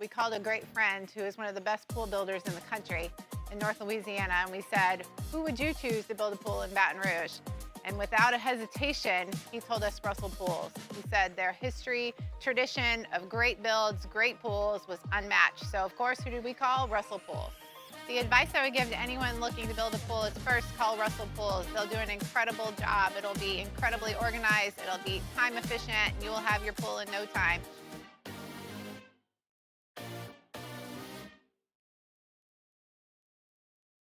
We called a great friend who is one of the best pool builders in the country in North Louisiana, and we said, who would you choose to build a pool in Baton Rouge? And without a hesitation, he told us Russell Pools. He said their history, tradition of great builds, great pools was unmatched. So of course, who did we call? Russell Pools. The advice I would give to anyone looking to build a pool is first call Russell Pools. They'll do an incredible job. It'll be incredibly organized. It'll be time efficient, and you will have your pool in no time.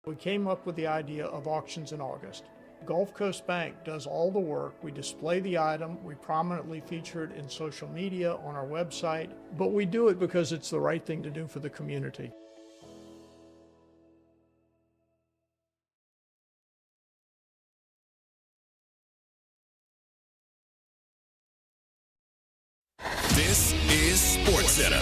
We came up with the idea of auctions in August. Gulf Coast Bank does all the work. We display the item, we prominently feature it in social media, on our website, but we do it because it's the right thing to do for the community. This is SportsCenter.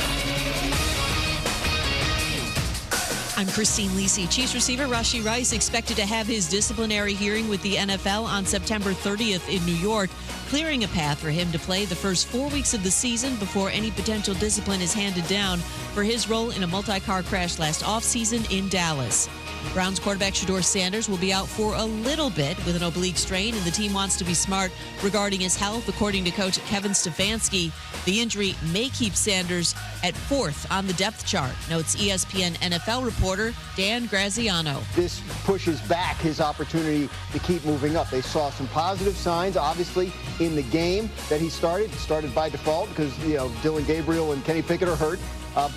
I'm Christine Lisi. Chiefs receiver Rashee Rice expected to have his disciplinary hearing with the NFL on September 30th in New York, clearing a path for him to play the first 4 weeks of the season before any potential discipline is handed down for his role in a multi-car crash last offseason in Dallas. Browns quarterback Shedeur Sanders will be out for a little bit with an oblique strain, and the team wants to be smart regarding his health. According to coach Kevin Stefanski, the injury may keep Sanders at 4th on the depth chart, notes ESPN NFL reporter Dan Graziano. This pushes back his opportunity to keep moving up. They saw some positive signs, obviously, in the game that he started. Started by default because, Dylan Gabriel and Kenny Pickett are hurt.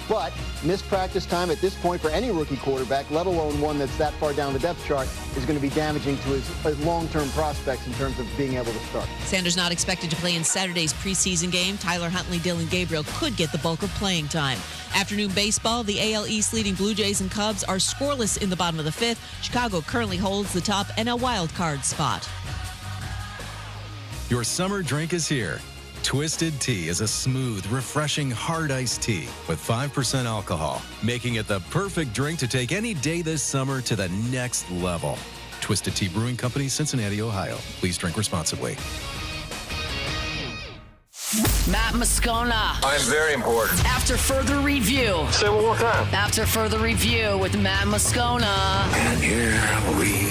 But missed practice time at this point for any rookie quarterback, let alone one that's that far down the depth chart, is going to be damaging to his long-term prospects in terms of being able to start. Sanders not expected to play in Saturday's preseason game. Tyler Huntley, Dylan Gabriel could get the bulk of playing time. Afternoon baseball, the AL East leading Blue Jays and Cubs are scoreless in the bottom of the 5th. Chicago currently holds the top NL wildcard spot. Your summer drink is here. Twisted Tea is a smooth, refreshing, hard iced tea with 5% alcohol, making it the perfect drink to take any day this summer to the next level. Twisted Tea Brewing Company, Cincinnati, Ohio. Please drink responsibly. Matt Moscona. I'm very important. After further review. Say it one more time. After further review with Matt Moscona. And here we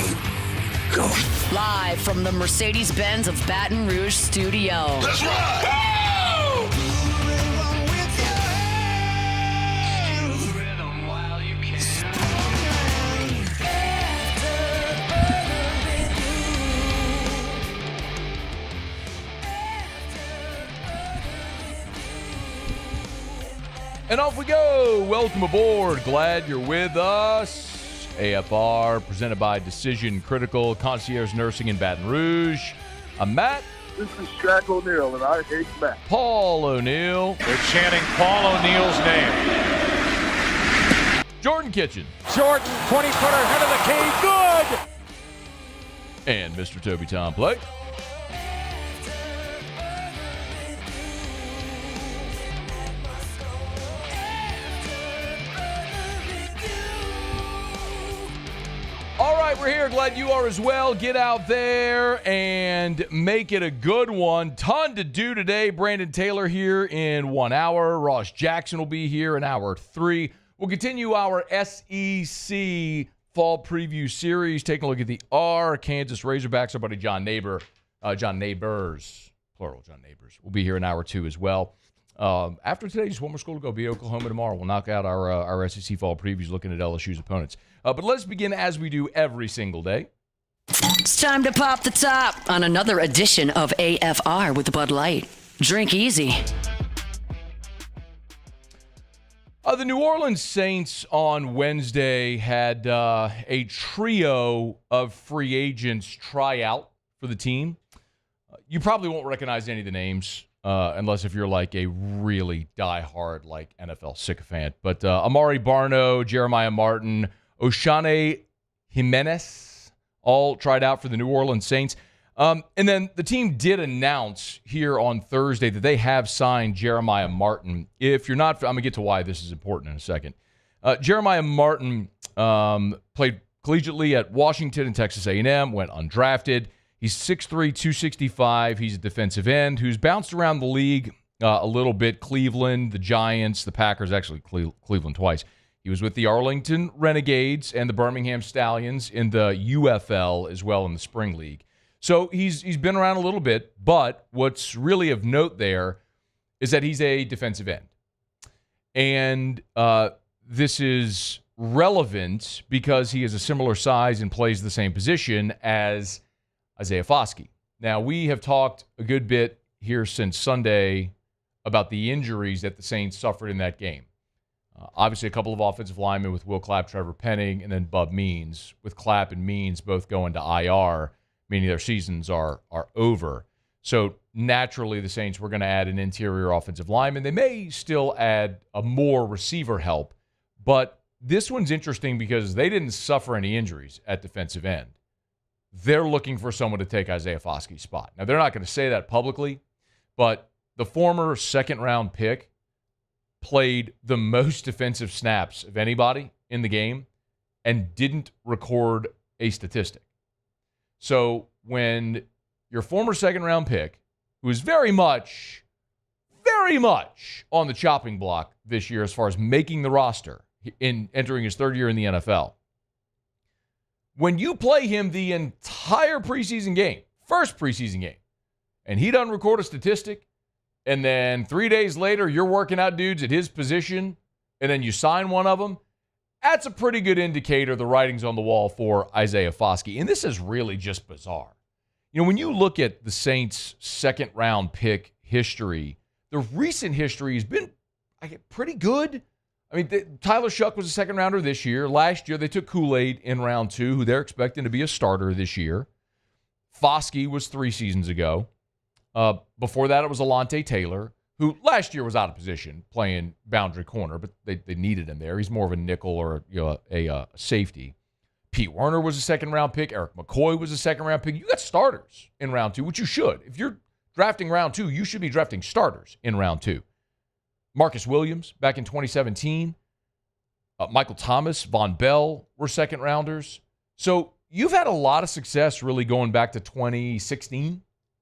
go. Live from the Mercedes-Benz of Baton Rouge studio. That's right. And off we go. Welcome aboard. Glad you're with us. AFR, presented by Decision Critical, Concierge Nursing in Baton Rouge. I'm Matt. This is Shaq O'Neal, and I hate Matt. Paul O'Neal. They're chanting Paul O'Neal's name. Jordan Kitchen. Jordan, 20-footer, head of the key, good! And Mr. Toby Tom Blake. All right, we're here. Glad you are as well. Get out there and make it a good one. Ton to do today. Brandon Taylor here in 1 hour. Ross Jackson will be here in hour 3. We'll continue our SEC fall preview series, taking a look at the Kansas Razorbacks. Our buddy John Nabors, plural, John Nabors, will be here in hour 2 as well. After today, just one more school to go. Be Oklahoma tomorrow. We'll knock out our SEC fall previews looking at LSU's opponents. But let's begin as we do every single day. It's time to pop the top on another edition of AFR with Bud Light. Drink easy. The New Orleans Saints on Wednesday had a trio of free agents try out for the team. You probably won't recognize any of the names. Unless if you're like a really diehard like NFL sycophant. But Amari Barno, Jeremiah Martin, Oshane Jimenez all tried out for the New Orleans Saints. And then the team did announce here on Thursday that they have signed Jeremiah Martin. If you're not, I'm going to get to why this is important in a second. Jeremiah Martin played collegiately at Washington and Texas A&M, went undrafted. He's 6'3", 265. He's a defensive end who's bounced around the league a little bit Cleveland, the Giants, the Packers, actually Cleveland twice. He was with the Arlington Renegades and the Birmingham Stallions in the UFL as well in the Spring League. So he's been around a little bit, but what's really of note there is that he's a defensive end. And this is relevant because he is a similar size and plays the same position as Isaiah Foskey. Now, we have talked a good bit here since Sunday about the injuries that the Saints suffered in that game. Obviously, a couple of offensive linemen with Will Clapp, Trevor Penning, and then Bub Means, with Clapp and Means both going to IR, meaning their seasons are over. So naturally, the Saints were going to add an interior offensive lineman. They may still add a more receiver help, but this one's interesting because they didn't suffer any injuries at defensive end. They're looking for someone to take Isaiah Foskey's spot. Now, they're not going to say that publicly, but the former second-round pick played the most defensive snaps of anybody in the game and didn't record a statistic. So when your former second-round pick, who is very much on the chopping block this year as far as making the roster in entering his third year in the NFL, when you play him the entire preseason game, first preseason game, and he doesn't record a statistic, and then 3 days later you're working out dudes at his position, and then you sign one of them, that's a pretty good indicator the writing's on the wall for Isaiah Foskey. And this is really just bizarre. You know, when you look at the Saints' second-round pick history, the recent history has been pretty good. I mean, Tyler Shuck was a second-rounder this year. Last year, they took Kool-Aid in round 2, who they're expecting to be a starter this year. Foskey was 3 seasons ago. Before that, it was Alontae Taylor, who last year was out of position playing boundary corner, but they needed him there. He's more of a nickel or a safety. Pete Werner was a second-round pick. Eric McCoy was a second-round pick. You got starters in round 2, which you should. If you're drafting round 2, you should be drafting starters in round 2. Marcus Williams back in 2017. Michael Thomas, Von Bell were second-rounders. So you've had a lot of success really going back to 2016,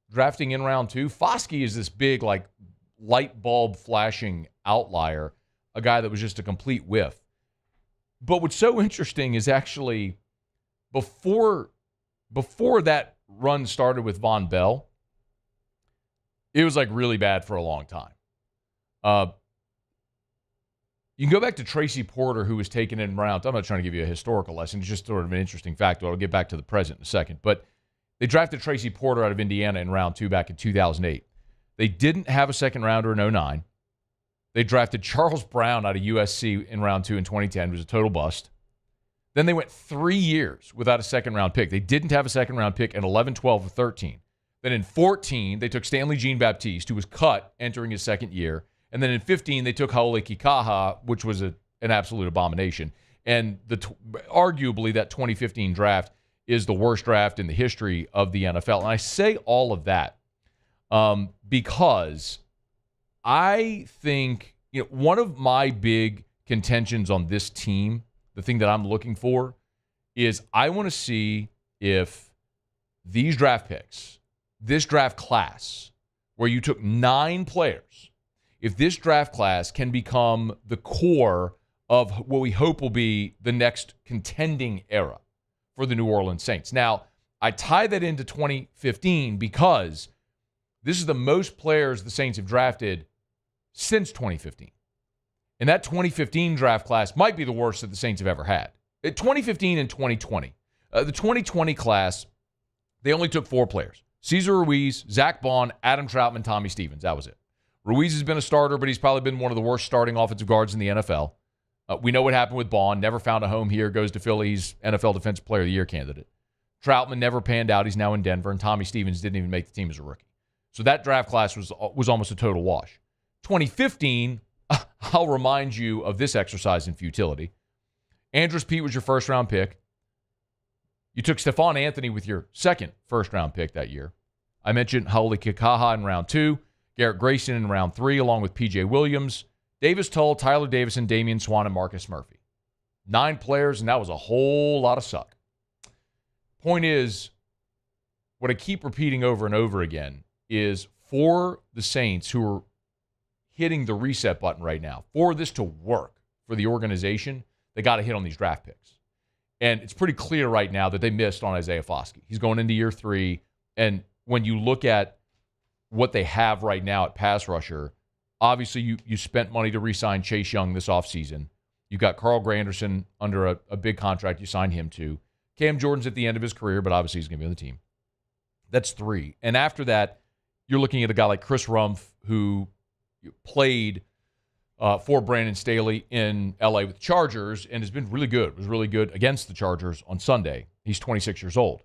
drafting in round 2. Foskey is this big, light bulb flashing outlier, a guy that was just a complete whiff. But what's so interesting is actually before that run started with Von Bell, it was really bad for a long time. You can go back to Tracy Porter, who was taken in round. I'm not trying to give you a historical lesson. It's just sort of an interesting fact. I'll get back to the present in a second. But they drafted Tracy Porter out of Indiana in round 2 back in 2008. They didn't have a second rounder in 2009. They drafted Charles Brown out of USC in round 2 in 2010. It was a total bust. Then they went 3 years without a second-round pick. They didn't have a second-round pick in 11, 12, or 13. Then in 14, they took Stanley Jean-Baptiste, who was cut entering his second year. And then in 15, they took Haole Kikaha, which was an absolute abomination. And arguably that 2015 draft is the worst draft in the history of the NFL. And I say all of that because I think one of my big contentions on this team, the thing that I'm looking for, is I want to see if these draft picks, this draft class, where you took 9 players, if this draft class can become the core of what we hope will be the next contending era for the New Orleans Saints. Now, I tie that into 2015 because this is the most players the Saints have drafted since 2015. And that 2015 draft class might be the worst that the Saints have ever had. 2015 and 2020. The 2020 class, they only took 4 players. Cesar Ruiz, Zach Bond, Adam Troutman, Tommy Stevens. That was it. Ruiz has been a starter, but he's probably been one of the worst starting offensive guards in the NFL. We know what happened with Bond. Never found a home here. Goes to Philly. He's NFL Defensive Player of the Year candidate. Troutman never panned out. He's now in Denver. And Tommy Stevens didn't even make the team as a rookie. So that draft class was almost a total wash. 2015, I'll remind you of this exercise in futility. Andrus Peat was your first-round pick. You took Stephon Anthony with your second first-round pick that year. I mentioned Haole Kikaha in round 2, Garrett Grayson in round 3, along with P.J. Williams, Davis Tull, Tyler Davison, Damian Swann, and Marcus Murphy. 9 players, and that was a whole lot of suck. Point is, what I keep repeating over and over again is for the Saints, who are hitting the reset button right now. For this to work for the organization, they got to hit on these draft picks. And it's pretty clear right now that they missed on Isaiah Foskey. He's going into year 3. And when you look at what they have right now at pass rusher, obviously you spent money to re-sign Chase Young this offseason. You got Carl Granderson under a big contract you signed him to. Cam Jordan's at the end of his career, but obviously he's going to be on the team. That's 3. And after that, you're looking at a guy like Chris Rumpf, who played for Brandon Staley in L.A. with the Chargers and has been really good. Was really good against the Chargers on Sunday. He's 26 years old.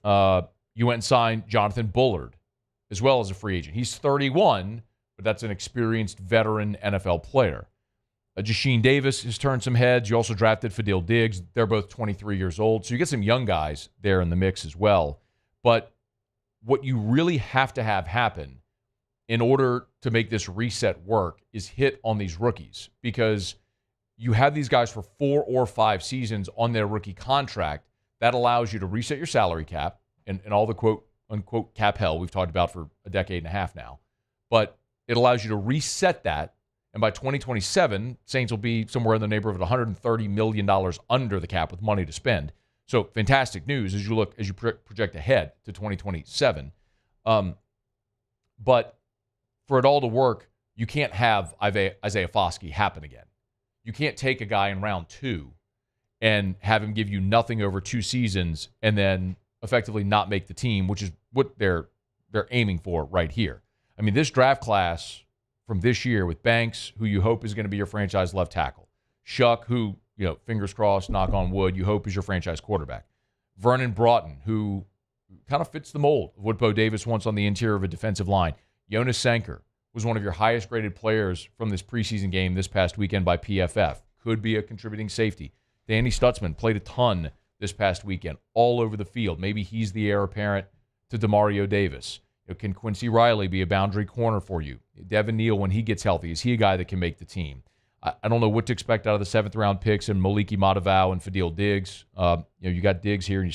You went and signed Jonathan Bullard as well as a free agent. He's 31, but that's an experienced veteran NFL player. Jasheem Davis has turned some heads. You also drafted Fadil Diggs. They're both 23 years old. So you get some young guys there in the mix as well. But what you really have to have happen in order to make this reset work is hit on these rookies, because you have these guys for 4 or 5 seasons on their rookie contract. That allows you to reset your salary cap and all the quote-unquote cap hell we've talked about for a decade and a half now. But it allows you to reset that, and by 2027, Saints will be somewhere in the neighborhood of $130 million under the cap with money to spend. So fantastic news as you project ahead to 2027. But for it all to work, you can't have Isaiah Foskey happen again. You can't take a guy in round 2 and have him give you nothing over 2 seasons and then effectively not make the team, which is what they're aiming for right here. I mean, this draft class from this year with Banks, who you hope is going to be your franchise left tackle, Shuck, who, fingers crossed, knock on wood, you hope is your franchise quarterback, Vernon Broughton, who kind of fits the mold of what Bo Davis wants on the interior of a defensive line. Jonas Sanker was one of your highest-graded players from this preseason game this past weekend by PFF. Could be a contributing safety. Danny Stutzman played a ton this past weekend, all over the field. Maybe he's the heir apparent to Demario Davis. Can Quincy Riley be a boundary corner for you? Devin Neal, when he gets healthy, is he a guy that can make the team? I don't know what to expect out of the 7th-round picks and Maliki Matavau and Fadil Diggs. You got Diggs here, and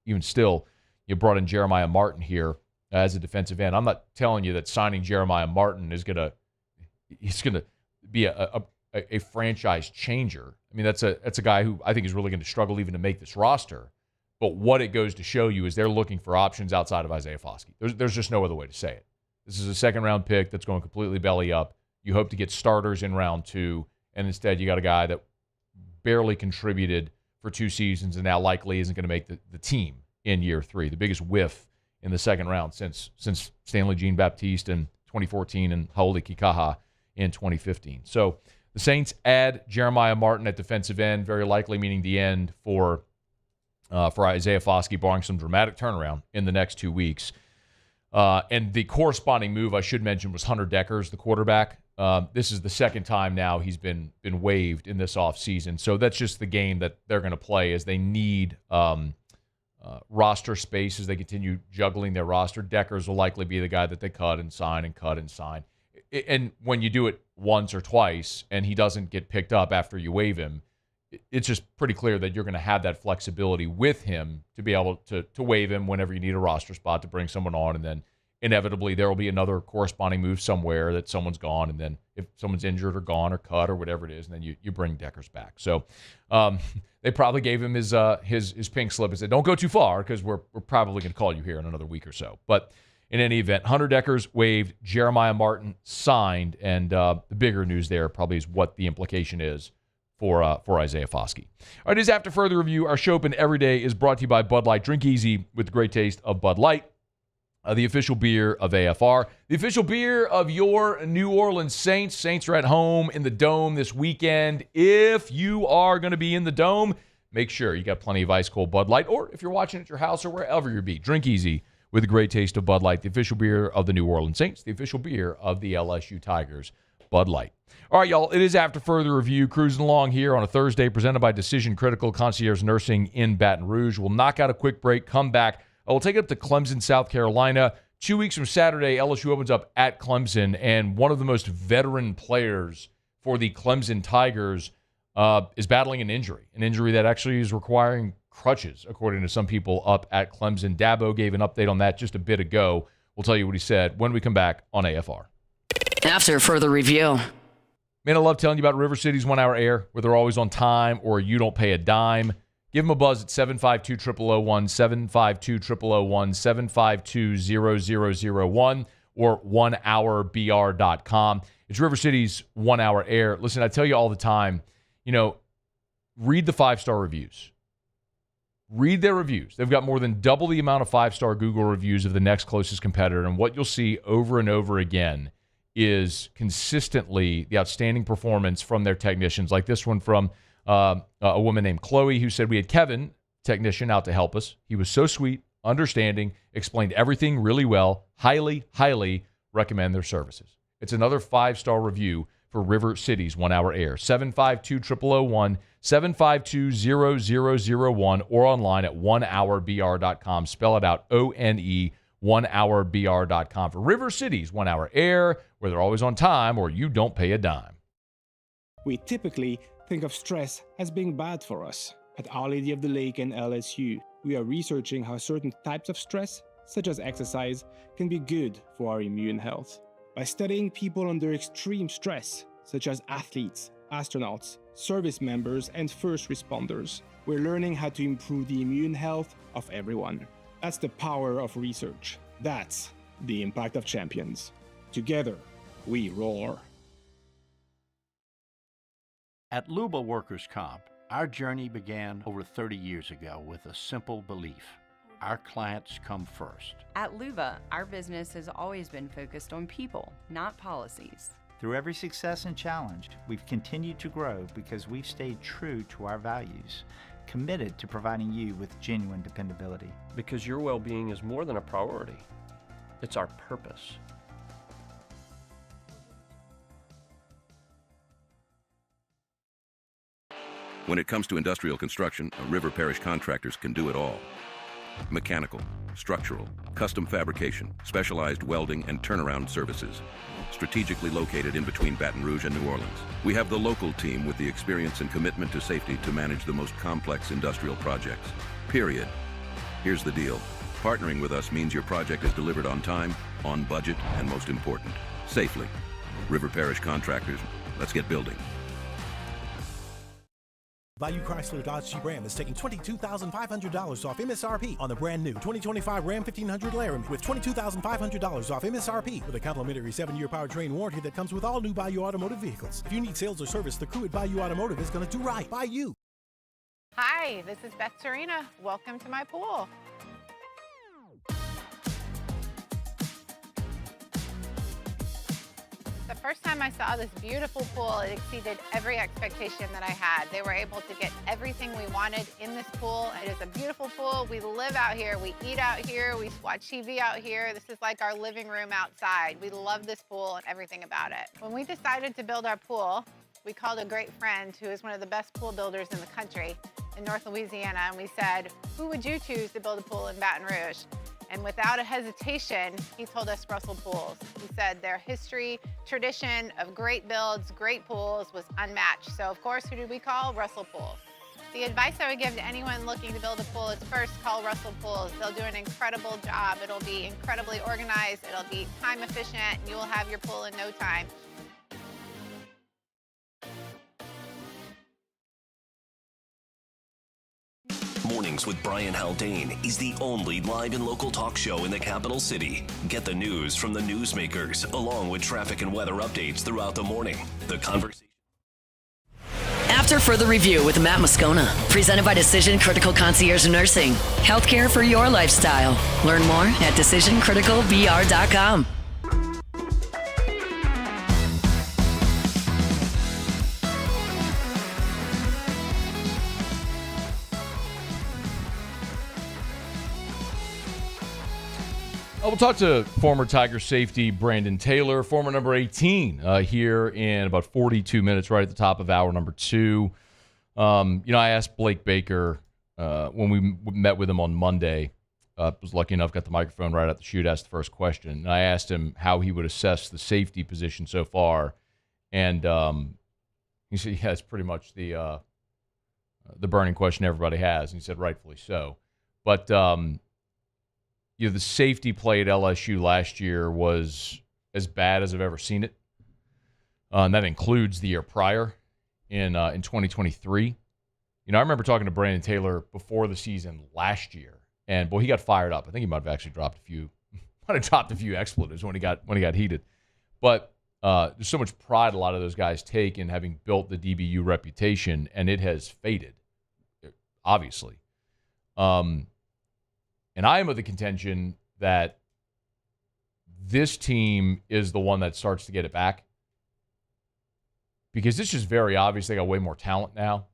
you brought in Jeremiah Martin here as a defensive end. I'm not telling you that signing Jeremiah Martin is going to be a franchise changer. I mean, that's a guy who I think is really going to struggle even to make this roster. But what it goes to show you is they're looking for options outside of Isaiah Foskey. There's just no other way to say it. This is a 2nd-round pick that's going completely belly up. You hope to get starters in round 2, and instead you got a guy that barely contributed for 2 seasons and now likely isn't going to make the team in year 3. The biggest whiff in the 2nd round since Stanley Jean-Baptiste in 2014 and Haoli Kikaha in 2015. So the Saints add Jeremiah Martin at defensive end, very likely meaning the end for Isaiah Foskey, barring some dramatic turnaround in the next 2 weeks. And the corresponding move I should mention was Hunter Dekkers, the quarterback. This is the 2nd time now he's been waived in this offseason. So that's just the game that they're going to play as they need roster space as they continue juggling their roster. Dekkers will likely be the guy that they cut and sign and cut and sign. And when you do it once or twice and he doesn't get picked up after you waive him, it's just pretty clear that you're going to have that flexibility with him to be able to waive him whenever you need a roster spot to bring someone on. And then inevitably there will be another corresponding move somewhere that someone's gone. And then if someone's injured or gone or cut or whatever it is, and then you bring Dekkers back. So they probably gave him his pink slip and said, don't go too far because we're probably going to call you here in another week or so. But in any event, Hunter Dekkers waived, Jeremiah Martin signed, and the bigger news there probably is what the implication is for Isaiah Foskey. All right, it is After Further Review. Our show open every day is brought to you by Bud Light. Drink easy with the great taste of Bud Light, the official beer of AFR, the official beer of your New Orleans Saints. Saints are at home in the Dome this weekend. If you are going to be in the Dome, make sure you got plenty of ice-cold Bud Light, or if you're watching at your house or wherever you be, drink easy with the great taste of Bud Light, the official beer of the New Orleans Saints, the official beer of the LSU Tigers, Bud Light. All right, y'all, it is After Further Review, cruising along here on a Thursday, presented by Decision Critical Concierge Nursing in Baton Rouge. We'll knock out a quick break, come back. We'll take it up to Clemson, South Carolina. 2 weeks from Saturday, LSU opens up at Clemson, and one of the most veteran players for the Clemson Tigers is battling an injury that actually is requiring crutches, according to some people up at Clemson. Dabo gave an update on that just a bit ago. We'll tell you what he said when we come back on AFR. After further review. Man, I love telling you about River City's 1 Hour Air, where they're always on time or you don't pay a dime. Give them a buzz at 752-0001, 752-0001, 752-0001, or 1hourbr.com. It's River City's 1 Hour Air. Listen, I tell you all the time, read the 5-star reviews. Read their reviews. They've got more than double the amount of 5-star Google reviews of the next closest competitor, and what you'll see over and over again is consistently the outstanding performance from their technicians, like this one from a woman named Chloe, who said, we had Kevin, technician, out to help us. He was so sweet, understanding, explained everything really well. Highly, highly recommend their services. It's another 5-star review for River City's 1 Hour Air. 752-0001, 752-0001, or online at 1hourbr.com. Spell it out, O-N-E, 1hourbr.com for River City's 1 Hour Air, where they're always on time or you don't pay a dime. We typically think of stress as being bad for us. At Our Lady of the Lake and LSU, we are researching how certain types of stress, such as exercise, can be good for our immune health. By studying people under extreme stress, such as athletes, astronauts, service members, and first responders, we're learning how to improve the immune health of everyone. That's the power of research. That's the impact of champions. Together, we roar. At Luba Workers' Comp, our journey began over 30 years ago with a simple belief. Our clients come first. At Luba, our business has always been focused on people, not policies. Through every success and challenge, we've continued to grow because we've stayed true to our values, committed to providing you with genuine dependability. Because your well-being is more than a priority. It's our purpose. When it comes to industrial construction, River Parish Contractors can do it all. Mechanical, structural, custom fabrication, specialized welding, and turnaround services. Strategically located in between Baton Rouge and New Orleans, we have the local team with the experience and commitment to safety to manage the most complex industrial projects. Period. Here's the deal. Partnering with us means your project is delivered on time, on budget, and most important, safely. River Parish Contractors, let's get building. Bayou Chrysler Dodge Jeep Ram is taking $22,500 off MSRP on the brand new 2025 Ram 1500 Laramie with $22,500 off MSRP with a complimentary 7-year powertrain warranty that comes with all new Bayou Automotive vehicles. If you need sales or service, the crew at Bayou Automotive is going to do right by you. Hi, this is Beth Serena. Welcome to my pool. The first time I saw this beautiful pool, it exceeded every expectation that I had. They were able to get everything we wanted in this pool. It is a beautiful pool. We live out here, we eat out here, we watch TV out here. This is like our living room outside. We love this pool and everything about it. When we decided to build our pool, we called a great friend who is one of the best pool builders in the country in North Louisiana, and we said, who would you choose to build a pool in Baton Rouge? And without a hesitation, he told us Russell Pools. He said their history, tradition of great builds, great pools was unmatched. So of course, who did we call? Russell Pools. The advice I would give to anyone looking to build a pool is first call Russell Pools. They'll do an incredible job. It'll be incredibly organized. It'll be time efficient. And you will have your pool in no time. Mornings with Brian Haldane is the only live and local talk show in the capital city. Get the news from the newsmakers, along with traffic and weather updates throughout the morning. The conversation. After further review with Matt Moscona, presented by Decision Critical Concierge Nursing. Healthcare for your lifestyle. Learn more at decisioncriticalvr.com. We'll talk to former Tiger safety Brandon Taylor, former number 18, here in about 42 minutes, right at the top of hour number 2. I asked Blake Baker when we met with him on Monday. Was lucky enough, got the microphone right at the chute, asked the first question. And I asked him how he would assess the safety position so far. And he said, yeah, it's pretty much the burning question everybody has. And he said, rightfully so. But the safety play at LSU last year was as bad as I've ever seen it. And that includes the year prior in 2023. I remember talking to Brandon Taylor before the season last year, and boy, he got fired up. I think he might have actually dropped a few expletives when he got heated. But there's so much pride a lot of those guys take in having built the DBU reputation, and it has faded, obviously. And I am of the contention that this team is the one that starts to get it back, because this is very obvious. They got way more talent now.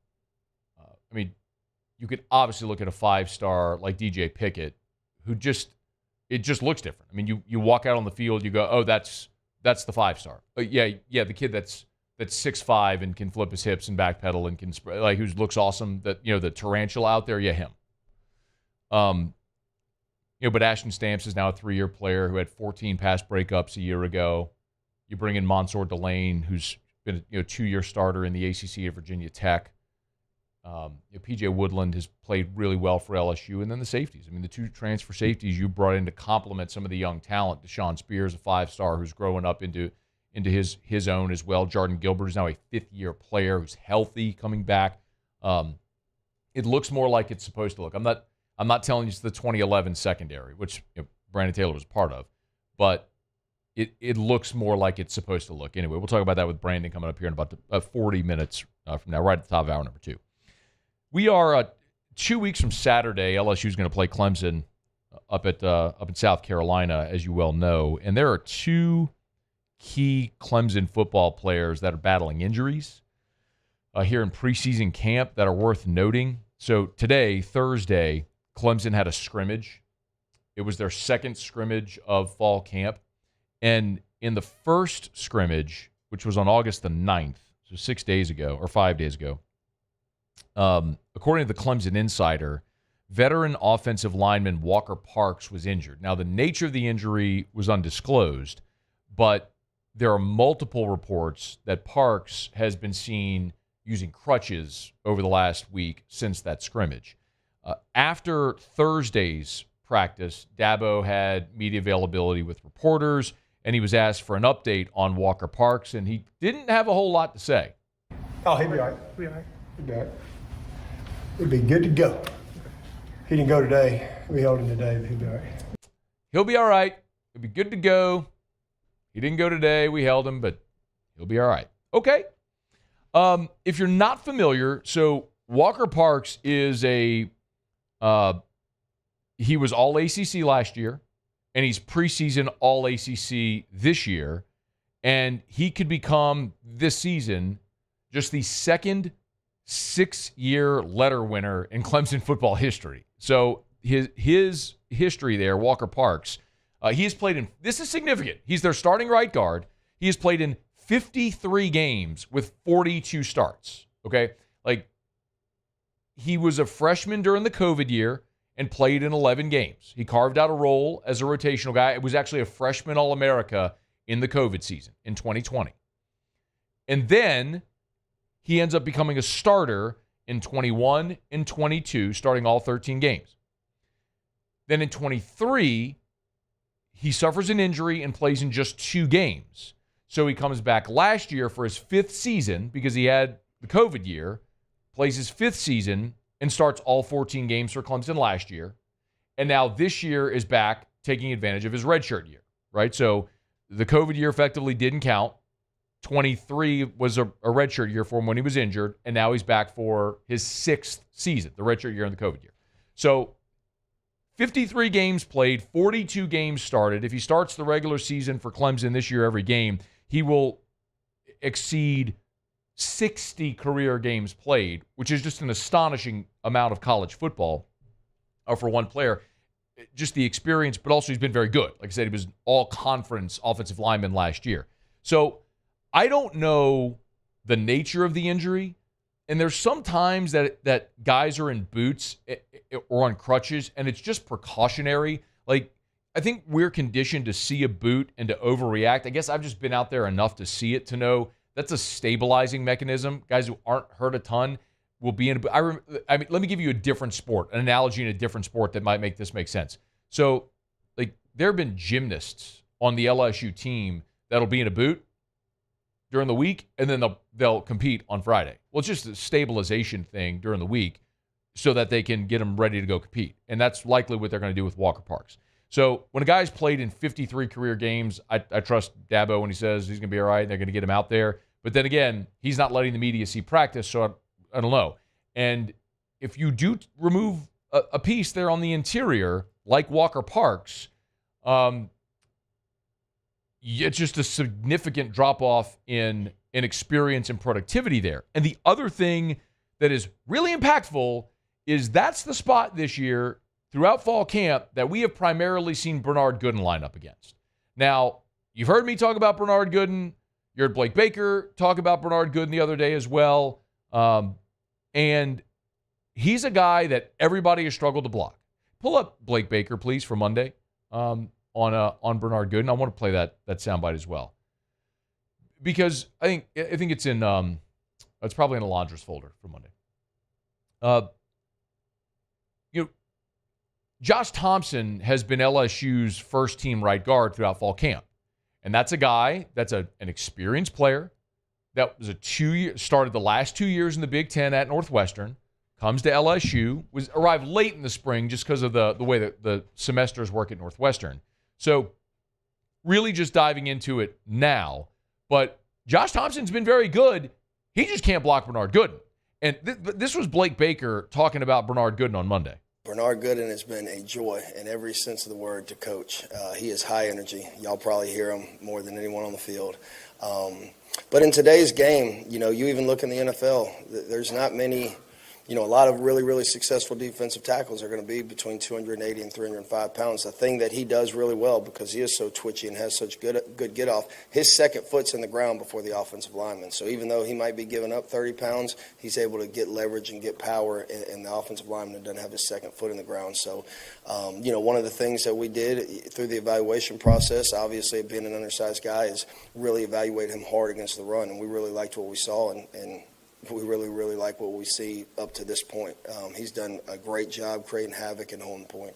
You could obviously look at a 5-star like DJ Pickett, who it just looks different. You walk out on the field, you go, oh, that's the 5-star. Yeah, the kid that's 6'5" and can flip his hips and backpedal and can who looks awesome. That the tarantula out there, yeah, him. But Ashton Stamps is now a 3-year player who had 14 pass breakups a year ago. You bring in Mansour Delane, who's been a 2-year starter in the ACC at Virginia Tech. PJ Woodland has played really well for LSU, and then the safeties. The 2 transfer safeties you brought in to complement some of the young talent. Deshaun Spears, a 5-star who's growing up into his own as well. Jordan Gilbert is now a 5th-year player who's healthy, coming back. It looks more like it's supposed to look. I'm not telling you it's the 2011 secondary, which Brandon Taylor was part of, but it looks more like it's supposed to look. Anyway, we'll talk about that with Brandon coming up here in about 40 minutes from now, right at the top of hour number 2. We are 2 weeks from Saturday. LSU is going to play Clemson up in South Carolina, as you well know, and there are 2 key Clemson football players that are battling injuries here in preseason camp that are worth noting. So today, Thursday, Clemson had a scrimmage. It was their second scrimmage of fall camp, and in the first scrimmage, which was on August the 9th, so 6 days ago or 5 days ago, according to the Clemson Insider, veteran offensive lineman Walker Parks was injured. Now, the nature of the injury was undisclosed, but there are multiple reports that Parks has been seen using crutches over the last week since that scrimmage. After Thursday's practice, Dabo had media availability with reporters, and he was asked for an update on Walker Parks, and he didn't have a whole lot to say. Oh, he'll be all right. He'll be all right. He'll be all right. He'll be good to go. He didn't go today. We held him today, but he'll be all right. He'll be all right. He'll be good to go. He didn't go today. We held him, but he'll be all right. Okay. If you're not familiar, so Walker Parks is he was all ACC last year, and he's preseason all ACC this year, and he could become this season just the second 6-year letter winner in Clemson football history. So his history there, Walker Parks, he has played in, this is significant, he's their starting right guard. He has played in 53 games with 42 starts, okay? He was a freshman during the COVID year and played in 11 games. He carved out a role as a rotational guy. It was actually a freshman All-America in the COVID season in 2020. And then he ends up becoming a starter in 21 and 22, starting all 13 games. Then in 23, he suffers an injury and plays in just 2 games. So he comes back last year for his 5th season because he had the COVID year, plays his 5th season, and starts all 14 games for Clemson last year. And now this year is back taking advantage of his redshirt year, right? So the COVID year effectively didn't count. 23 was a redshirt year for him when he was injured, and now he's back for his 6th season, the redshirt year and the COVID year. So 53 games played, 42 games started. If he starts the regular season for Clemson this year every game, he will exceed 60 career games played, which is just an astonishing amount of college football for one player. Just the experience, but also he's been very good. Like I said, he was all-conference offensive lineman last year. So I don't know the nature of the injury, and there's some times that guys are in boots or on crutches, and it's just precautionary. Like, I think we're conditioned to see a boot and to overreact. I guess I've just been out there enough to see it to know that's a stabilizing mechanism. Guys who aren't hurt a ton will be in a boot. I mean, let me give you a different sport, an analogy in a different sport that might make this make sense. So, like, there have been gymnasts on the LSU team that'll be in a boot. during the week, and then they'll compete on Friday. Well, it's just a stabilization thing during the week so that they can get them ready to go compete. And that's likely what they're going to do with Walker Parks. So when a guy's played in 53 career games, I trust Dabo when he says he's going to be all right and they're going to get him out there. But then again, he's not letting the media see practice, so I don't know. And if you do remove a piece there on the interior, like Walker Parks, it's just a significant drop-off in experience and productivity there. And the other thing that is really impactful is that's the spot this year throughout fall camp that we have primarily seen Bernard Gooden line up against. Now, you've heard me talk about Bernard Gooden. You heard Blake Baker talk about Bernard Gooden the other day as well. And he's a guy that everybody has struggled to block. Pull up Blake Baker, please, for Monday on Bernard Gooden. I want to play that soundbite as well. Because I think it's in it's probably in Alondra's folder for Monday. Josh Thompson has been LSU's first team right guard throughout fall camp. And that's a guy that's an experienced player that was started the last 2 years in the Big Ten at Northwestern, comes to LSU, arrived late in the spring just because of the way that the semesters work at Northwestern. So really just diving into it now. But Josh Thompson's been very good. He just can't block Bernard Gooden. And this was Blake Baker talking about Bernard Gooden on Monday. Bernard Gooden has been a joy in every sense of the word to coach. He is high energy. Y'all probably hear him more than anyone on the field. But in today's game, you even look in the NFL, there's not many, a lot of really, really successful defensive tackles are going to be between 280 and 305 pounds. The thing that he does really well, because he is so twitchy and has such good get-off, his second foot's in the ground before the offensive lineman. So even though he might be giving up 30 pounds, he's able to get leverage and get power, and the offensive lineman doesn't have his second foot in the ground. So, one of the things that we did through the evaluation process, obviously being an undersized guy, is really evaluate him hard against the run, and we really liked what we saw, and we really, really like what we see up to this point. He's done a great job creating havoc and holding point.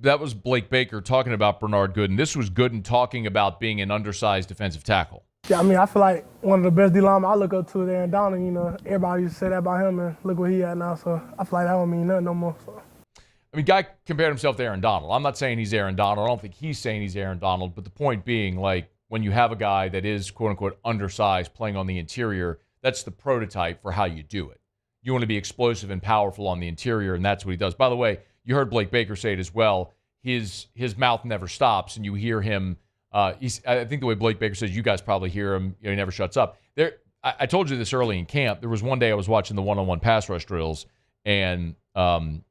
That was Blake Baker talking about Bernard Gooden. This was Gooden talking about being an undersized defensive tackle. Yeah, I feel like one of the best D-linemen I look up to is Aaron Donald. Everybody used to say that about him, and look where he at now. So I feel like that don't mean nothing no more. So. Guy compared himself to Aaron Donald. I'm not saying he's Aaron Donald. I don't think he's saying he's Aaron Donald. But the point being, when you have a guy that is, quote-unquote, undersized playing on the interior, that's the prototype for how you do it. You want to be explosive and powerful on the interior, and that's what he does. By the way, you heard Blake Baker say it as well. His mouth never stops, and you hear him. I think the way Blake Baker says, you guys probably hear him. He never shuts up. I told you this early in camp. There was one day I was watching the one-on-one pass rush drills, and Bernard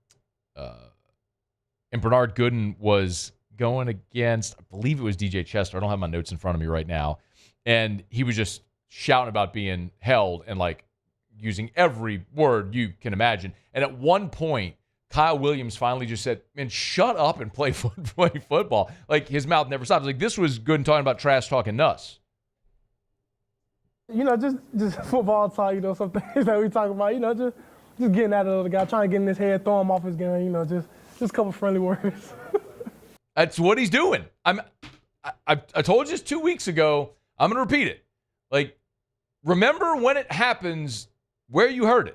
Gooden was going against, I believe it was DJ Chester. I don't have my notes in front of me right now, and he was just shouting about being held and using every word you can imagine. And at one point, Kyle Williams finally just said, "Man, shut up and play football." His mouth never stops. This was good and talking about trash talking nuts. Just football talk. Some things that we talk about. Just getting at the other guy, trying to get in his head, throw him off his game. Just a couple friendly words. That's what he's doing. I told you this 2 weeks ago. I'm going to repeat it. Remember when it happens where you heard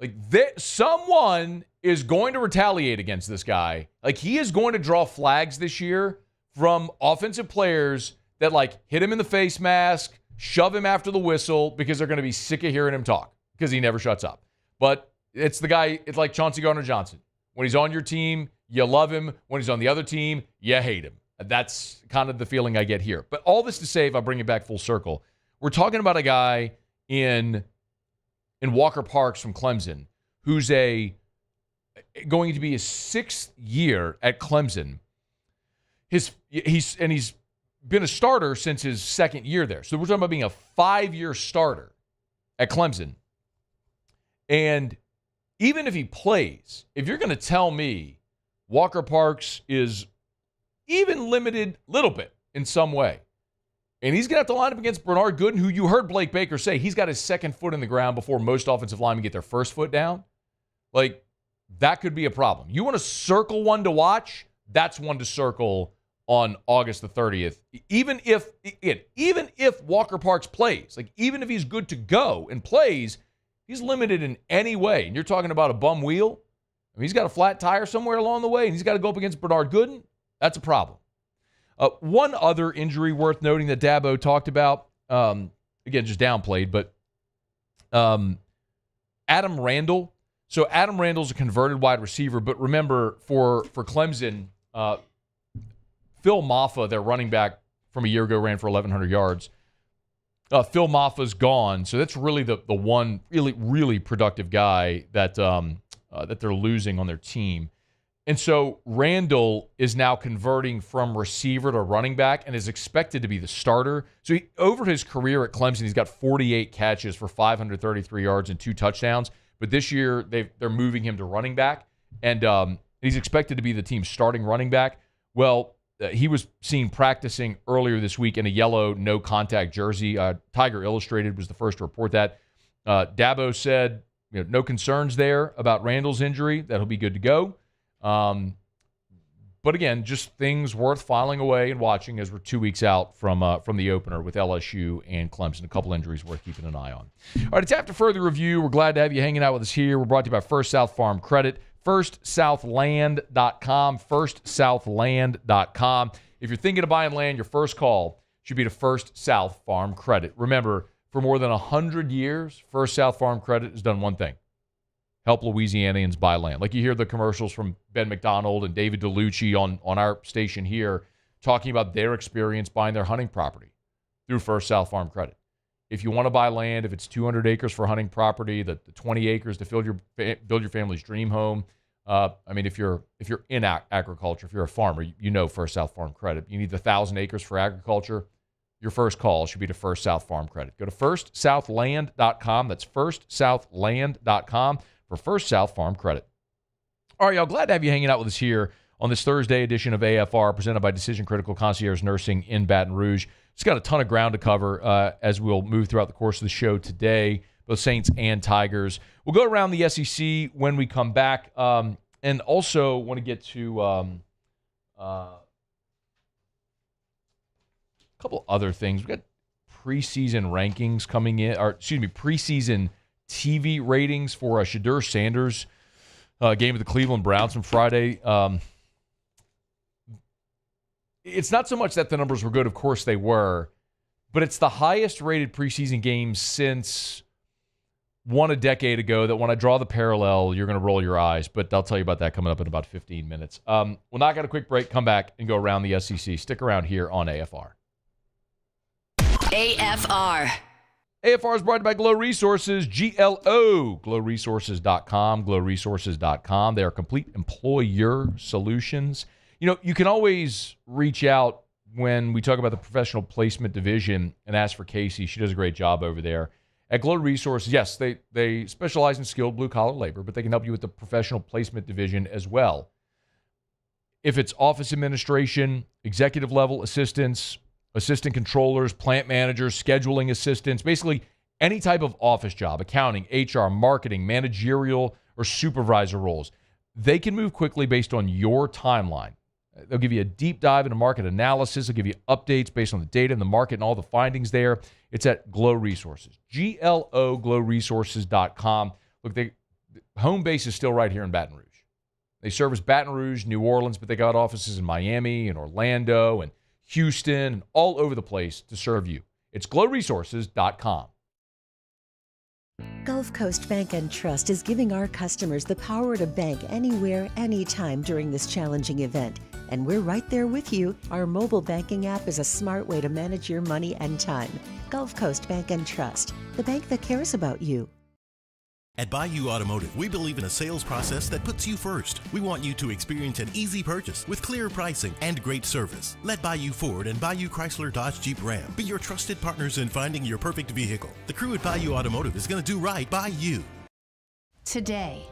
it. Someone is going to retaliate against this guy. He is going to draw flags this year from offensive players that hit him in the face mask, shove him after the whistle because they're going to be sick of hearing him talk because he never shuts up. But it's the guy, it's like Chauncey Gardner-Johnson. When he's on your team, you love him. When he's on the other team, you hate him. That's kind of the feeling I get here. But all this to say, if I bring it back full circle, we're talking about a guy in Walker Parks from Clemson who's going to be his 6th year at Clemson. He's been a starter since his 2nd year there. So we're talking about being a 5-year starter at Clemson. And even if he plays, if you're going to tell me Walker Parks is even limited a little bit in some way, and he's going to have to line up against Bernard Gooden, who you heard Blake Baker say he's got his second foot in the ground before most offensive linemen get their first foot down. That could be a problem. You want to circle one to watch? That's one to circle on August the 30th. Even if Walker Parks plays, like even if he's good to go and plays, he's limited in any way. And you're talking about a bum wheel. I mean, he's got a flat tire somewhere along the way, and he's got to go up against Bernard Gooden. That's a problem. One other injury worth noting that Dabo talked about, again, just downplayed, but Adam Randall. So Adam Randall's a converted wide receiver, but remember, for Clemson, Phil Maffa, their running back from a year ago, ran for 1,100 yards. Phil Maffa's gone, so that's really the one really productive guy that they're losing on their team. And so Randall is now converting from receiver to running back and is expected to be the starter. So over his career at Clemson, he's got 48 catches for 533 yards and 2 touchdowns. But this year, they're moving him to running back, and he's expected to be the team's starting running back. Well, he was seen practicing earlier this week in a yellow no-contact jersey. Tiger Illustrated was the first to report that. Dabo said, no concerns there about Randall's injury, that he'll be good to go. But again, just things worth filing away and watching as we're 2 weeks out from the opener with LSU and Clemson. A couple injuries worth keeping an eye on. All right, it's after further review. We're glad to have you hanging out with us here. We're brought to you by First South Farm Credit, firstsouthland.com, firstsouthland.com. If you're thinking of buying land, your first call should be to First South Farm Credit. Remember, for more than 100 years, First South Farm Credit has done one thing: help Louisianians buy land. Like you hear the commercials from Ben McDonald and David DeLucci on our station here talking about their experience buying their hunting property through First South Farm Credit. If you want to buy land, if it's 200 acres for hunting property, the 20 acres to build your family's dream home. I mean, if you're in agriculture, if you're a farmer, you know First South Farm Credit. You need the 1,000 acres for agriculture. Your first call should be to First South Farm Credit. Go to firstsouthland.com. That's firstsouthland.com. for First South Farm Credit. All right, y'all, glad to have you hanging out with us here on this Thursday edition of AFR, presented by Decision Critical Concierge Nursing in Baton Rouge. It's got a ton of ground to cover as we'll move throughout the course of the show today, both Saints and Tigers. We'll go around the SEC when we come back, and also want to get to a couple other things. We've got preseason rankings coming in, preseason TV ratings for Shedeur Sanders' game of the Cleveland Browns from Friday. It's not so much that the numbers were good, of course they were, but it's the highest rated preseason game since one a decade ago that when I draw the parallel, you're going to roll your eyes, but I'll tell you about that coming up in about 15 minutes. We'll knock out a quick break, come back, and go around the SEC. Stick around here on AFR. AFR. AFR is brought to you by Glow Resources, GLO, glowresources.com, glowresources.com. They are complete employer solutions. You can always reach out when we talk about the professional placement division and ask for Casey. She does a great job over there. At Glow Resources, yes, they specialize in skilled blue-collar labor, but they can help you with the professional placement division as well. If it's office administration, executive level assistants, assistant controllers, plant managers, scheduling assistants, basically any type of office job, accounting, HR, marketing, managerial, or supervisor roles. They can move quickly based on your timeline. They'll give you a deep dive into market analysis. They'll give you updates based on the data and the market and all the findings there. It's at Glow Resources, GLO, glowresources.com. Look, home base is still right here in Baton Rouge. They service Baton Rouge, New Orleans, but they got offices in Miami and Orlando and Houston, and all over the place to serve you. It's glowresources.com. Gulf Coast Bank and Trust is giving our customers the power to bank anywhere, anytime during this challenging event. And we're right there with you. Our mobile banking app is a smart way to manage your money and time. Gulf Coast Bank and Trust, the bank that cares about you. At Bayou Automotive, we believe in a sales process that puts you first. We want you to experience an easy purchase with clear pricing and great service. Let Bayou Ford and Bayou Chrysler Dodge Jeep Ram be your trusted partners in finding your perfect vehicle. The crew at Bayou Automotive is going to do right by you. Today,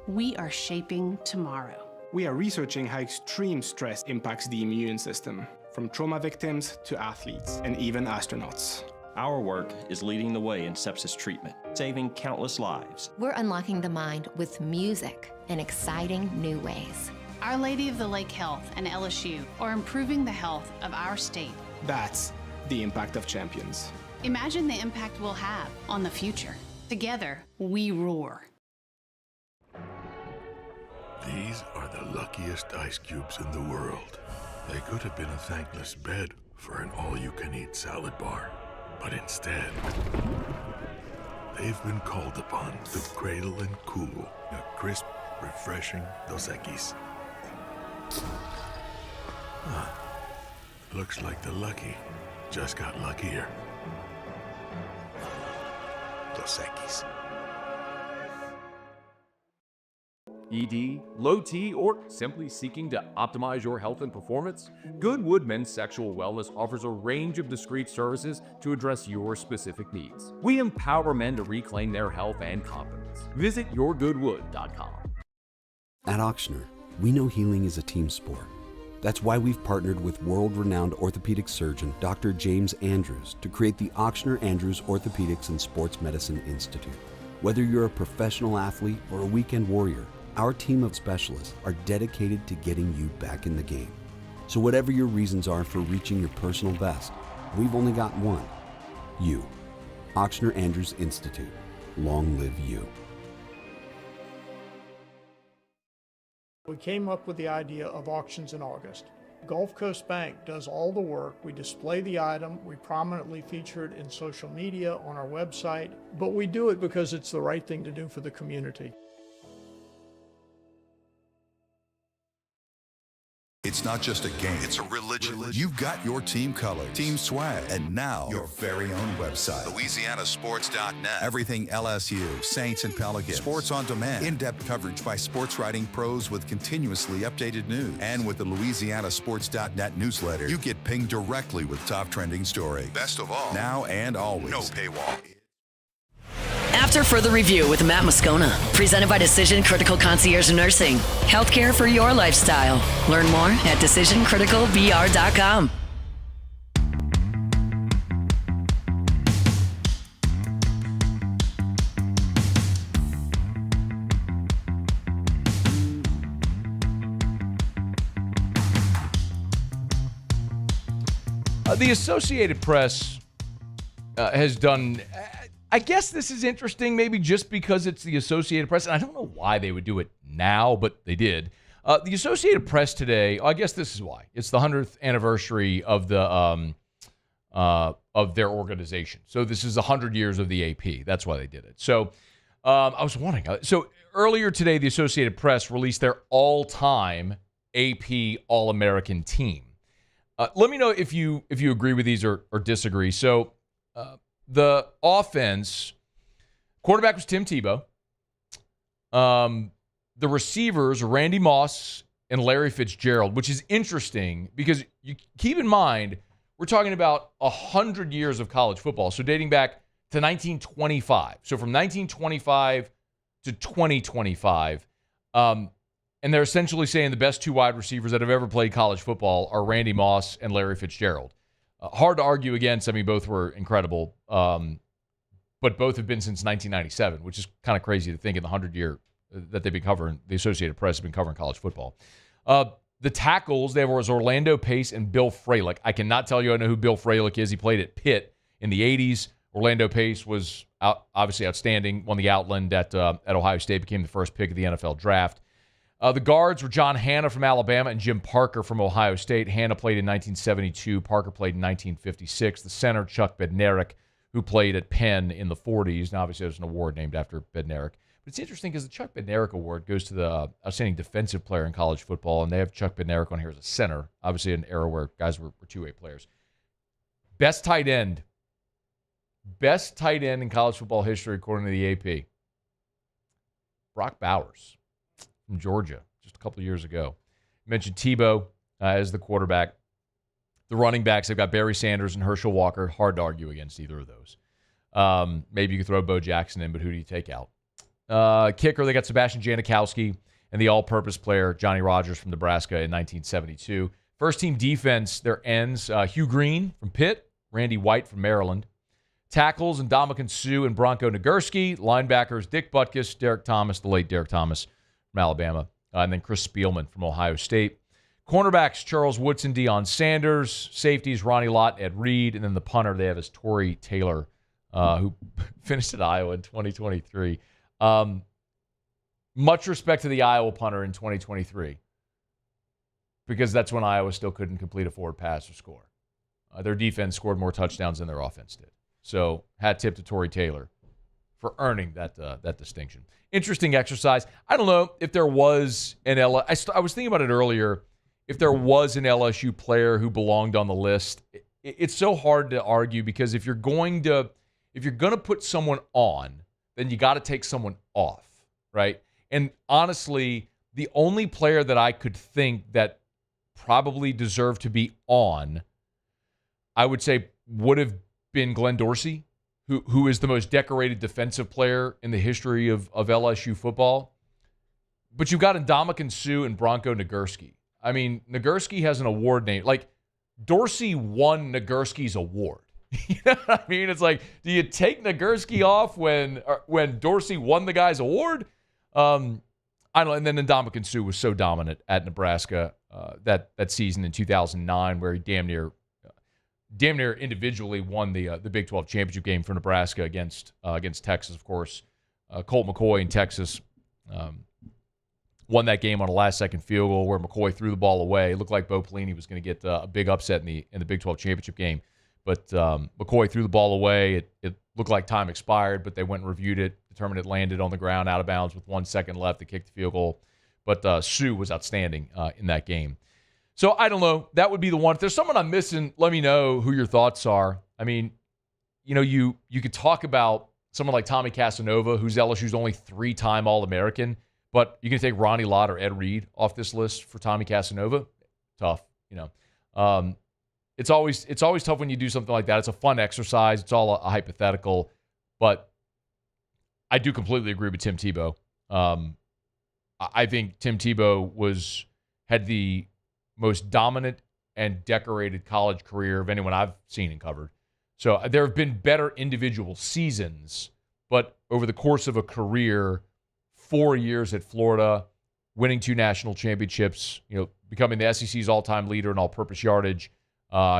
we are shaping tomorrow. We are researching how extreme stress impacts the immune system, from trauma victims to athletes and even astronauts. Our work is leading the way in sepsis treatment, saving countless lives. We're unlocking the mind with music in exciting new ways. Our Lady of the Lake Health and LSU are improving the health of our state. That's the impact of champions. Imagine the impact we'll have on the future. Together, we roar. These are the luckiest ice cubes in the world. They could have been a thankless bed for an all-you-can-eat salad bar. But instead, they've been called upon to cradle and cool a crisp, refreshing Dos Equis. Looks like the lucky just got luckier. Dos Equis. ED, low T, or simply seeking to optimize your health and performance? Goodwood Men's Sexual Wellness offers a range of discreet services to address your specific needs. We empower men to reclaim their health and confidence. Visit yourgoodwood.com. At Ochsner, we know healing is a team sport. That's why we've partnered with world-renowned orthopedic surgeon Dr. James Andrews to create the Ochsner Andrews Orthopedics and Sports Medicine Institute. Whether you're a professional athlete or a weekend warrior, our team of specialists are dedicated to getting you back in the game. So whatever your reasons are for reaching your personal best, we've only got one: you. Ochsner Andrews Institute. Long live you. We came up with the idea of auctions in August. Gulf Coast Bank does all the work. We display the item, we prominently feature it in social media, on our website, but we do it because it's the right thing to do for the community. It's not just a game, it's a religion. You've got your team colors, team swag, and now your very own website. LouisianaSports.net. Everything LSU, Saints, and Pelicans. Sports on demand. In-depth coverage by sports writing pros with continuously updated news. And with the LouisianaSports.net newsletter, you get pinged directly with top trending stories. Best of all, now and always, no paywall. After Further Review with Matt Moscona, presented by Decision Critical Concierge Nursing. Healthcare for your lifestyle. Learn more at DecisionCriticalVR.com. The Associated Press has done... I guess this is interesting, maybe just because it's the Associated Press. And I don't know why they would do it now, but they did. The Associated Press today, I guess this is why. It's the 100th anniversary of the of their organization. So this is 100 years of the AP. That's why they did it. So I was wondering. So earlier today, the Associated Press released their all-time AP All-American team. Let me know if you agree with these or disagree. So the offense, quarterback was Tim Tebow. The receivers are Randy Moss and Larry Fitzgerald, which is interesting because you keep in mind, we're talking about 100 years of college football. So dating back to 1925. So from 1925 to 2025. And they're essentially saying the best two wide receivers that have ever played college football are Randy Moss and Larry Fitzgerald. Hard to argue against. I mean, both were incredible, but both have been since 1997, which is kind of crazy to think in the 100-year that they've been covering. The Associated Press has been covering college football. The tackles, there was Orlando Pace and Bill Fralick. I cannot tell you I know who Bill Fralick is. He played at Pitt in the 80s. Orlando Pace was obviously outstanding, won the Outland at Ohio State, became the first pick of the NFL draft. The guards were John Hanna from Alabama and Jim Parker from Ohio State. Hanna played in 1972. Parker played in 1956. The center, Chuck Bednarik, who played at Penn in the 40s. Now, obviously, there's an award named after Bednarik. But it's interesting because the Chuck Bednarik Award goes to the outstanding defensive player in college football, and they have Chuck Bednarik on here as a center, obviously an era where guys were two-way players. Best tight end in college football history, according to the AP. Brock Bowers from Georgia, just a couple of years ago. You mentioned Tebow as the quarterback. The running backs, they've got Barry Sanders and Herschel Walker. Hard to argue against either of those. Maybe you could throw Bo Jackson in, but who do you take out? Kicker, they got Sebastian Janikowski and the all-purpose player Johnny Rodgers from Nebraska in 1972. First-team defense, their ends, Hugh Green from Pitt, Randy White from Maryland. Tackles, Ndamukong Suh and Bronco Nagurski. Linebackers, Dick Butkus, Derek Thomas, the late Derek Thomas from Alabama. and then Chris Spielman from Ohio State. Cornerbacks, Charles Woodson, Deion Sanders. Safeties, Ronnie Lott, Ed Reed. And then the punter they have is Torrey Taylor, who finished at Iowa in 2023. Much respect to the Iowa punter in 2023 because that's when Iowa still couldn't complete a forward pass or score. Their defense scored more touchdowns than their offense did. So hat tip to Torrey Taylor for earning that distinction. Interesting exercise. I don't know if there was an I was thinking about it earlier. If there was an LSU player who belonged on the list, it's so hard to argue because if you're going to put someone on, then you got to take someone off, right? And honestly, the only player that I could think that probably deserved to be on, I would say would have been Glenn Dorsey, who is the most decorated defensive player in the history of LSU football. But you've got Ndamukong Suh and Bronco Nagurski. I mean, Nagurski has an award name. Like, Dorsey won Nagurski's award. You know what I mean? It's like, do you take Nagurski off when Dorsey won the guy's award? I don't know. And then Ndamukong Suh was so dominant at Nebraska that season in 2009 where he damn near individually won the Big 12 championship game for Nebraska against Texas, of course. Colt McCoy in Texas won that game on a last-second field goal where McCoy threw the ball away. It looked like Bo Pelini was going to get a big upset in the Big 12 championship game, but McCoy threw the ball away. It looked like time expired, but they went and reviewed it, determined it landed on the ground out of bounds with 1 second left to kick the field goal. But Suh was outstanding in that game. So I don't know. That would be the one. If there's someone I'm missing, let me know who your thoughts are. I mean, you could talk about someone like Tommy Casanova, who's LSU's only 3-time All-American, but you can take Ronnie Lott or Ed Reed off this list for Tommy Casanova. Tough, It's always tough when you do something like that. It's a fun exercise. It's all a hypothetical, but I do completely agree with Tim Tebow. I think Tim Tebow had the most dominant and decorated college career of anyone I've seen and covered. So there have been better individual seasons, but over the course of a career, 4 years at Florida, winning 2 national championships, becoming the SEC's all-time leader in all-purpose yardage,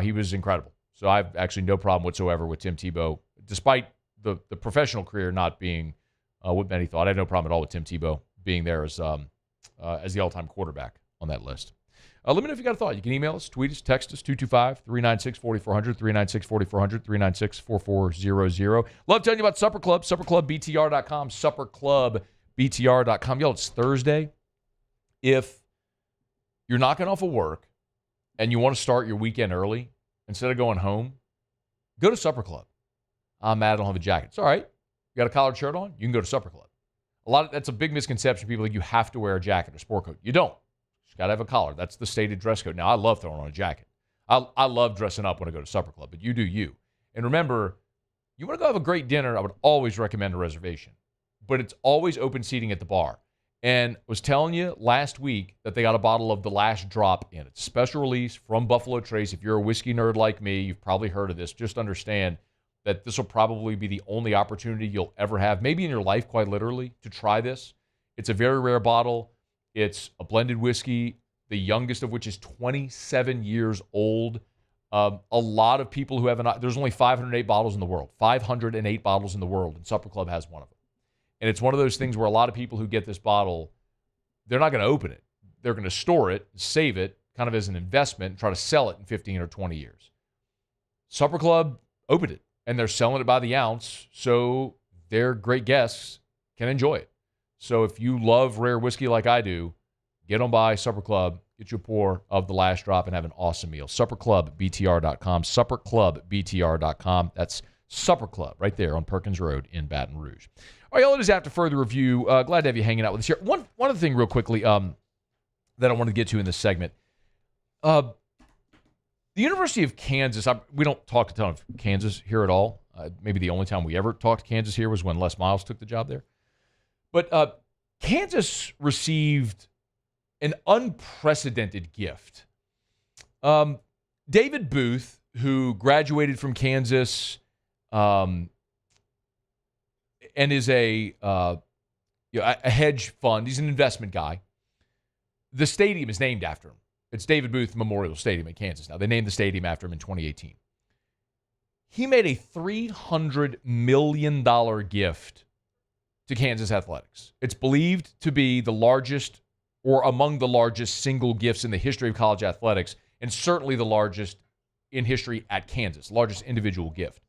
he was incredible. So I have actually no problem whatsoever with Tim Tebow, despite the professional career not being what many thought. I had no problem at all with Tim Tebow being there as the all-time quarterback on that list. Let me know if you got a thought. You can email us, tweet us, text us, 225-396-4400, 396-4400, 396-4400. Love telling you about Supper Club, supperclubbtr.com, supperclubbtr.com. Yo, it's Thursday. If you're knocking off of work and you want to start your weekend early, instead of going home, go to Supper Club. I'm mad I don't have a jacket. It's all right. You got a collared shirt on? You can go to Supper Club. That's a big misconception. People think you have to wear a jacket or sport coat. You don't. You got to have a collar. That's the stated dress code. Now, I love throwing on a jacket. I love dressing up when I go to Supper Club, but you do you. And remember, you want to go have a great dinner, I would always recommend a reservation. But it's always open seating at the bar. And I was telling you last week that they got a bottle of The Last Drop in. It's a special release from Buffalo Trace. If you're a whiskey nerd like me, you've probably heard of this. Just understand that this will probably be the only opportunity you'll ever have, maybe in your life, quite literally, to try this. It's a very rare bottle. It's a blended whiskey, the youngest of which is 27 years old. A lot of people who have there's only 508 bottles in the world. 508 bottles in the world, and Supper Club has one of them. And it's one of those things where a lot of people who get this bottle, they're not going to open it. They're going to store it, save it, kind of as an investment, and try to sell it in 15 or 20 years. Supper Club opened it, and they're selling it by the ounce, so their great guests can enjoy it. So if you love rare whiskey like I do, get on by Supper Club, get you a pour of The Last Drop, and have an awesome meal. Supperclubbtr.com, supperclubbtr.com. That's Supper Club right there on Perkins Road in Baton Rouge. All right, y'all, it is After Further Review. Glad to have you hanging out with us here. One other thing real quickly that I want to get to in this segment. The University of Kansas, we don't talk a ton of Kansas here at all. Maybe the only time we ever talked Kansas here was when Les Miles took the job there. But Kansas received an unprecedented gift. David Booth, who graduated from Kansas and is a hedge fund, he's an investment guy, the stadium is named after him. It's David Booth Memorial Stadium in Kansas now. They named the stadium after him in 2018. He made a $300 million gift to Kansas Athletics. It's believed to be the largest or among the largest single gifts in the history of college athletics, and certainly the largest in history at Kansas, largest individual gift.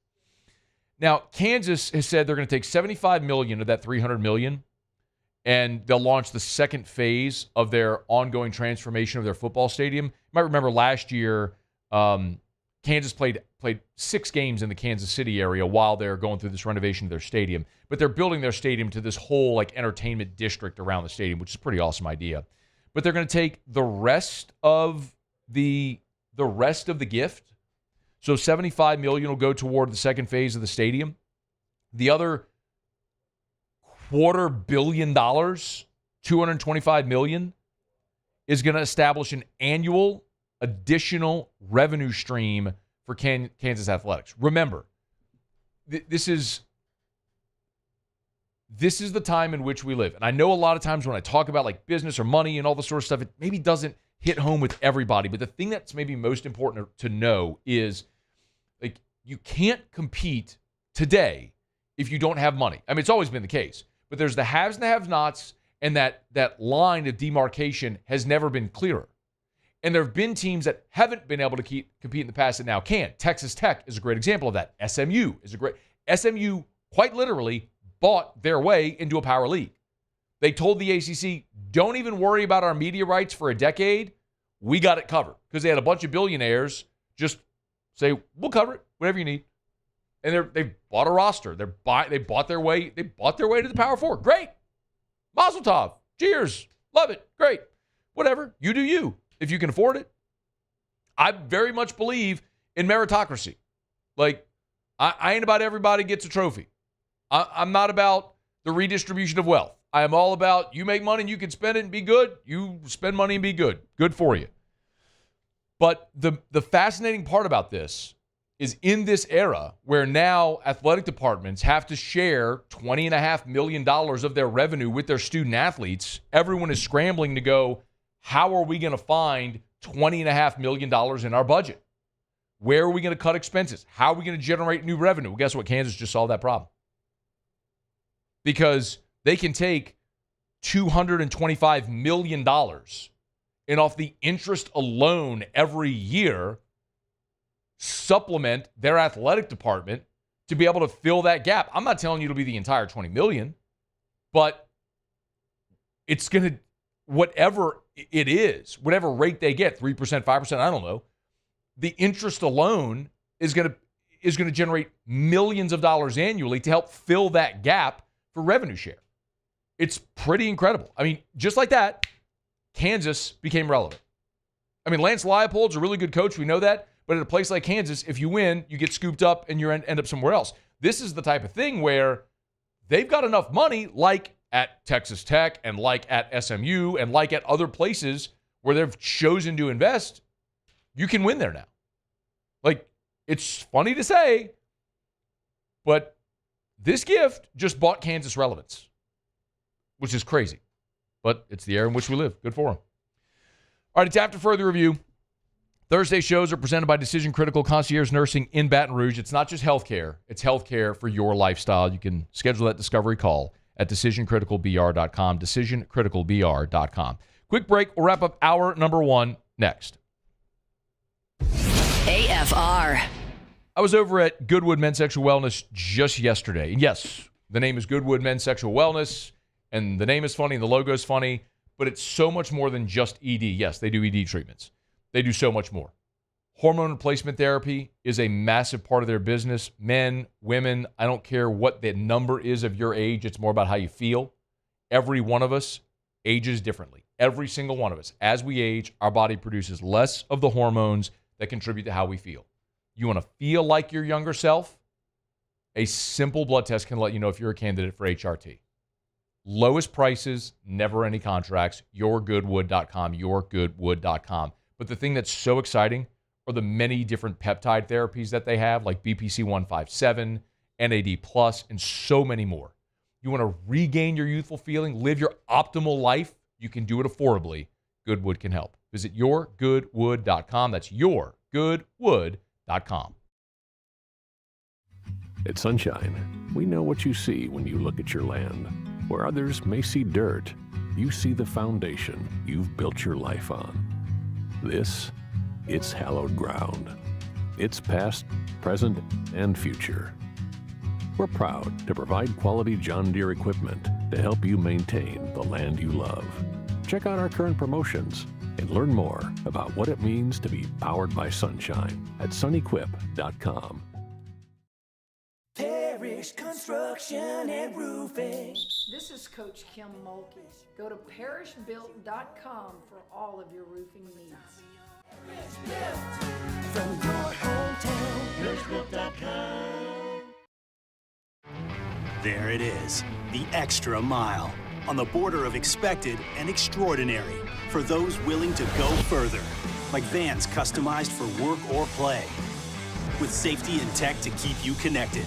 Now, Kansas has said they're going to take $75 million of that $300 million, and they'll launch the second phase of their ongoing transformation of their football stadium. You might remember last year, Kansas played 6 games in the Kansas City area while they're going through this renovation of their stadium. But they're building their stadium to this whole entertainment district around the stadium, which is a pretty awesome idea. But they're going to take the rest of the gift. So $75 million will go toward the second phase of the stadium. The other $250 million, $225 million, is going to establish an annual additional revenue stream for Kansas Athletics. Remember, this is the time in which we live. And I know a lot of times when I talk about business or money and all the sort of stuff, it maybe doesn't hit home with everybody. But the thing that's maybe most important to know is you can't compete today if you don't have money. I mean, it's always been the case. But there's the haves and the have-nots, and that line of demarcation has never been clearer. And there have been teams that haven't been able to compete in the past that now can. Texas Tech is a great example of that. SMU quite literally bought their way into a power league. They told the ACC, don't even worry about our media rights for a decade. We got it covered. Because they had a bunch of billionaires just say, we'll cover it, whatever you need. And they've bought a roster. They bought their way to the Power Four. Great. Mazel tov. Cheers. Love it. Great. Whatever. You do you. If you can afford it. I very much believe in meritocracy. I ain't about everybody gets a trophy. I'm not about the redistribution of wealth. I am all about you make money and you can spend it and be good. You spend money and be good. Good for you. But the fascinating part about this is in this era where now athletic departments have to share $20.5 million of their revenue with their student athletes, everyone is scrambling to go, how are we going to find $20.5 million in our budget? Where are we going to cut expenses? How are we going to generate new revenue? Well, guess what? Kansas just solved that problem. Because they can take $225 million and off the interest alone every year, supplement their athletic department to be able to fill that gap. I'm not telling you it'll be the entire $20 million, but it's going to, whatever it is, whatever rate they get, 3%, 5%, I don't know, the interest alone is going to generate millions of dollars annually to help fill that gap for revenue share. It's pretty incredible. I mean, just like that, Kansas became relevant. I mean, Lance Leipold's a really good coach. We know that. But at a place like Kansas, if you win, you get scooped up and you end up somewhere else. This is the type of thing where they've got enough money, like at Texas Tech and like at SMU and like at other places where they've chosen to invest. You can win there now. It's funny to say, but this gift just bought Kansas relevance, which is crazy. But it's the era in which we live. Good for them. All right, it's After Further Review. Thursday shows are presented by Decision Critical Concierge Nursing in Baton Rouge. It's not just healthcare. It's healthcare for your lifestyle. You can schedule that discovery call at decisioncriticalbr.com, decisioncriticalbr.com. Quick break. We'll wrap up hour number 1 next. AFR. I was over at Goodwood Men's Sexual Wellness just yesterday. And yes, the name is Goodwood Men's Sexual Wellness, and the name is funny and the logo is funny, but it's so much more than just ED. Yes, they do ED treatments. They do so much more. Hormone replacement therapy is a massive part of their business. Men, women, I don't care what the number is of your age. It's more about how you feel. Every one of us ages differently. Every single one of us. As we age, our body produces less of the hormones that contribute to how we feel. You want to feel like your younger self? A simple blood test can let you know if you're a candidate for HRT. Lowest prices, never any contracts. YourGoodwood.com, YourGoodwood.com. But the thing that's so exciting are the many different peptide therapies that they have, like BPC 157, NAD+, and so many more. You want to regain your youthful feeling, live your optimal life? You can do it affordably. Goodwood can help. Visit yourgoodwood.com. That's yourgoodwood.com. At Sunshine, we know what you see when you look at your land. Where others may see dirt, you see the foundation you've built your life on. It's hallowed ground. It's past, present, and future. We're proud to provide quality John Deere equipment to help you maintain the land you love. Check out our current promotions and learn more about what it means to be powered by sunshine at sunequip.com. Parish Construction and Roofing. This is Coach Kim Mulkey. Go to parishbuilt.com for all of your roofing needs. From your hometown, parishbuilt.com. There it is, the extra mile, on the border of expected and extraordinary for those willing to go further, like vans customized for work or play, with safety and tech to keep you connected,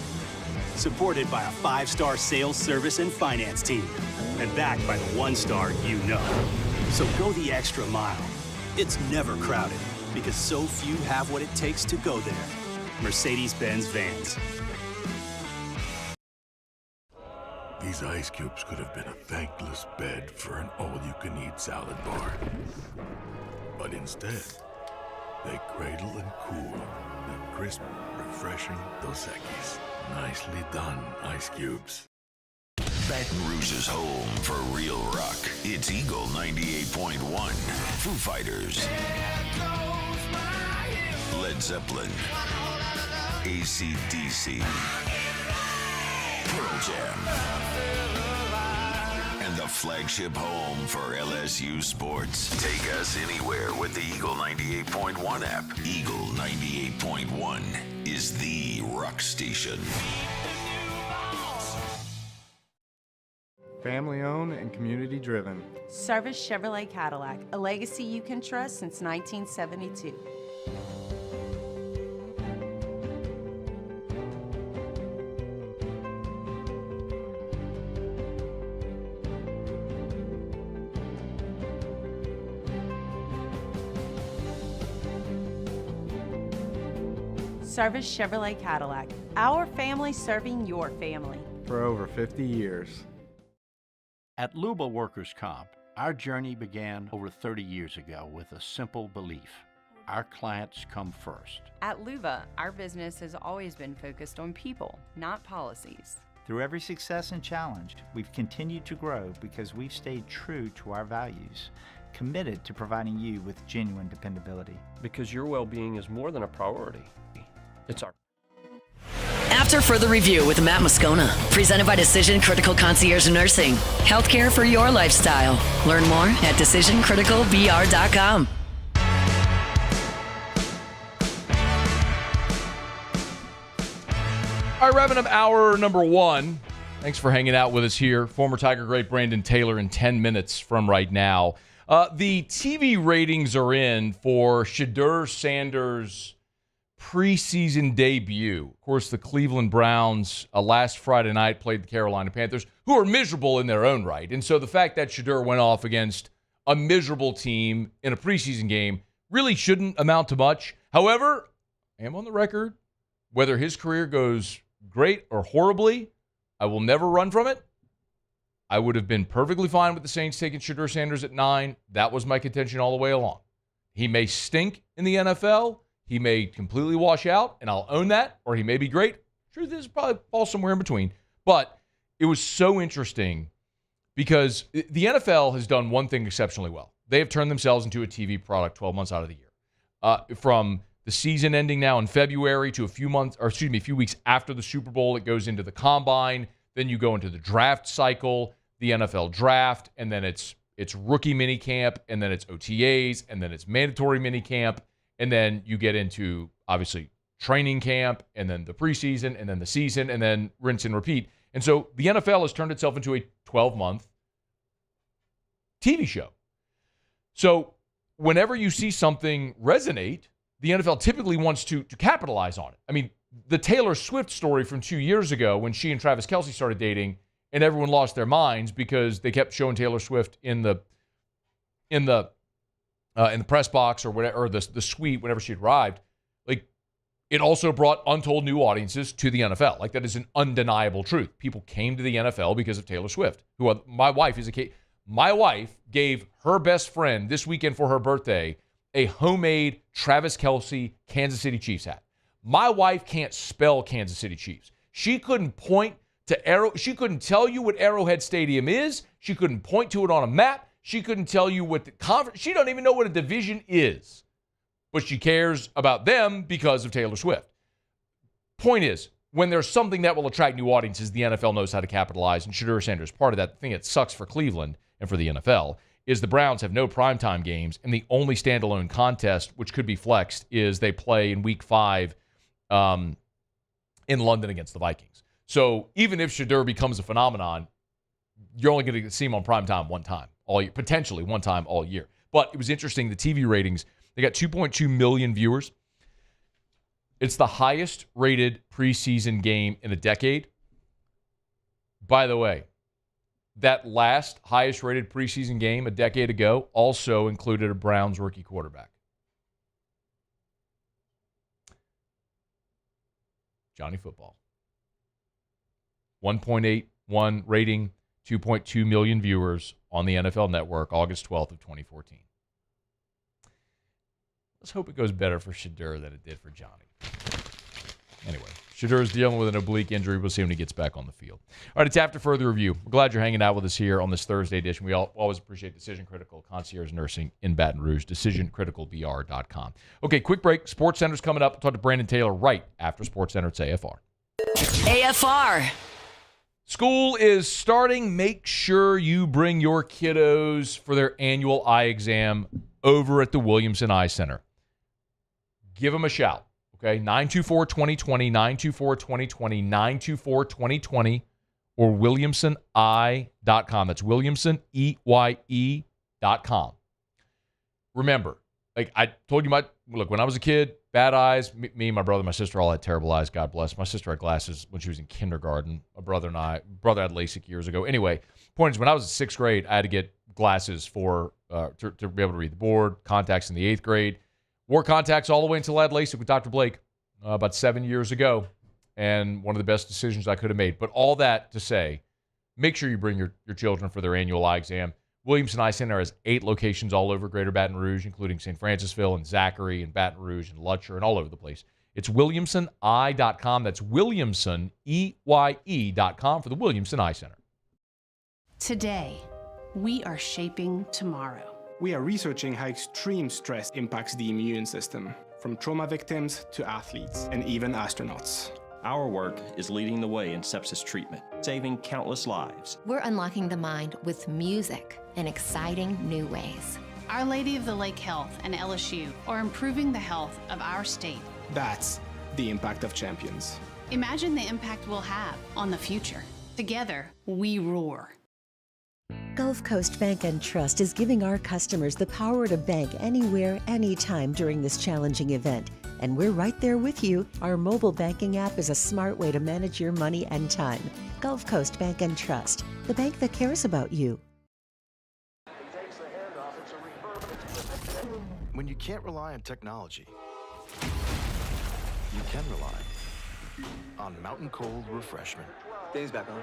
supported by a 5-star sales, service, and finance team, and backed by the 1-star you know. So go the extra mile. It's never crowded, because so few have what it takes to go there. Mercedes-Benz Vans. These ice cubes could have been a thankless bed for an all-you-can-eat salad bar. But instead, they cradle and cool the crisp, refreshing Dos Equis. Nicely done, ice cubes. Baton Rouge's home for real rock. It's Eagle 98.1. Foo Fighters. Led Zeppelin. AC/DC. Pearl Jam. And the flagship home for LSU sports. Take us anywhere with the Eagle 98.1 app. Eagle 98.1 is the rock station. Family owned and community driven. Service Chevrolet Cadillac, a legacy you can trust since 1972. Service Chevrolet Cadillac, our family serving your family. For over 50 years. At Luba Workers' Comp, our journey began over 30 years ago with a simple belief. Our clients come first. At Luba, our business has always been focused on people, not policies. Through every success and challenge, we've continued to grow because we've stayed true to our values, committed to providing you with genuine dependability. Because your well-being is more than a priority. It's our... After further review with Matt Moscona, presented by Decision Critical Concierge Nursing. Healthcare for your lifestyle. Learn more at decisioncriticalbr.com. All right, wrapping up hour number 1. Thanks for hanging out with us here. Former Tiger great Brandon Taylor in 10 minutes from right now. The TV ratings are in for Shedeur Sanders' preseason debut. Of course, the Cleveland Browns last Friday night played the Carolina Panthers, who are miserable in their own right. And so the fact that Shedeur went off against a miserable team in a preseason game really shouldn't amount to much. However, I am on the record. Whether his career goes great or horribly, I will never run from it. I would have been perfectly fine with the Saints taking Shedeur Sanders at 9. That was my contention all the way along. He may stink in the NFL. He may completely wash out, and I'll own that, or he may be great. Truth is, probably fall somewhere in between. But it was so interesting because the NFL has done one thing exceptionally well. They have turned themselves into a TV product 12 months out of the year. From the season ending now in February to a few weeks after the Super Bowl, it goes into the combine. Then you go into the draft cycle, the NFL draft, and then it's rookie minicamp, and then it's OTAs, and then it's mandatory minicamp. And then you get into, obviously, training camp, and then the preseason, and then the season, and then rinse and repeat. And so the NFL has turned itself into a 12-month TV show. So whenever you see something resonate, the NFL typically wants to capitalize on it. I mean, the Taylor Swift story from 2 years ago when she and Travis Kelce started dating, and everyone lost their minds because they kept showing Taylor Swift in the in the press box or whatever, or the suite whenever she arrived, like, it also brought untold new audiences to the NFL. Like, that is an undeniable truth. People came to the NFL because of Taylor Swift, who my wife is my wife gave her best friend this weekend for her birthday a homemade Travis Kelce Kansas City Chiefs hat. My wife can't spell Kansas City Chiefs. She couldn't point to she couldn't tell you what Arrowhead Stadium is. She couldn't point to it on a map. She couldn't tell you what the conference. She don't even know what a division is. But she cares about them because of Taylor Swift. Point is, when there's something that will attract new audiences, the NFL knows how to capitalize, and Shedeur Sanders, part of that. The thing that sucks for Cleveland and for the NFL is the Browns have no primetime games, and the only standalone contest, which could be flexed, is they play in Week 5 in London against the Vikings. So even if Shedeur becomes a phenomenon, you're only going to see him on primetime one time all year, potentially one time all year. But it was interesting, the TV ratings, they got 2.2 million viewers. It's the highest rated preseason game in a decade. By the way, that last highest rated preseason game a decade ago also included a Browns rookie quarterback. Johnny Football. 1.81 rating, 2.2 million viewers on the NFL Network, August 12th of 2014. Let's hope it goes better for Shedeur than it did for Johnny. Anyway, Shedeur is dealing with an oblique injury. We'll see when he gets back on the field. All right, it's After Further Review. We're glad you're hanging out with us here on this Thursday edition. We always appreciate Decision Critical Concierge Nursing in Baton Rouge, decisioncriticalbr.com. Okay, quick break. Sports Center's coming up. We'll talk to Brandon Taylor right after Sports Center. It's AFR. AFR. School is starting. Make sure you bring your kiddos for their annual eye exam over at the Williamson Eye Center. Give them a shout. Okay, 924-2020, 924-2020, 924-2020, or WilliamsonEye.com. That's WilliamsonEye.com. Remember, like I told you, look, when I was a kid, bad eyes. Me and my brother, my sister all had terrible eyes. God bless. My sister had glasses when she was in kindergarten. My brother had LASIK years ago. Anyway, point is, when I was in 6th grade, I had to get glasses for to be able to read the board. Contacts in the 8th grade. Wore contacts all the way until I had LASIK with Dr. Blake about 7 years ago, and one of the best decisions I could have made. But all that to say, make sure you bring your children for their annual eye exam. Williamson Eye Center has 8 locations all over Greater Baton Rouge, including St. Francisville and Zachary and Baton Rouge and Lutcher and all over the place. It's WilliamsonEye.com. That's WilliamsonEye.com for the Williamson Eye Center. Today, we are shaping tomorrow. We are researching how extreme stress impacts the immune system, from trauma victims to athletes and even astronauts. Our work is leading the way in sepsis treatment, saving countless lives. We're unlocking the mind with music in exciting new ways. Our Lady of the Lake Health and LSU are improving the health of our state. That's the impact of champions. Imagine the impact we'll have on the future. Together, we roar. Gulf Coast Bank and Trust is giving our customers the power to bank anywhere, anytime during this challenging event. And we're right there with you. Our mobile banking app is a smart way to manage your money and time. Gulf Coast Bank and Trust, the bank that cares about you. When you can't rely on technology, you can rely on Mountain Cold Refreshment. Dave's back on.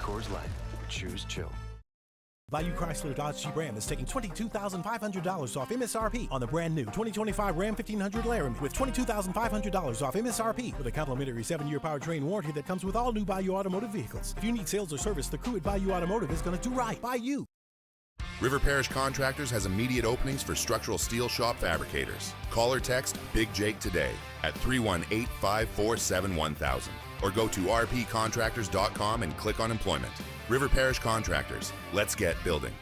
Coors Light. Choose chill. Bayou Chrysler Dodge Jeep Ram is taking $22,500 off MSRP on the brand new 2025 Ram 1500 Laramie with $22,500 off MSRP with a complimentary 7-year powertrain warranty that comes with all new Bayou Automotive vehicles. If you need sales or service, the crew at Bayou Automotive is going to do right by you. River Parish Contractors has immediate openings for structural steel shop fabricators. Call or text Big Jake today at 318-547-1000 or go to rpcontractors.com and click on employment. River Parish Contractors. Let's get building.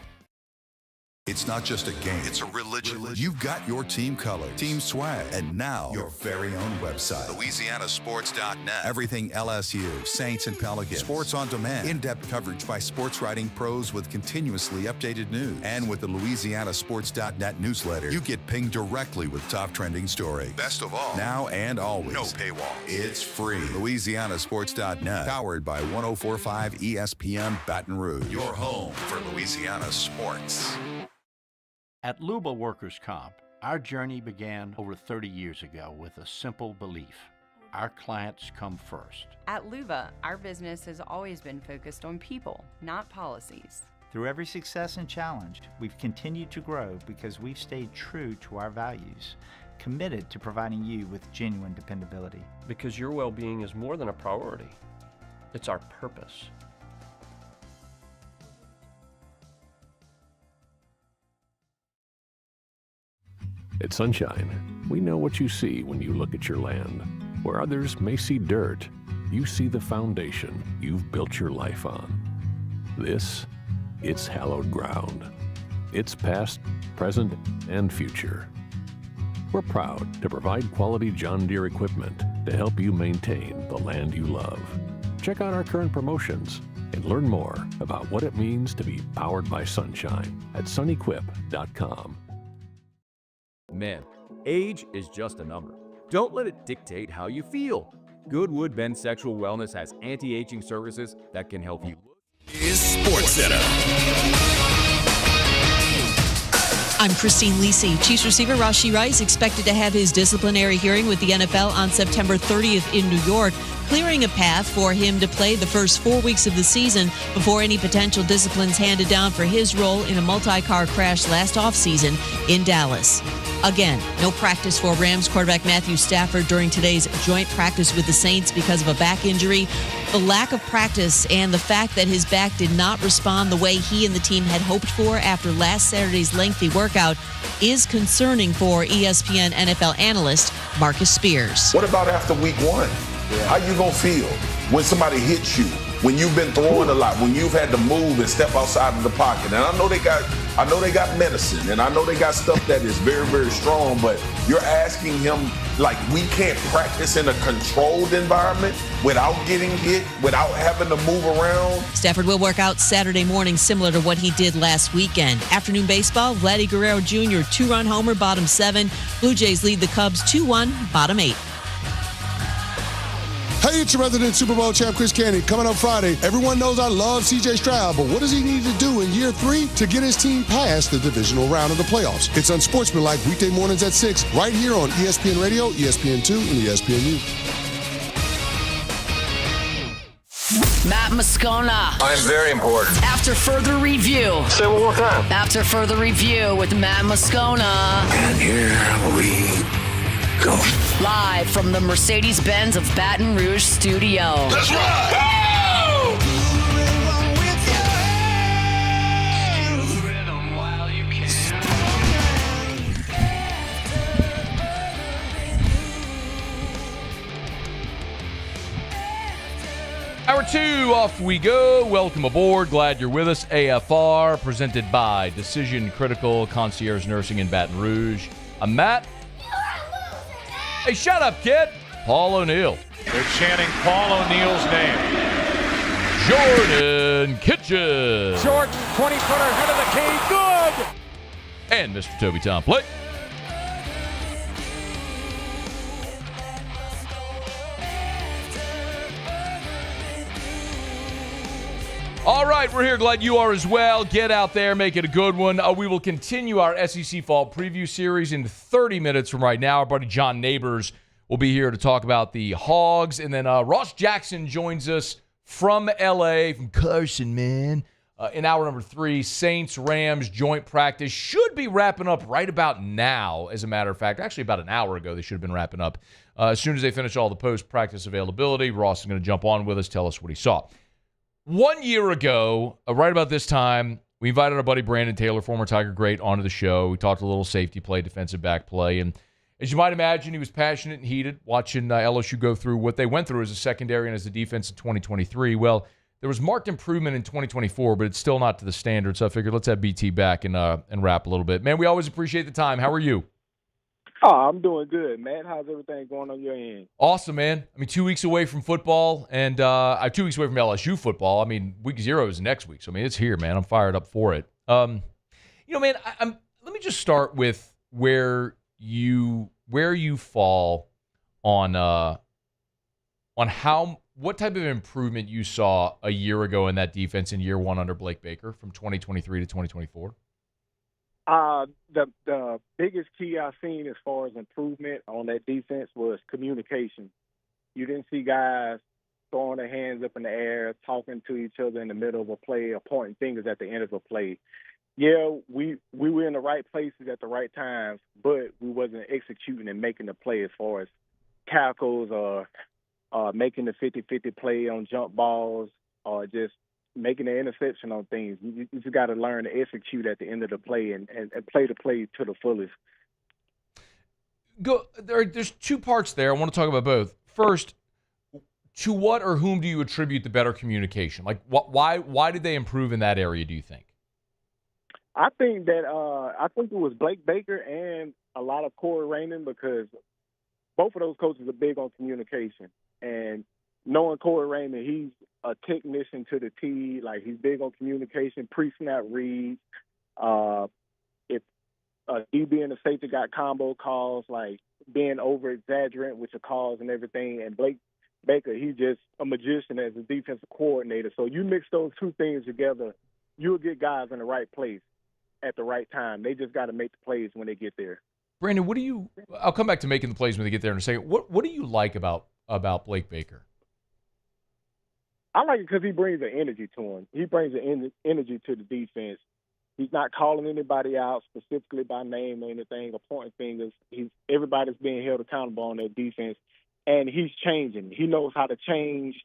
It's not just a game, it's a religion. You've got your team color, team swag, and now your very own website, LouisianaSports.net. Everything LSU, Saints, and Pelicans. Sports on demand. In-depth coverage by sports writing pros with continuously updated news. And with the LouisianaSports.net newsletter, you get pinged directly with top trending stories. Best of all, now and always, no paywall. It's free. LouisianaSports.net, powered by 104.5 ESPN Baton Rouge. Your home for Louisiana sports. At Luba Workers Comp, our journey began over 30 years ago with a simple belief. Our clients come first. At Luba, our business has always been focused on people, not policies. Through every success and challenge, we've continued to grow because we've stayed true to our values, committed to providing you with genuine dependability. Because your well-being is more than a priority. It's our purpose. At Sunshine, we know what you see when you look at your land. Where others may see dirt, you see the foundation you've built your life on. It's hallowed ground. It's past, present, and future. We're proud to provide quality John Deere equipment to help you maintain the land you love. Check out our current promotions and learn more about what it means to be powered by sunshine at sunequip.com. Men, age is just a number. Don't let it dictate how you feel. Goodwood Men's Sexual Wellness has anti-aging services that can help you. Is Sports Center. I'm Christine Lisi. Chiefs receiver Rashee Rice expected to have his disciplinary hearing with the NFL on September 30th in New York, clearing a path for him to play the first 4 weeks of the season before any potential disciplines handed down for his role in a multi-car crash last offseason in Dallas. Again, no practice for Rams quarterback Matthew Stafford during today's joint practice with the Saints because of a back injury. The lack of practice and the fact that his back did not respond the way he and the team had hoped for after last Saturday's lengthy workout is concerning for ESPN NFL analyst Marcus Spears. What about after week one? How you gonna feel when somebody hits you, when you've been throwing a lot, when you've had to move and step outside of the pocket? And I know they got medicine, and I know they got stuff that is very, very strong, but you're asking him, like, we can't practice in a controlled environment without getting hit, without having to move around. Stafford will work out Saturday morning similar to what he did last weekend. Afternoon baseball, Vladdy Guerrero Jr., 2-run homer, bottom 7. Blue Jays lead the Cubs 2-1, bottom 8. Hey, it's your resident Super Bowl champ, Chris Candy. Coming up Friday, everyone knows I love C.J. Stroud, but what does he need to do in year 3 to get his team past the divisional round of the playoffs? It's Unsportsmanlike weekday mornings at 6, right here on ESPN Radio, ESPN2, and ESPNU. Matt Moscona. I'm very important. After further review. Say it one more time. After further review with Matt Moscona. And here we go. Live from the Mercedes-Benz of Baton Rouge studio. Let's ride! Hour 2, off we go. Welcome aboard. Glad you're with us. AFR, presented by Decision Critical Concierge Nursing in Baton Rouge. I'm Matt. Hey, shut up, kid. Paul O'Neill. They're chanting Paul O'Neill's name. Jordan Kitchen. Short 20-footer, head of the key, good! And Mr. Toby Tomplay. All right, we're here. Glad you are as well. Get out there, make it a good one. We will continue our SEC Fall Preview Series in 30 minutes from right now. Our buddy John Nabors will be here to talk about the Hogs. And then Ross Jackson joins us from L.A., from Carson, man. In hour number 3, Saints-Rams joint practice should be wrapping up right about now, as a matter of fact. Actually, about an hour ago, they should have been wrapping up. As soon as they finish all the post-practice availability, Ross is going to jump on with us, tell us what he saw. 1 year ago, right about this time, we invited our buddy Brandon Taylor, former Tiger great, onto the show. We talked a little safety play, defensive back play. And as you might imagine, he was passionate and heated watching LSU go through what they went through as a secondary and as a defense in 2023. Well, there was marked improvement in 2024, but it's still not to the standard. So I figured let's have BT back and rap a little bit. Man, we always appreciate the time. How are you? Oh, I'm doing good, man. How's everything going on your end? Awesome, man. I mean, 2 weeks away from football, and 2 weeks away from LSU football. I mean, week 0 is next week. So, I mean, it's here, man. I'm fired up for it. Man, let me just start with where you fall on what type of improvement you saw a year ago in that defense in year 1 under Blake Baker from 2023 to 2024. The biggest key I've seen as far as improvement on that defense was communication. You didn't see guys throwing their hands up in the air, talking to each other in the middle of a play, or pointing fingers at the end of a play. Yeah, we were in the right places at the right times, but we wasn't executing and making the play as far as tackles or making the 50-50 play on jump balls or just making an interception on things. You just got to learn to execute at the end of the play and play the play to the fullest. There's two parts there. I want to talk about both. First, to what or whom do you attribute the better communication? Like, why did they improve in that area, do you think? I think that it was Blake Baker and a lot of Corey Raymond, because both of those coaches are big on communication. And knowing Corey Raymond, he's a technician to the T. Like, he's big on communication, pre-snap reads. If a DB and a safety got combo calls, like being over-exaggerant with your calls and everything. And Blake Baker, he's just a magician as a defensive coordinator. So you mix those two things together, you'll get guys in the right place at the right time. They just got to make the plays when they get there. Brandon, I'll come back to making the plays when they get there in a second. What do you like about Blake Baker? I like it because he brings the energy to him. He brings the energy to the defense. He's not calling anybody out specifically by name or anything or pointing fingers. Everybody's being held accountable on their defense, and he's changing. He knows how to change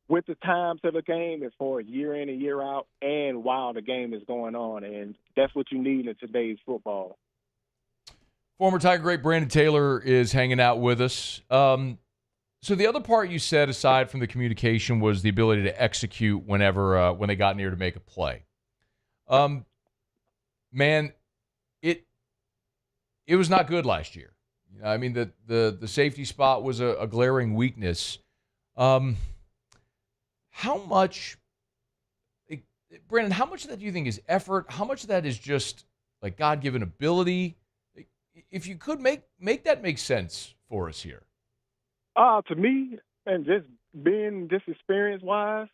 with the times of the game as far as year in and year out and while the game is going on, and that's what you need in today's football. Former Tiger great Brandon Taylor is hanging out with us. So the other part you said, aside from the communication, was the ability to execute when they got near to make a play. Man, it was not good last year. I mean, the safety spot was a glaring weakness. How much, Brandon, how much of that do you think is effort? How much of that is just like God-given ability? If you could make that make sense for us here. To me, and just being this experience-wise,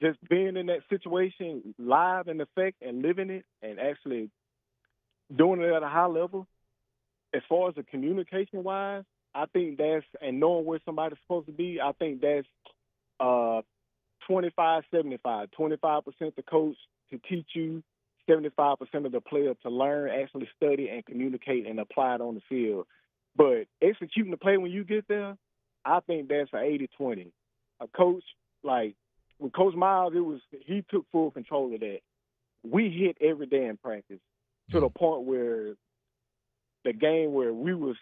just being in that situation live in effect and living it and actually doing it at a high level, as far as the communication-wise, I think that's, and knowing where somebody's supposed to be, I think that's 25-75. 25% the coach to teach you, 75% of the player to learn, actually study, and communicate and apply it on the field. But executing the play when you get there, I think that's an 80-20. A coach, like with Coach Miles, he took full control of that. We hit every day in practice to the point where the game was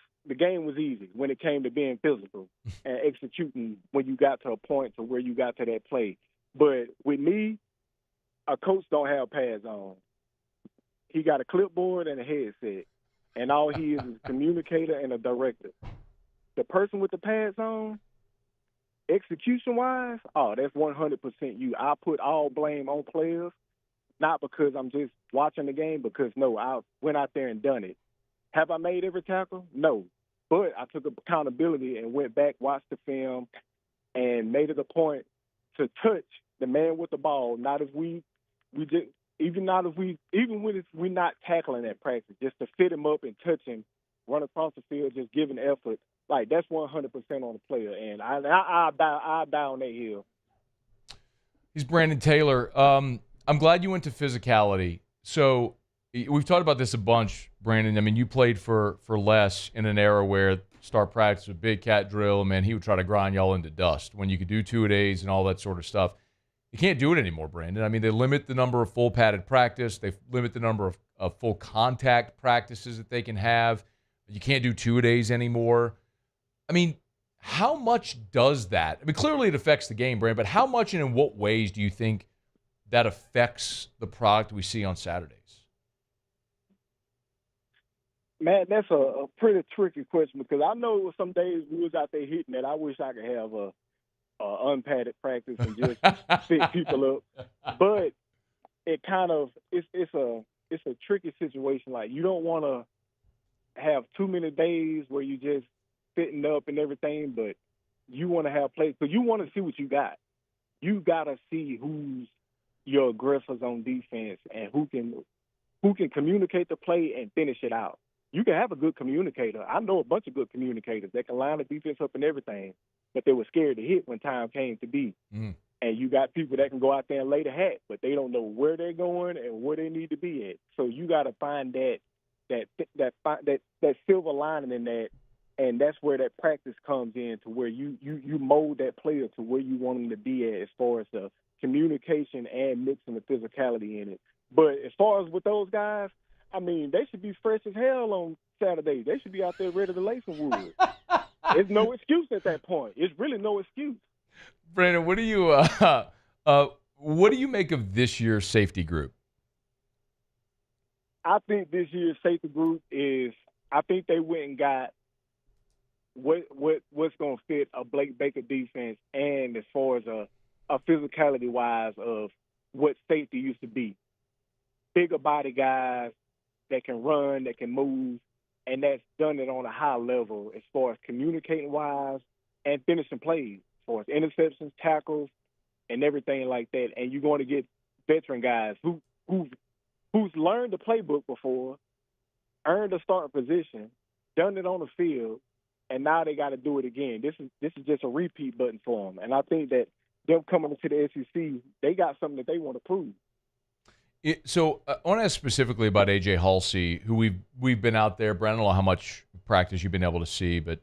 easy when it came to being physical and executing when you got to a point to where you got to that play. But with me, a coach don't have pads on. He got a clipboard and a headset, and all he is a communicator and a director. The person with the pads on, execution-wise, that's 100% you. I put all blame on players, not because I'm just watching the game, because, no, I went out there and done it. Have I made every tackle? No. But I took accountability and went back, watched the film, and made it a point to touch the man with the ball, even when we're not tackling at practice, just to fit him up and touch him, run across the field, just giving effort. Like, that's 100% on the player, and I bow on that hill. He's Brandon Taylor. I'm glad you went to physicality. So we've talked about this a bunch, Brandon. I mean, you played for Les in an era where start practice with big cat drill, and man, he would try to grind y'all into dust when you could do two-a-days and all that sort of stuff. You can't do it anymore, Brandon. I mean, they limit the number of full padded practice. They limit the number of full contact practices that they can have. You can't do two-a-days anymore. I mean, how much does that? I mean, clearly it affects the game, Brandon, but how much and in what ways do you think that affects the product we see on Saturdays? Man, that's a pretty tricky question, because I know some days we was out there hitting it. I wish I could have a unpadded practice and just fit people up. But it kind of it's a tricky situation. Like, you don't want to have too many days where you just fitting up and everything, but you want to have plays, because you want to see what you got. You got to see who's your aggressors on defense and who can who can communicate the play and finish it out. You can have a good communicator. I know a bunch of good communicators that can line the defense up and everything, but they were scared to hit when time came to be. And you got people that can go out there and lay the hat, but they don't know where they're going and where they need to be at. So you got to find that silver lining in that, and that's where that practice comes in, to where you mold that player to where you want them to be at, as far as the communication and mixing the physicality in it. But as far as with those guys, I mean, they should be fresh as hell on Saturday. They should be out there ready to lay some wood. There's no excuse at that point. It's really no excuse. Brandon, what do you make of this year's safety group? I think this year's safety group is, I think they went and got what's going to fit a Blake Baker defense, and as far as a physicality wise of what safety used to be. Bigger body guys that can run, that can move, and that's done it on a high level as far as communicating wise and finishing plays, as far as interceptions, tackles, and everything like that. And you're going to get veteran guys who's learned the playbook before, earned a starting position, done it on the field, and now they got to do it again. This is just a repeat button for them. And I think that them coming into the SEC, they got something that they want to prove. So I want to ask specifically about A.J. Halsey, who we've been out there. Brandon, I don't know how much practice you've been able to see, but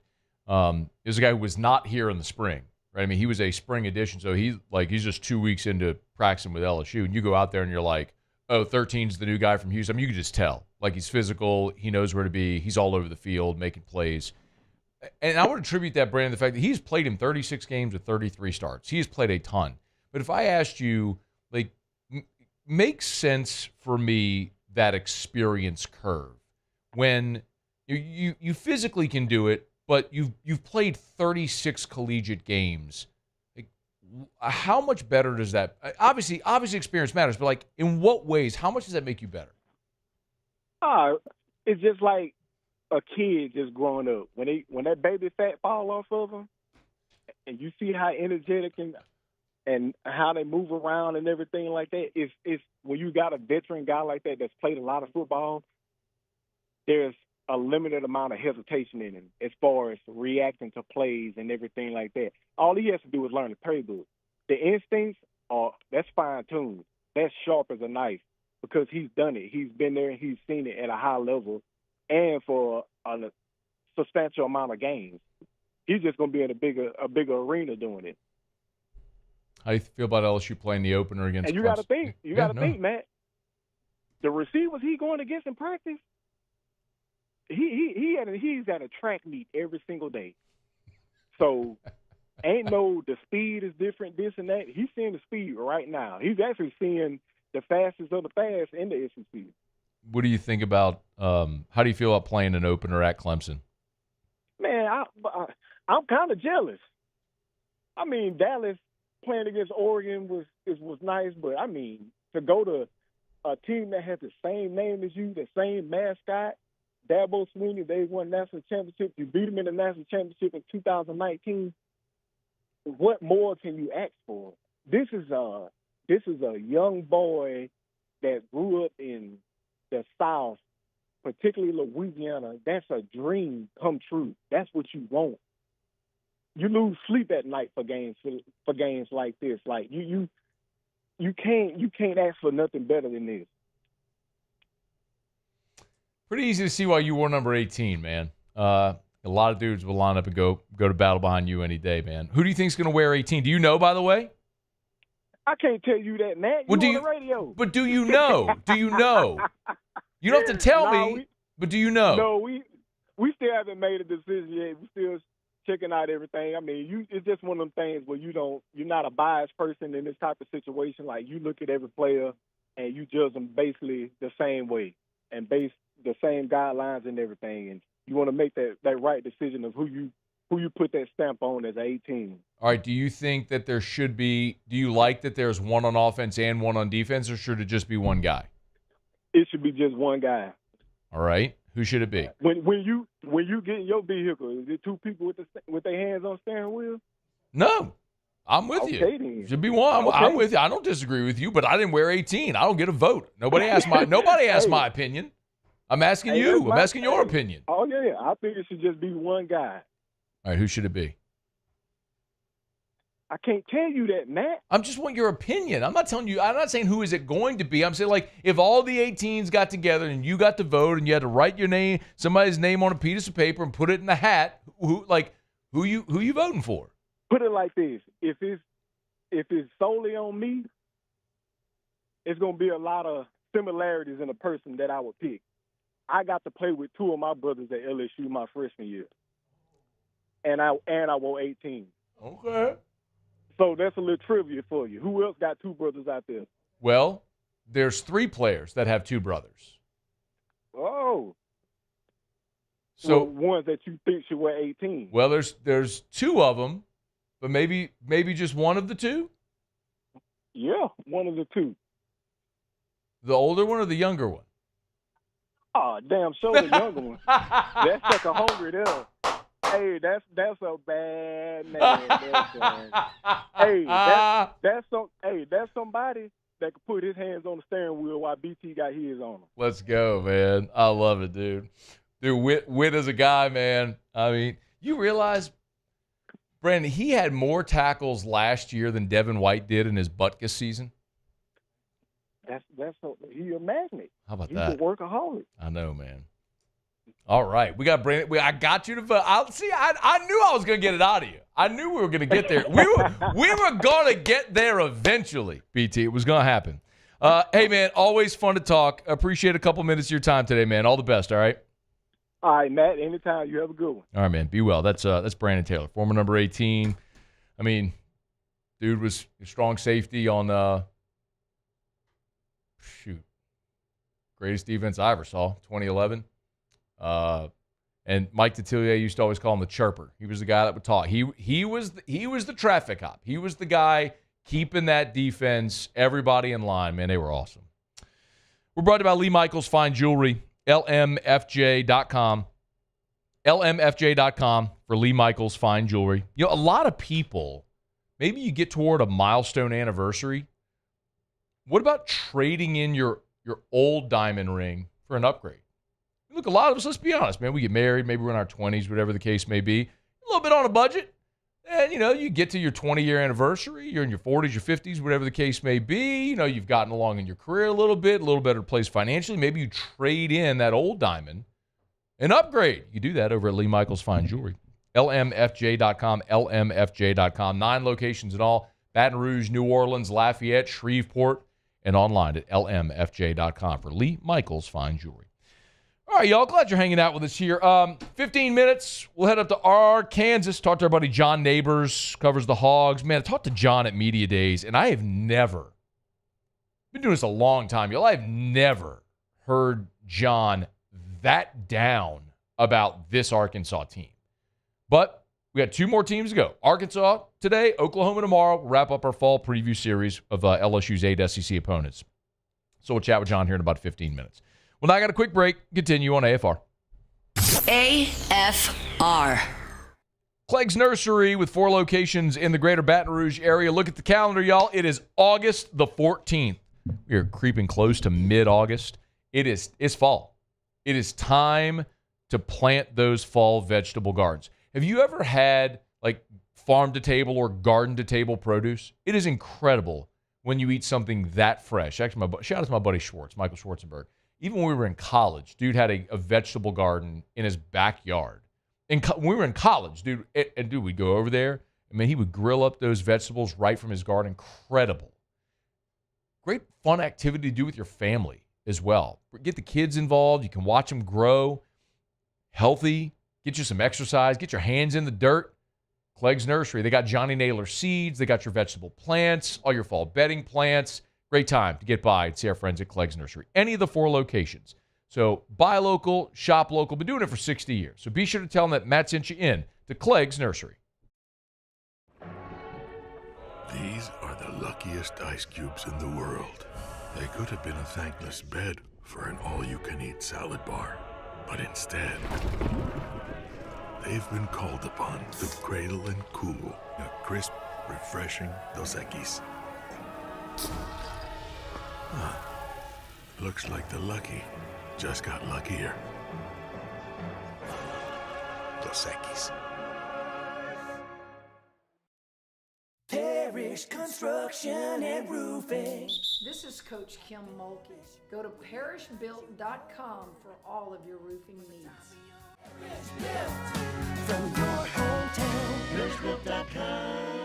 is a guy who was not here in the spring, right? I mean, he was a spring addition, so he's just 2 weeks into practicing with LSU, and you go out there and you're like, oh, 13's the new guy from Houston. I mean, you can just tell. Like, he's physical, he knows where to be, he's all over the field making plays. And I would attribute that, Brandon, to the fact that he's played in 36 games with 33 starts. He has played a ton. But if I asked you, like, makes sense for me that experience curve when you physically can do it, but you've played 36 collegiate games. Like, how much better does that? Obviously experience matters, but like, in what ways? How much does that make you better? It's just like a kid just growing up. When that baby fat fall off of them, and you see how energetic and how they move around and everything like that, it's when you got a veteran guy like that that's played a lot of football, there's a limited amount of hesitation in him as far as reacting to plays and everything like that. All he has to do is learn the playbook. The instincts that's fine-tuned. That's sharp as a knife because he's done it. He's been there and he's seen it at a high level and for a substantial amount of games. He's just going to be in a bigger arena doing it. How do you feel about LSU playing the opener against And you got to think. You got to think, Matt. The receivers he going against in practice, he's at a track meet every single day. So ain't no the speed is different, this and that. He's seeing the speed right now. He's actually seeing the fastest of the fast in the SEC. What do you think about? How do you feel about playing an opener at Clemson? Man, I'm kind of jealous. I mean, Dallas playing against Oregon was nice, but I mean, to go to a team that has the same name as you, the same mascot, Dabo Swinney, they won national championship. You beat them in the national championship in 2019. What more can you ask for? This is a young boy that grew up in the South, particularly Louisiana. That's a dream come true. That's what you want. You lose sleep at night for games like this. Like you can't ask for nothing better than this. Pretty easy to see why you wore number 18, man. A lot of dudes will line up and go to battle behind you any day, man. Who do you think's going to wear 18? Do you know, by the way? I can't tell you that, Matt. You're on the radio. But do you know? Do you know? You don't have to tell me, but do you know? No, we still haven't made a decision yet. We still checking out everything. I mean, it's just one of them things where you're not a biased person in this type of situation. Like, you look at every player and you judge them basically the same way and base the same guidelines and everything. And you want to make that right decision of who you put that stamp on as 18. All right. Do you think that do you like that there's one on offense and one on defense, or should it just be one guy? It should be just one guy. All right. Who should it be? When you get in your vehicle, is it two people with their hands on steering wheel? No. I'm with Okay, you. then. Should be one. Okay. I'm with you. I don't disagree with you, but I didn't wear 18. I don't get a vote. Nobody asked my opinion. I'm asking you. I'm asking your opinion. Oh, yeah. I think it should just be one guy. All right, who should it be? I can't tell you that, Matt. I just want your opinion. I'm not telling you. I'm not saying who is it going to be. I'm saying, like, if all the 18s got together and you got to vote and you had to write your name, somebody's name on a piece of paper and put it in the hat, who you voting for? Put it like this: if it's solely on me, it's gonna be a lot of similarities in the person that I would pick. I got to play with two of my brothers at LSU my freshman year, and I wore 18. Okay. So that's a little trivia for you. Who else got two brothers out there? Well, there's 3 players that have 2 brothers. Oh. So ones that you think should wear 18. Well, there's 2 of them, but maybe just one of the 2? Yeah, one of the 2. The older one or the younger one? Oh, damn, show the younger one. That's like a hungry there. Hey, that's a bad man. That's somebody that could put his hands on the steering wheel while BT got his on him. Let's go, man. I love it, dude. Dude, Witt is a guy, man. I mean, you realize, Brandon, he had more tackles last year than Devin White did in his Butkus season. He's a magnet. How about He's that? He's a workaholic. I know, man. All right, we got Brandon. I got you to vote. I knew I was going to get it out of you. I knew we were going to get there. We were going to get there eventually, BT. It was going to happen. Hey, man, always fun to talk. Appreciate a couple minutes of your time today, man. All the best, all right? All right, Matt, anytime. You have a good one. All right, man. Be well. That's Brandon Taylor, former number 18. I mean, dude was a strong safety on greatest defense I ever saw, 2011. And Mike Detillier used to always call him the chirper. He was the guy that would talk. He was the traffic cop. He was the guy keeping that defense, everybody in line. Man, they were awesome. We're brought to you by Lee Michaels Fine Jewelry, LMFJ.com. LMFJ.com for Lee Michaels Fine Jewelry. You know, a lot of people, maybe you get toward a milestone anniversary. What about trading in your old diamond ring for an upgrade? Look, a lot of us, let's be honest, man, we get married, maybe we're in our 20s, whatever the case may be, a little bit on a budget. And, you get to your 20-year anniversary, you're in your 40s, your 50s, whatever the case may be. You've gotten along in your career a little better place financially. Maybe you trade in that old diamond and upgrade. You do that over at Lee Michaels Fine Jewelry. LMFJ.com, LMFJ.com. 9 locations in all. Baton Rouge, New Orleans, Lafayette, Shreveport, and online at LMFJ.com for Lee Michaels Fine Jewelry. All right, y'all. Glad you're hanging out with us here. 15 minutes. We'll head up to Arkansas. Talk to our buddy John Nabors, covers the Hogs. Man, I talked to John at Media Days, and I have never been doing this a long time, y'all. I've never heard John that down about this Arkansas team. But we got 2 more teams to go. Arkansas today, Oklahoma tomorrow. We'll wrap up our fall preview series of LSU's 8 SEC opponents. So we'll chat with John here in about 15 minutes. Well, now I got a quick break. Continue on AFR. AFR. Clegg's Nursery with 4 locations in the greater Baton Rouge area. Look at the calendar, y'all. It is August the 14th. We are creeping close to mid-August. It's fall. It is time to plant those fall vegetable gardens. Have you ever had like farm-to-table or garden-to-table produce? It is incredible when you eat something that fresh. Actually, shout out to my buddy Schwartz, Michael Schwarzenberg. Even when we were in college, dude had a vegetable garden in his backyard. When we were in college, dude, we'd go over there. I mean, he would grill up those vegetables right from his garden. Incredible. Great fun activity to do with your family as well. Get the kids involved. You can watch them grow. Healthy. Get you some exercise. Get your hands in the dirt. Clegg's Nursery. They got Johnny Naylor seeds. They got your vegetable plants, all your fall bedding plants. Great time to get by and see our friends at Clegg's Nursery. Any of the 4 locations. So buy local, shop local. Been doing it for 60 years. So be sure to tell them that Matt sent you in to Clegg's Nursery. These are the luckiest ice cubes in the world. They could have been a thankless bed for an all-you-can-eat salad bar. But instead, they've been called upon to cradle and cool a crisp, refreshing Dos Equis. Looks like the lucky just got luckier. Dos Equis. Parish Construction and Roofing. This is Coach Kim Mulkey. Go to parishbuilt.com for all of your roofing needs. From your hometown, parishbuilt.com.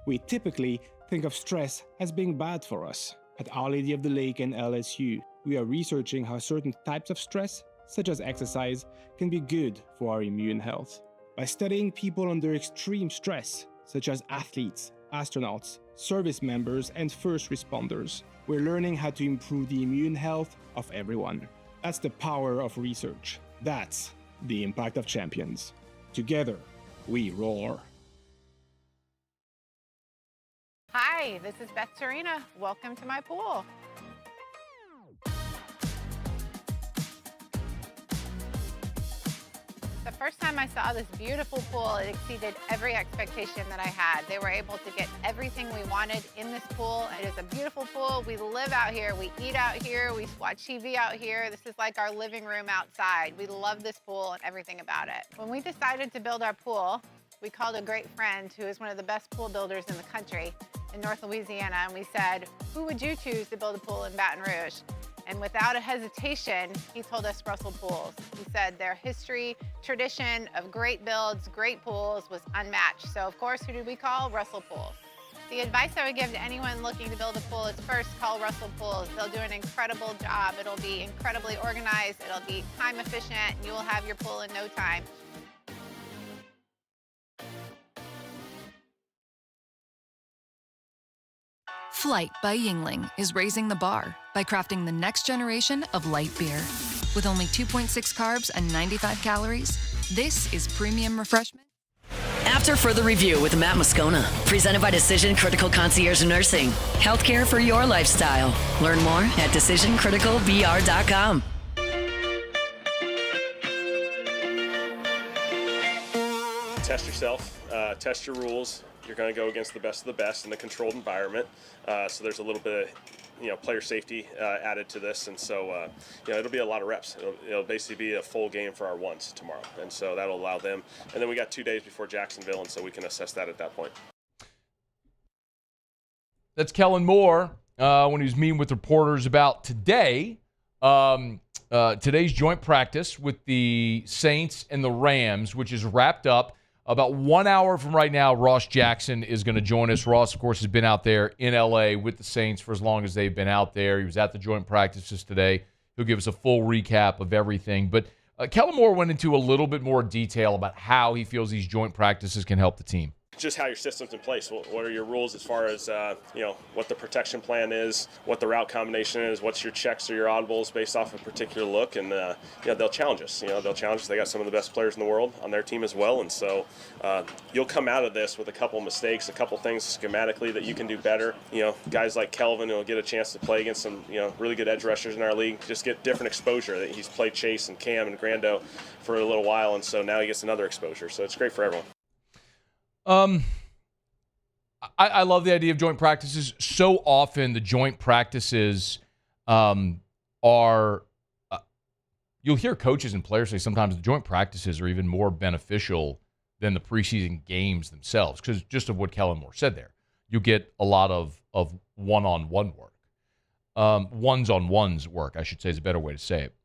We typically think of stress as being bad for us. At Our Lady of the Lake and LSU, we are researching how certain types of stress, such as exercise, can be good for our immune health. By studying people under extreme stress, such as athletes, astronauts, service members, and first responders, we're learning how to improve the immune health of everyone. That's the power of research. That's the impact of champions. Together, we roar. Hi, this is Beth Torina. Welcome to my pool. The first time I saw this beautiful pool, it exceeded every expectation that I had. They were able to get everything we wanted in this pool. It is a beautiful pool. We live out here, we eat out here, we watch TV out here. This is like our living room outside. We love this pool and everything about it. When we decided to build our pool, we called a great friend who is one of the best pool builders in the country in North Louisiana, and we said, who would you choose to build a pool in Baton Rouge? And without a hesitation, he told us Russell Pools. He said their history, tradition of great builds, great pools was unmatched. So of course, who did we call? Russell Pools. The advice I would give to anyone looking to build a pool is first call Russell Pools. They'll do an incredible job. It'll be incredibly organized, it'll be time efficient, and you will have your pool in no time. Flight by Yingling is raising the bar by crafting the next generation of light beer. With only 2.6 carbs and 95 calories, this is premium refreshment. After Further Review with Matt Moscona, presented by Decision Critical Concierge Nursing. Healthcare for your lifestyle. Learn more at decisioncriticalbr.com. Test yourself, test your rules. You're going to go against the best of the best in a controlled environment. So there's a little bit of, player safety added to this. And so, it'll be a lot of reps. It'll basically be a full game for our ones tomorrow. And so that'll allow them. And then we got 2 days before Jacksonville, and so we can assess that at that point. That's Kellen Moore when he was meeting with reporters about today. Today's joint practice with the Saints and the Rams, which is wrapped up. About 1 hour from right now, Ross Jackson is going to join us. Ross, of course, has been out there in L.A. with the Saints for as long as they've been out there. He was at the joint practices today. He'll give us a full recap of everything. But Kellen Moore went into a little bit more detail about how he feels these joint practices can help the team. Just how your system's in place. What are your rules as far as, what the protection plan is, what the route combination is, what's your checks or your audibles based off a particular look, and, they'll challenge us. They'll challenge us. They got some of the best players in the world on their team as well, and so you'll come out of this with a couple mistakes, a couple things schematically that you can do better. Guys like Kelvin will get a chance to play against some, really good edge rushers in our league, just get different exposure. He's played Chase and Cam and Grando for a little while, and so now he gets another exposure, so it's great for everyone. I love the idea of joint practices. So often the joint practices are you'll hear coaches and players say sometimes the joint practices are even more beneficial than the preseason games themselves because just of what Kellen Moore said there. You get a lot of one-on-one work. Ones-on-ones work, I should say, is a better way to say it.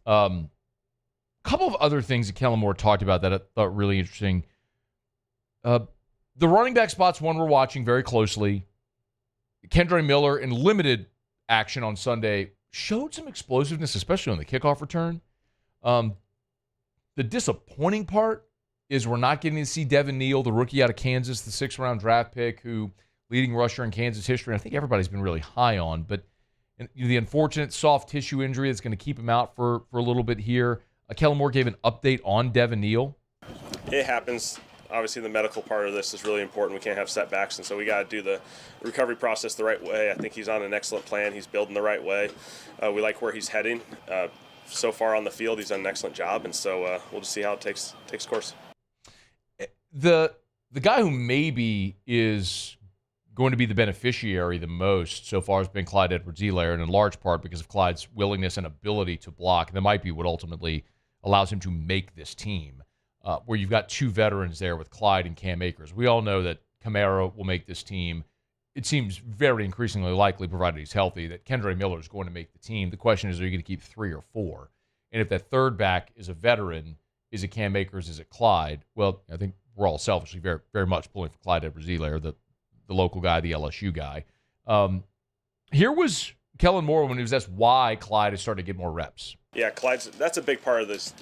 A couple of other things that Kellen Moore talked about that I thought really interesting. The running back spots, one we're watching very closely. Kendre Miller, in limited action on Sunday, showed some explosiveness, especially on the kickoff return. The disappointing part is we're not getting to see Devin Neal, the rookie out of Kansas, the 6th-round draft pick, who leading rusher in Kansas history. And I think everybody's been really high on, but the unfortunate soft tissue injury that's going to keep him out for a little bit here. Kellen Moore gave an update on Devin Neal. It happens. Obviously, the medical part of this is really important. We can't have setbacks, and so we got to do the recovery process the right way. I think he's on an excellent plan. He's building the right way. We like where he's heading. So far on the field, he's done an excellent job, and so we'll just see how it takes course. The guy who maybe is going to be the beneficiary the most so far has been Clyde Edwards-Helaire, and in large part because of Clyde's willingness and ability to block. And that might be what ultimately allows him to make this team, where you've got 2 veterans there with Clyde and Cam Akers. We all know that Kamara will make this team. It seems very increasingly likely, provided he's healthy, that Kendre Miller is going to make the team. The question is, are you going to keep 3 or 4? And if that third back is a veteran, is it Cam Akers, is it Clyde? Well, I think we're all selfishly very, very much pulling for Clyde Edwards-Helaire, the local guy, the LSU guy. Here was Kellen Moore when he was asked why Clyde has started to get more reps. Yeah, that's a big part of this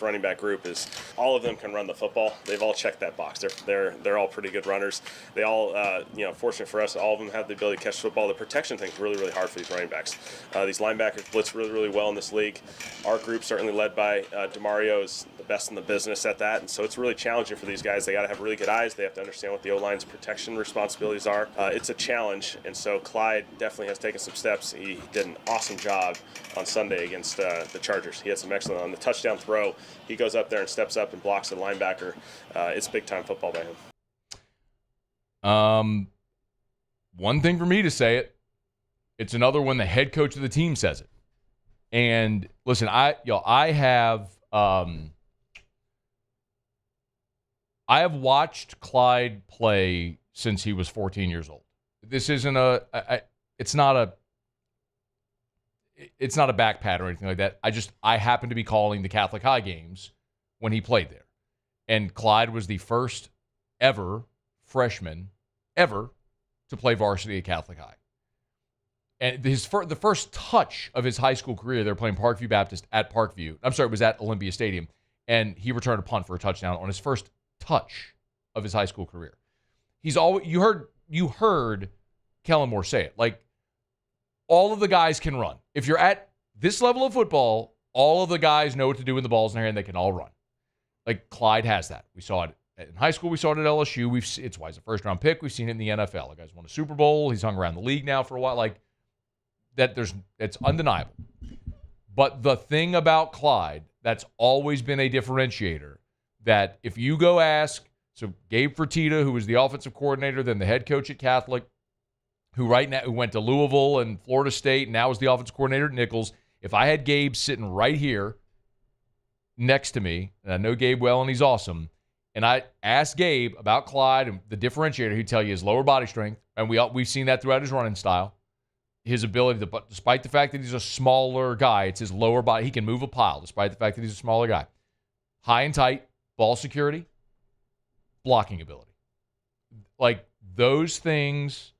running back group is all of them can run the football. They've all checked that box. They're all pretty good runners. They all, fortunate for us, all of them have the ability to catch the football. The protection thing's really, really hard for these running backs. These linebackers blitz really, really well in this league. Our group, certainly led by DeMario, is the best in the business at that, and so it's really challenging for these guys. They got to have really good eyes. They have to understand what the O-line's protection responsibilities are. It's a challenge, and so Clyde definitely has taken some steps. He did an awesome job on Sunday against the Chargers. He had some excellent on the touchdown throw. He goes up there and steps up and blocks the linebacker. It's big-time football by him. One thing for me to say it, it's another when the head coach of the team says it. And listen, I have watched Clyde play since he was 14 years old. This isn't it's not a back pat or anything like that. I happen to be calling the Catholic High games when he played there. And Clyde was the first ever freshman ever to play varsity at Catholic High. And the first touch of his high school career, they were playing Parkview Baptist at Parkview. I'm sorry, it was at Olympia Stadium. And he returned a punt for a touchdown on his first touch of his high school career. He's always, you heard Kellen Moore say it. Like, all of the guys can run. If you're at this level of football, all of the guys know what to do with the balls in their hand. They can all run. Like, Clyde has that. We saw it in high school. We saw it at LSU. It's why he's a first-round pick. We've seen it in the NFL. The guy's won a Super Bowl. He's hung around the league now for a while. Like, it's undeniable. But the thing about Clyde that's always been a differentiator, that if you go ask, so Gabe Fertitta, who was the offensive coordinator, then the head coach at Catholic, who went to Louisville and Florida State, and now is the offensive coordinator at Nichols. If I had Gabe sitting right here next to me, and I know Gabe well and he's awesome, and I asked Gabe about Clyde and the differentiator, he'd tell you his lower body strength, and we've seen that throughout his running style. His ability to, despite the fact that he's a smaller guy, it's his lower body. He can move a pile, despite the fact that he's a smaller guy. High and tight, ball security, blocking ability. Like, those things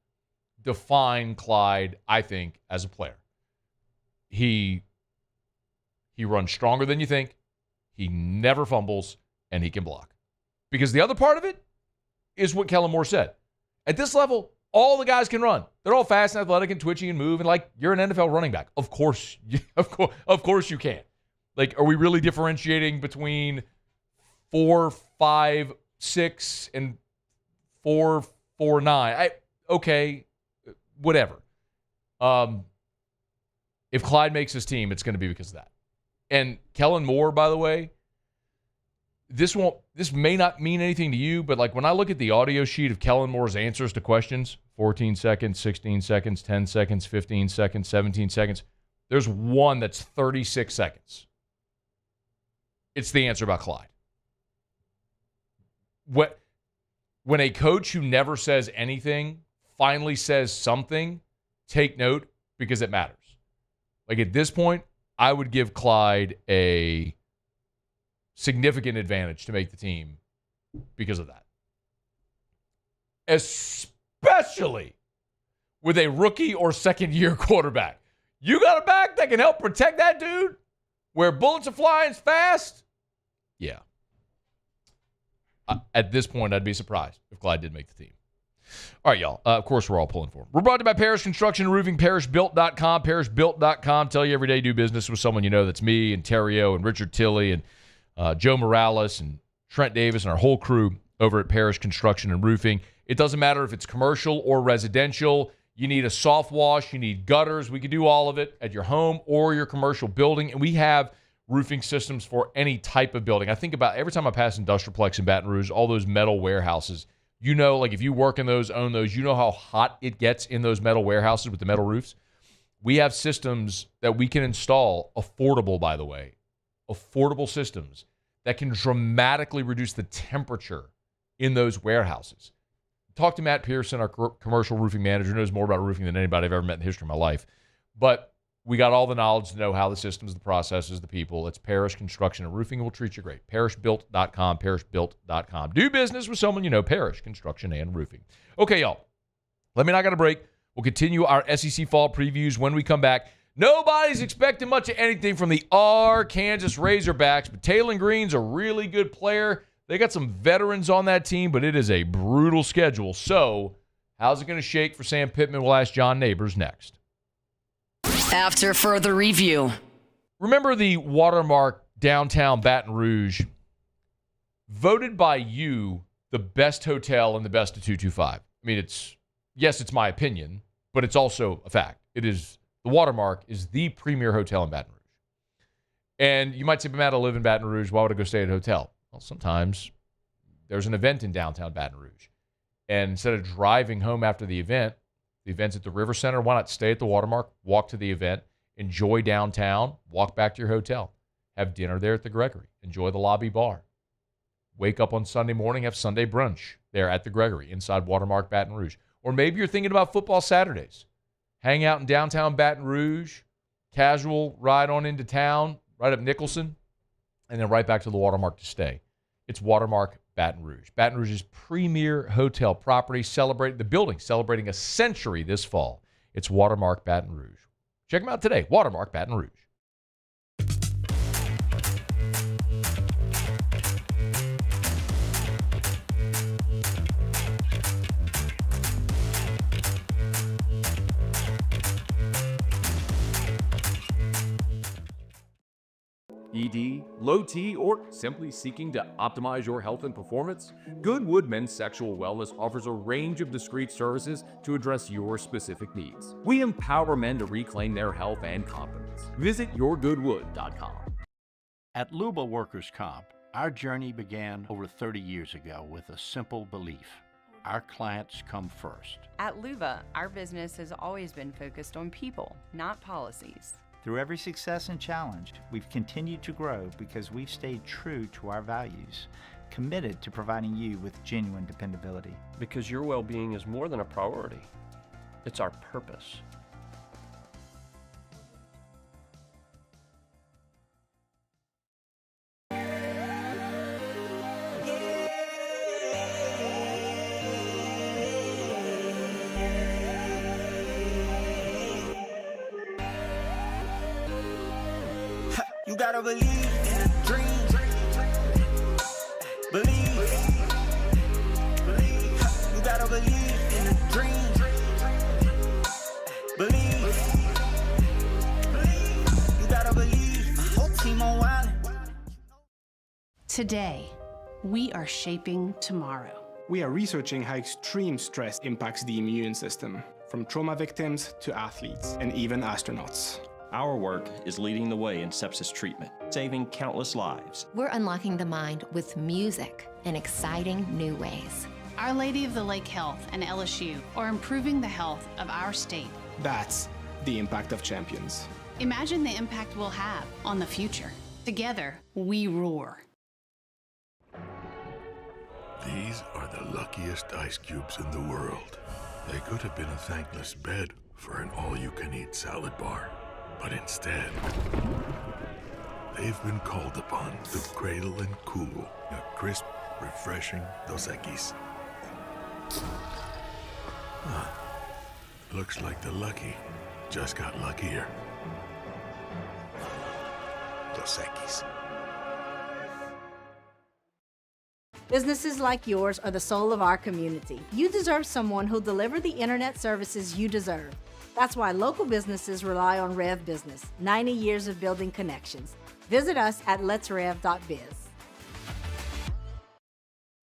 define Clyde, I think, as a player. He runs stronger than you think. He never fumbles, and he can block. Because the other part of it is what Kellen Moore said. At this level, all the guys can run. They're all fast and athletic and twitchy and move, and like, you're an NFL running back. Of course you can. Like, are we really differentiating between 4, 5, 6 and 4, 4, 9? Okay, whatever. If Clyde makes his team, it's going to be because of that. And Kellen Moore, by the way, this may not mean anything to you, but like, when I look at the audio sheet of Kellen Moore's answers to questions, 14 seconds, 16 seconds, 10 seconds, 15 seconds, 17 seconds, there's one that's 36 seconds. It's the answer about Clyde. When a coach who never says anything finally says something, take note, because it matters. Like, at this point, I would give Clyde a significant advantage to make the team because of that. Especially with a rookie or second-year quarterback. You got a back that can help protect that dude where bullets are flying fast? Yeah. At this point, I'd be surprised if Clyde did make the team. All right, y'all. Of course, we're all pulling for him. We're brought to you by Parish Construction and Roofing, parishbuilt.com, parishbuilt.com. Tell you every day do business with someone you know. That's me and Terrio and Richard Tilley and Joe Morales and Trent Davis and our whole crew over at Parish Construction and Roofing. It doesn't matter if it's commercial or residential. You need a soft wash. You need gutters. We can do all of it at your home or your commercial building. And we have roofing systems for any type of building. I think about every time I pass Industrialplex in Baton Rouge, all those metal warehouses. You know, like if you work in those, own those, you know how hot it gets in those metal warehouses with the metal roofs. We have systems that we can install, affordable, by the way, affordable systems that can dramatically reduce the temperature in those warehouses. Talk to Matt Pearson, our commercial roofing manager, knows more about roofing than anybody I've ever met in the history of my life. But we got all the knowledge to know how the systems, the processes, the people. It's Parish Construction and Roofing. We'll treat you great. Parishbuilt.com, parishbuilt.com. Do business with someone you know, Parish Construction and Roofing. Okay, y'all. Let me knock out a break. We'll continue our SEC fall previews when we come back. Nobody's expecting much of anything from the Arkansas Razorbacks, but Taylon Green's a really good player. They got some veterans on that team, but it is a brutal schedule. So, how's it going to shake for Sam Pittman? We'll ask John Nabors next. After further review. Remember the Watermark downtown Baton Rouge, voted by you the best hotel in the best of 225. I mean, it's my opinion, but it's also a fact. It is, the Watermark is the premier hotel in Baton Rouge. And you might say, but Matt, I live in Baton Rouge. Why would I go stay at a hotel? Well, sometimes there's an event in downtown Baton Rouge. And instead of driving home after the event's at the River Center, why not stay at the Watermark, walk to the event, enjoy downtown, walk back to your hotel, have dinner there at the Gregory, enjoy the lobby bar, wake up on Sunday morning, have Sunday brunch there at the Gregory inside Watermark Baton Rouge. Or maybe you're thinking about football Saturdays. Hang out in downtown Baton Rouge, casual ride on into town, right up Nicholson, and then right back to the Watermark to stay. It's Watermark Baton Rouge. Baton Rouge's premier hotel property, celebrating a century this fall. It's Watermark Baton Rouge. Check them out today, Watermark Baton Rouge. ED, low T, or simply seeking to optimize your health and performance? Goodwood Men's Sexual Wellness offers a range of discreet services to address your specific needs. We empower men to reclaim their health and confidence. Visit yourgoodwood.com. At Luba Workers' Comp, our journey began over 30 years ago with a simple belief: our clients come first. At Luba, our business has always been focused on people, not policies. Through every success and challenge, we've continued to grow because we've stayed true to our values, committed to providing you with genuine dependability. Because your well-being is more than a priority. It's our purpose. You gotta believe in a dream. Believe. You gotta believe in a dream. Believe. You gotta believe. My whole team on wild. Today, we are shaping tomorrow. We are researching how extreme stress impacts the immune system, from trauma victims to athletes and even astronauts. Our work is leading the way in sepsis treatment, saving countless lives. We're unlocking the mind with music in exciting new ways. Our Lady of the Lake Health and LSU are improving the health of our state. That's the impact of champions. Imagine the impact we'll have on the future. Together, we roar. These are the luckiest ice cubes in the world. They could have been a thankless bed for an all-you-can-eat salad bar. But instead, they've been called upon to cradle and cool a crisp, refreshing Dos Equis. Looks like the lucky just got luckier. Dos Equis. Businesses like yours are the soul of our community. You deserve someone who'll deliver the internet services you deserve. That's why local businesses rely on Rev Business, 90 years of building connections. Visit us at letsrev.biz.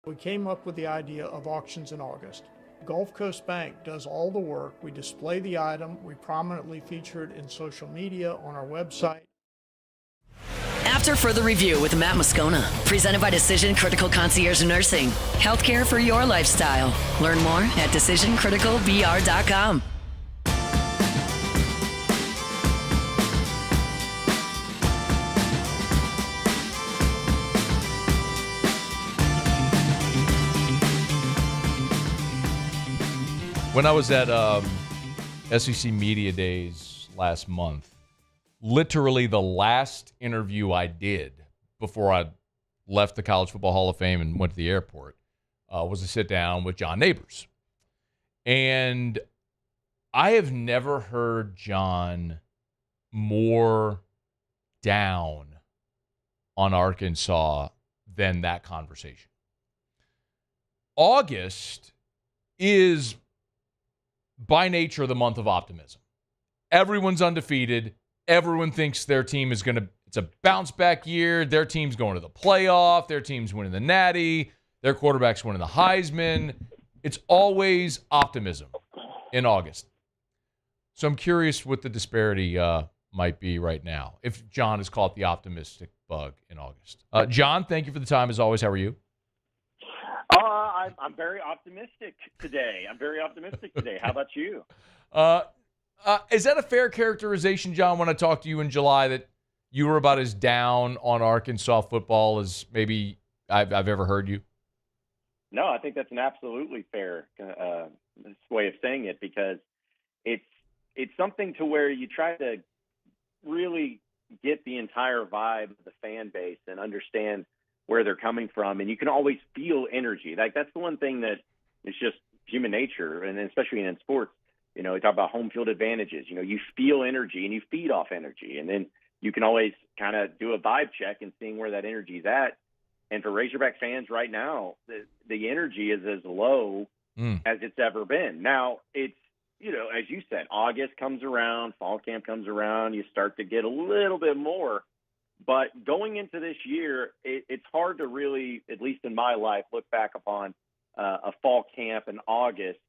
We came up with the idea of auctions in August. Gulf Coast Bank does all the work. We display the item. We prominently feature it in social media, on our website. After Further Review with Matt Moscona, presented by Decision Critical Concierge Nursing. Healthcare for your lifestyle. Learn more at decisioncriticalbr.com. When I was at SEC Media Days last month, literally the last interview I did before I left the College Football Hall of Fame and went to the airport was to sit down with John Nabors. And I have never heard John more down on Arkansas than that conversation. August is by nature the month of optimism. Everyone's undefeated. Everyone thinks their team is it's a bounce back year. Their team's going to the playoff. Their team's winning the Natty. Their quarterback's winning the Heisman. It's always optimism in August. So I'm curious what the disparity might be right now, if John has caught the optimistic bug in August. John, thank you for the time as always. How are you? I'm very optimistic today. How about you? Is that a fair characterization, John, when I talked to you in July, that you were about as down on Arkansas football as maybe I've ever heard you? No, I think that's an absolutely fair way of saying it, because it's something to where you try to really get the entire vibe of the fan base and understand where they're coming from, and you can always feel energy. Like, that's the one thing that is just human nature, and especially in sports. You know, we talk about home field advantages. You know, you feel energy and you feed off energy, and then you can always kind of do a vibe check and seeing where that energy is at. And for Razorback fans right now, the energy is as low as it's ever been. Now, it's, you know, as you said, August comes around, fall camp comes around, you start to get a little bit more. But going into this year, it's hard to really, at least in my life, look back upon a fall camp in August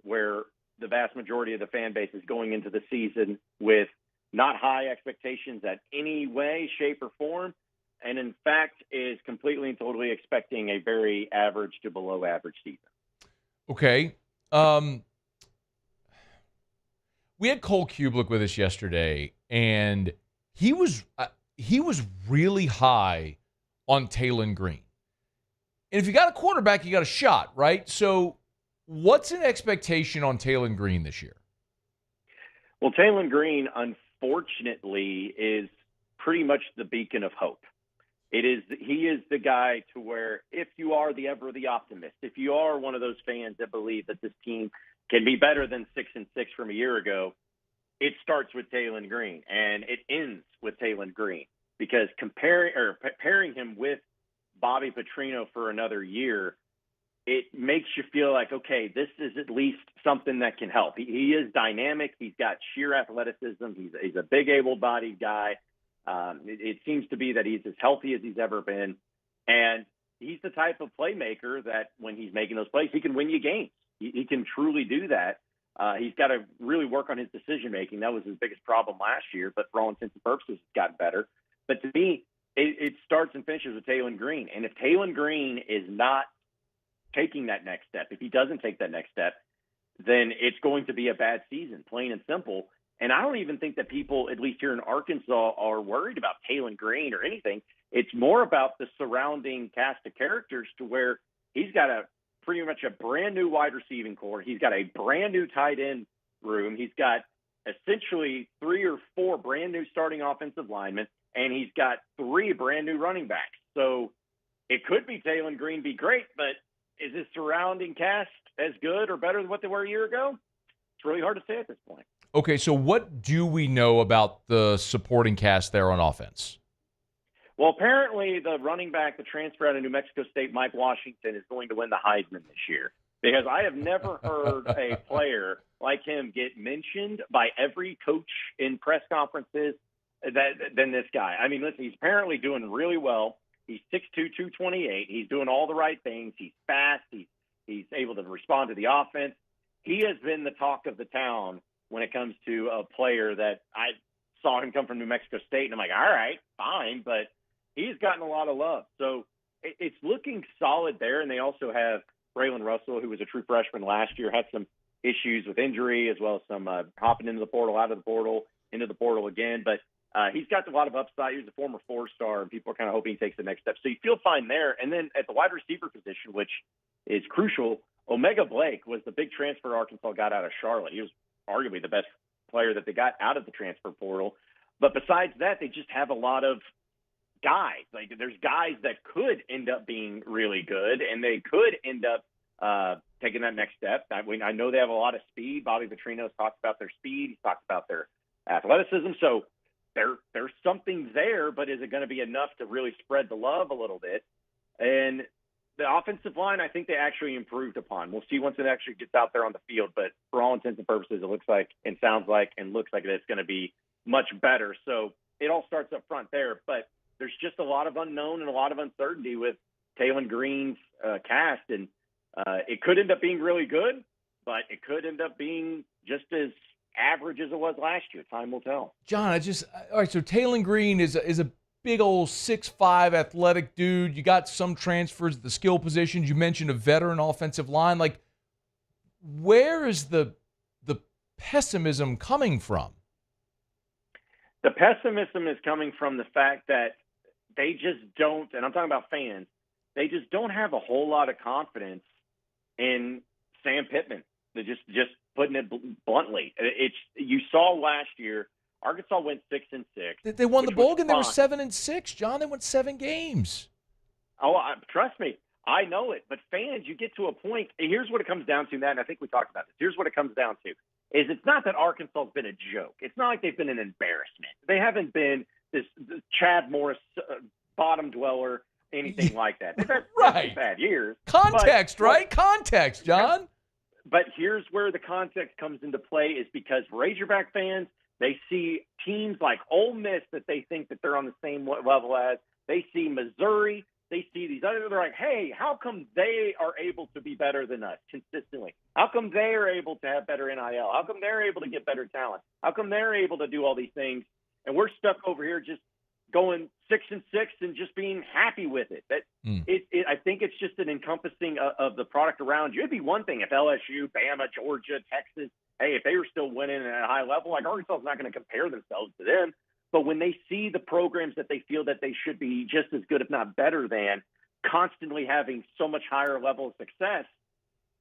where the vast majority of the fan base is going into the season with not high expectations at any way, shape, or form, and in fact is completely and totally expecting a very average to below average season. Okay. We had Cole Kublik with us yesterday, and he was really high on Taylon Green. And if you got a quarterback, you got a shot, right? So what's an expectation on Taylon Green this year? Well, Taylon Green, unfortunately, is pretty much the beacon of hope. He is the guy to where, if you are the optimist, if you are one of those fans that believe that this team can be better than 6-6 from a year ago, it starts with Taylon Green and it ends with Taylon Green, because pairing him with Bobby Petrino for another year, it makes you feel like, okay, this is at least something that can help. He is dynamic. He's got sheer athleticism. He's a big, able-bodied guy. It seems to be that he's as healthy as he's ever been. And he's the type of playmaker that when he's making those plays, he can win you games. He can truly do that. He's got to really work on his decision-making. That was his biggest problem last year, but for all intents and purposes, it's gotten better. But to me, it starts and finishes with Taylon Green. And if Taylon Green is not taking that next step, if he doesn't take that next step, then it's going to be a bad season, plain and simple. And I don't even think that people, at least here in Arkansas, are worried about Taylon Green or anything. It's more about the surrounding cast of characters, to where he's got pretty much a brand new wide receiving core. He's got a brand new tight end room. He's got essentially 3 or 4 brand new starting offensive linemen, and he's got 3 brand new running backs. So it could be Taylon Green be great, but is his surrounding cast as good or better than what they were a year ago? It's really hard to say at this point. Okay, so what do we know about the supporting cast there on offense? Well, apparently the running back, the transfer out of New Mexico State, Mike Washington, is going to win the Heisman this year. Because I have never heard a player like him get mentioned by every coach in press conferences than this guy. I mean, listen, he's apparently doing really well. He's 6'2", 228. He's doing all the right things. He's fast. He's able to respond to the offense. He has been the talk of the town when it comes to a player that I saw him come from New Mexico State, and I'm like, all right, fine, but he's gotten a lot of love. So it's looking solid there, and they also have Braylon Russell, who was a true freshman last year, had some issues with injury as well as some hopping into the portal, out of the portal, into the portal again. But he's got a lot of upside. He was a former four-star, and people are kind of hoping he takes the next step. So you feel fine there. And then at the wide receiver position, which is crucial, Omega Blake was the big transfer Arkansas got out of Charlotte. He was arguably the best player that they got out of the transfer portal. But besides that, they just have a lot of guys. Like, there's guys that could end up being really good, and they could end up taking that next step. I know they have a lot of speed. Bobby Petrino's talked about their speed. He's talked about their athleticism. So there's something there, but is it going to be enough to really spread the love a little bit? And the offensive line, I think they actually improved upon. We'll see once it actually gets out there on the field. But for all intents and purposes, it looks like and sounds like and looks like it's going to be much better. So it all starts up front there. But there's just a lot of unknown and a lot of uncertainty with Taylon Green's cast. And it could end up being really good, but it could end up being just as average as it was last year. Time will tell. John, all right, so Taylon Green is a big old 6'5" athletic dude. You got some transfers at the skill positions. You mentioned a veteran offensive line. Like, where is the pessimism coming from? The pessimism is coming from the fact that they just don't, and I'm talking about fans, they just don't have a whole lot of confidence in Sam Pittman. They're just putting it bluntly. You saw last year, Arkansas went 6-6. They won the bowl game. They were 7-6, John. They won 7 games. Oh, trust me, I know it. But fans, you get to a point. Here's what it comes down to, Matt, and I think we talked about this. Here's what it comes down to: is it's not that Arkansas's been a joke. It's not like they've been an embarrassment. They haven't been this Chad Morris bottom dweller, anything like that. They've had right. bad years. Context, right? Context, John. But here's where the context comes into play, is because Razorback fans, they see teams like Ole Miss that they think that they're on the same level as. They see Missouri. They see these others. They're like, hey, how come they are able to be better than us consistently? How come they are able to have better NIL? How come they're able to get better talent? How come they're able to do all these things? And we're stuck over here just going 6-6 and just being happy with it. I think it's just an encompassing of the product around you. It'd be one thing if LSU, Bama, Georgia, Texas, hey, if they were still winning at a high level, like Arkansas is not going to compare themselves to them. But when they see the programs that they feel that they should be just as good, if not better than, constantly having so much higher level of success,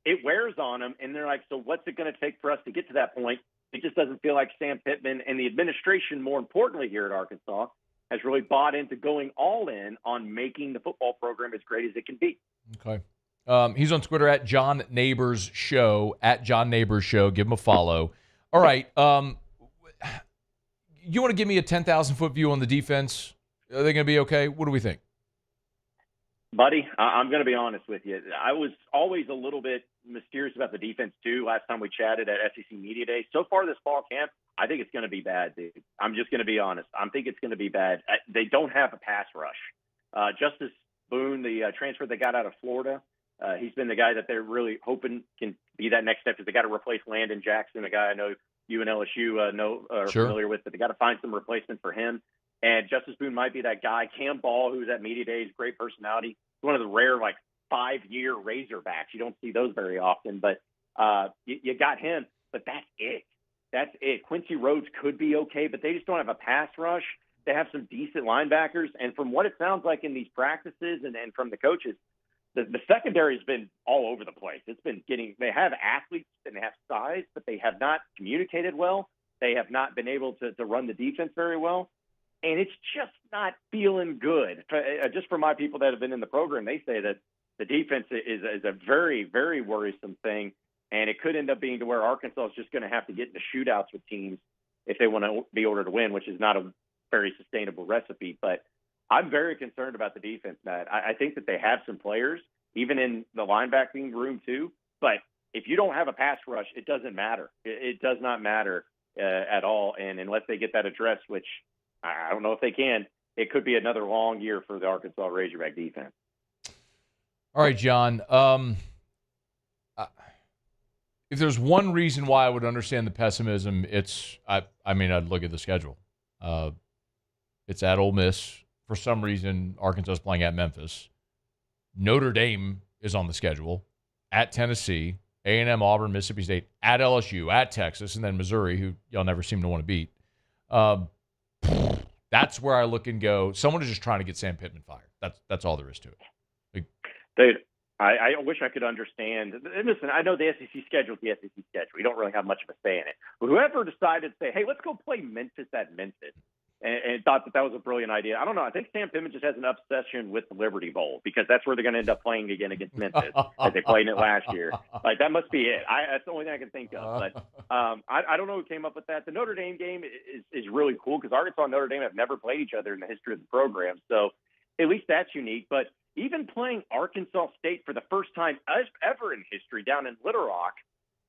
it wears on them. And they're like, so what's it going to take for us to get to that point? It just doesn't feel like Sam Pittman and the administration, more importantly here at Arkansas, has really bought into going all in on making the football program as great as it can be. Okay. He's on Twitter at John Nabors Show, at John Nabors Show. Give him a follow. All right. You want to give me a 10,000-foot view on the defense? Are they going to be okay? What do we think? Buddy, I'm going to be honest with you. I was always a little bit mysterious about the defense, too, last time we chatted at SEC Media Day. So far this fall camp, I think it's going to be bad, dude. I'm just going to be honest. I think it's going to be bad. They don't have a pass rush. Justice Boone, the transfer they got out of Florida, he's been the guy that they're really hoping can be that next step, because they got to replace Landon Jackson, a guy I know you and LSU are familiar with, but they got to find some replacement for him. And Justice Boone might be that guy. Cam Ball, who's at Media Days, great personality, one of the rare 5-year Razorbacks. You don't see those very often, but you got him. But that's it. That's it. Quincy Rhodes could be okay, but they just don't have a pass rush. They have some decent linebackers, and from what it sounds like in these practices and from the coaches, the secondary has been all over the place. It's been they have athletes and they have size, but they have not communicated well. They have not been able to run the defense very well. And it's just not feeling good. Just for my people that have been in the program, they say that the defense is a very, very worrisome thing. And it could end up being to where Arkansas is just going to have to get into shootouts with teams if they want to be ordered to win, which is not a very sustainable recipe. But I'm very concerned about the defense, Matt. I think that they have some players, even in the linebacking room too. But if you don't have a pass rush, it doesn't matter. It does not matter at all. And unless they get that addressed, which I don't know if they can, it could be another long year for the Arkansas Razorback defense. All right, John. If there's one reason why I would understand the pessimism, I'd look at the schedule. It's at Ole Miss. For some reason, Arkansas is playing at Memphis. Notre Dame is on the schedule. At Tennessee, A&M, Auburn, Mississippi State, at LSU, at Texas, and then Missouri, who y'all never seem to want to beat. That's where I look and go, someone is just trying to get Sam Pittman fired. That's all there is to it. Dude, I wish I could understand. And listen, I know the SEC schedule is the SEC schedule. We don't really have much of a say in it. But whoever decided to say, hey, let's go play Memphis at Memphis, and thought that was a brilliant idea. I don't know. I think Sam Pittman just has an obsession with the Liberty Bowl because that's where they're going to end up playing again against Memphis as they played in it last year. Like, that must be it. That's the only thing I can think of. But I don't know who came up with that. The Notre Dame game is really cool because Arkansas and Notre Dame have never played each other in the history of the program. So at least that's unique. But even playing Arkansas State for the first time ever in history down in Little Rock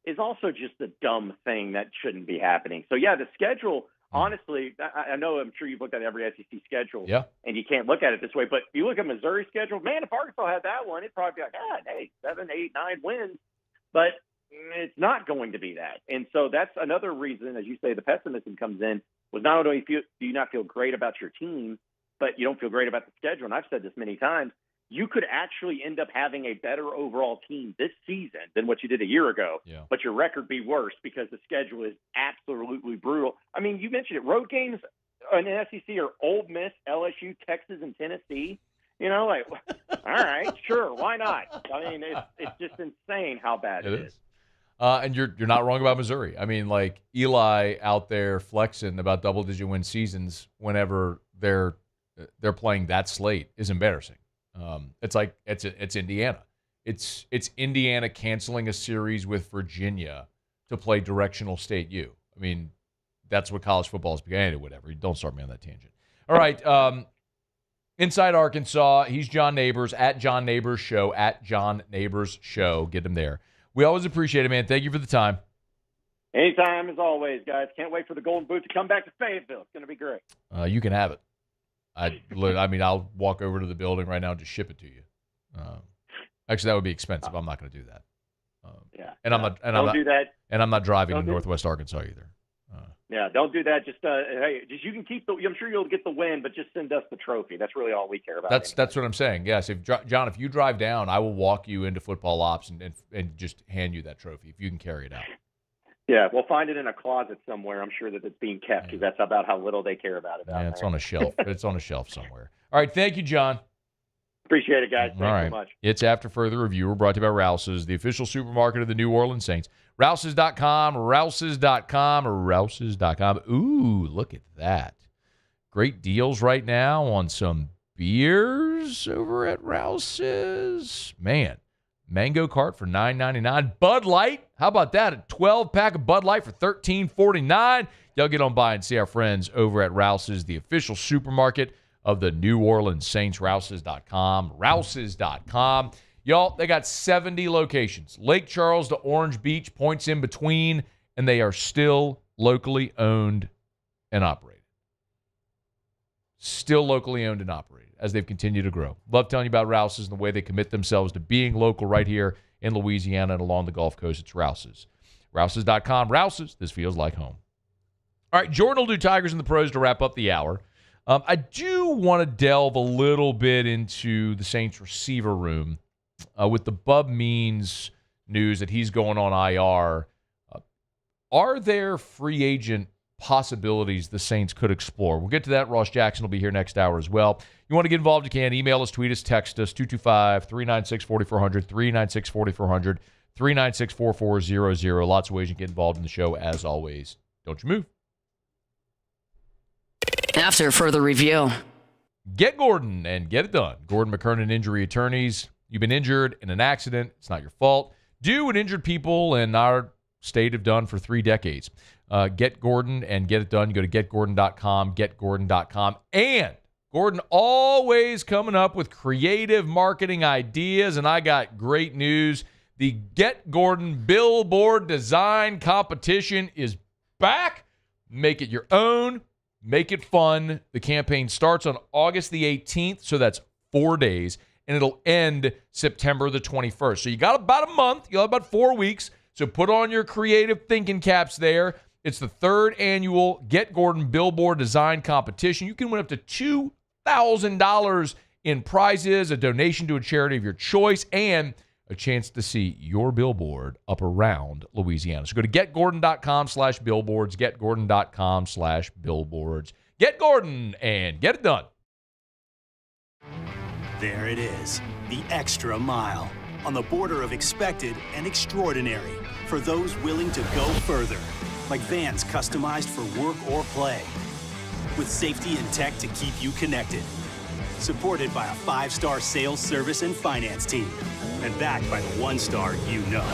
is also just a dumb thing that shouldn't be happening. So, yeah, the schedule – honestly, I know I'm sure you've looked at every SEC schedule, and you can't look at it this way, but you look at Missouri's schedule, man, if Arkansas had that one, it'd probably be like, hey, 7, 8, 9 wins. But it's not going to be that. And so that's another reason, as you say, the pessimism comes in, was not only do you not feel great about your team, but you don't feel great about the schedule. And I've said this many times, you could actually end up having a better overall team this season than what you did a year ago, but your record be worse because the schedule is absolutely brutal. I mean, you mentioned it. Road games in the SEC are Ole Miss, LSU, Texas, and Tennessee. You know, like, all right, sure, why not? I mean, it's just insane how bad it is. And you're not wrong about Missouri. I mean, like, Eli out there flexing about double-digit win seasons whenever they're playing that slate is embarrassing. It's like it's Indiana. It's Indiana canceling a series with Virginia to play directional state U. I mean, that's what college football is becoming. Whatever. Don't start me on that tangent. All right. Inside Arkansas, he's John Nabors at John Nabors Show at John Nabors Show. Get him there. We always appreciate it, man. Thank you for the time. Anytime, as always, guys. Can't wait for the Golden Boot to come back to Fayetteville. It's going to be great. You can have it. I'll walk over to the building right now and just ship it to you. Actually, that would be expensive. I'm not going to do that. I'm not driving to Northwest Arkansas either. Don't do that. Just you can keep I'm sure you'll get the win, but just send us the trophy. That's really all we care about. That's what I'm saying. Yes, John, if you drive down, I will walk you into football ops and just hand you that trophy if you can carry it out. Yeah, we'll find it in a closet somewhere. I'm sure that it's being kept because that's about how little they care about it. Yeah, it's on a shelf. It's on a shelf somewhere. All right, thank you, John. Appreciate it, guys. Thanks so much. It's After Further Review. We're brought to you by Rouse's, the official supermarket of the New Orleans Saints. Rouse's.com, Rouse's.com, Rouse's.com. Ooh, look at that. Great deals right now on some beers over at Rouse's. Man. Mango cart for $9.99. Bud Light, how about that? A 12-pack of Bud Light for $13.49. Y'all get on by and see our friends over at Rouse's, the official supermarket of the New Orleans Saints. Rouse's.com. Rouse's.com. Y'all, they got 70 locations. Lake Charles to Orange Beach, points in between, and they are still locally owned and operated. Still locally owned and operated as they've continued to grow. Love telling you about Rouse's and the way they commit themselves to being local right here in Louisiana and along the Gulf Coast. It's Rouse's. Rouse's.com. Rouse's, this feels like home. All right, Jordan will do Tigers and the Pros to wrap up the hour. I do want to delve a little bit into the Saints receiver room with the Bub Means news that he's going on IR. Are there free agent possibilities the Saints could explore? We'll get to that. Ross Jackson will be here next hour as well. You want to get involved, you can. Email us, tweet us, text us, 225-396-4400, 396-4400, 396-4400. Lots of ways you can get involved in the show, as always. Don't you move. After Further Review. Get Gordon and get it done. Gordon McKernan Injury Attorneys. You've been injured in an accident. It's not your fault. Do what injured people in our state have done for 3 decades. Get Gordon and get it done. You go to getgordon.com, getgordon.com. And Gordon always coming up with creative marketing ideas, and I got great news. The Get Gordon Billboard Design Competition is back. Make it your own. Make it fun. The campaign starts on August the 18th, so that's 4 days, and it'll end September the 21st. So you got about a month. You got about 4 weeks. So put on your creative thinking caps there. It's the 3rd annual Get Gordon Billboard Design Competition. You can win up to $2,000 in prizes, a donation to a charity of your choice, and a chance to see your billboard up around Louisiana. So go to getgordon.com/billboards, getgordon.com/billboards. Get Gordon and get it done. There it is, the extra mile, on the border of expected and extraordinary for those willing to go further, like vans customized for work or play, with safety and tech to keep you connected. Supported by a 5-star sales, service, and finance team, and backed by the 1-star you know.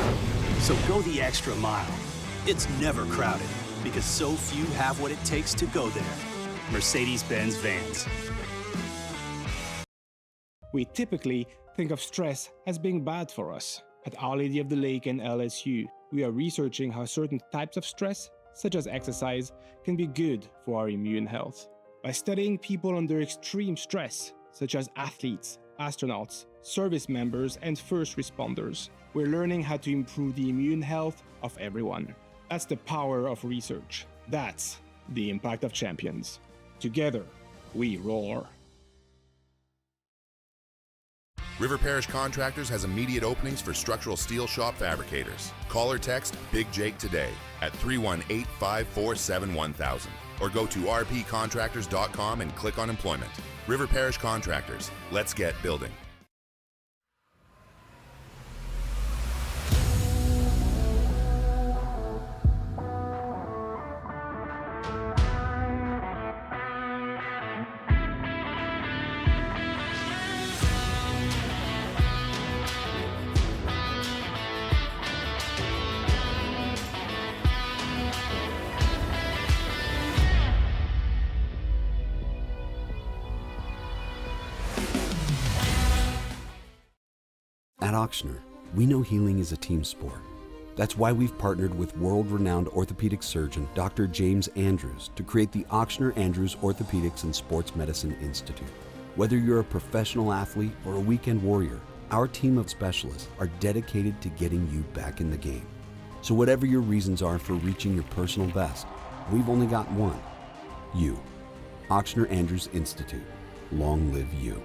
So go the extra mile. It's never crowded, because so few have what it takes to go there. Mercedes-Benz Vans. We typically think of stress as being bad for us. At Our Lady of the Lake and LSU, we are researching how certain types of stress, such as exercise, can be good for our immune health. By studying people under extreme stress, such as athletes, astronauts, service members, and first responders, we're learning how to improve the immune health of everyone. That's the power of research. That's the impact of champions. Together, we roar. River Parish Contractors has immediate openings for structural steel shop fabricators. Call or text Big Jake today at 318-547-1000 or go to rpcontractors.com and click on employment. River Parish Contractors. Let's get building. At Ochsner, we know healing is a team sport. That's why we've partnered with world-renowned orthopedic surgeon Dr. James Andrews to create the Ochsner Andrews Orthopedics and Sports Medicine Institute. Whether you're a professional athlete or a weekend warrior, our team of specialists are dedicated to getting you back in the game. So whatever your reasons are for reaching your personal best, we've only got one: you. Ochsner Andrews Institute. Long live you.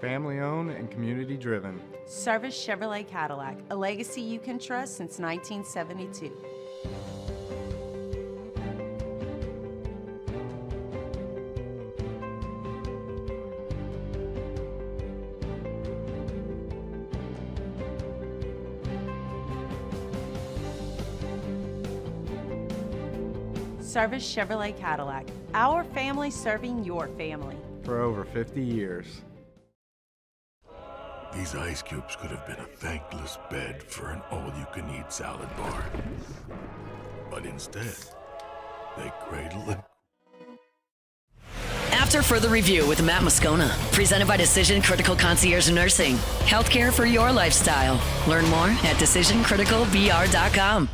Family owned and community driven. Service Chevrolet Cadillac, a legacy you can trust since 1972. Service Chevrolet Cadillac, our family serving your family. For over 50 years. These ice cubes could have been a thankless bed for an all-you-can-eat salad bar. But instead, they cradle them. After further review with Matt Moscona, presented by Decision Critical Concierge Nursing. Healthcare for your lifestyle. Learn more at decisioncriticalvr.com.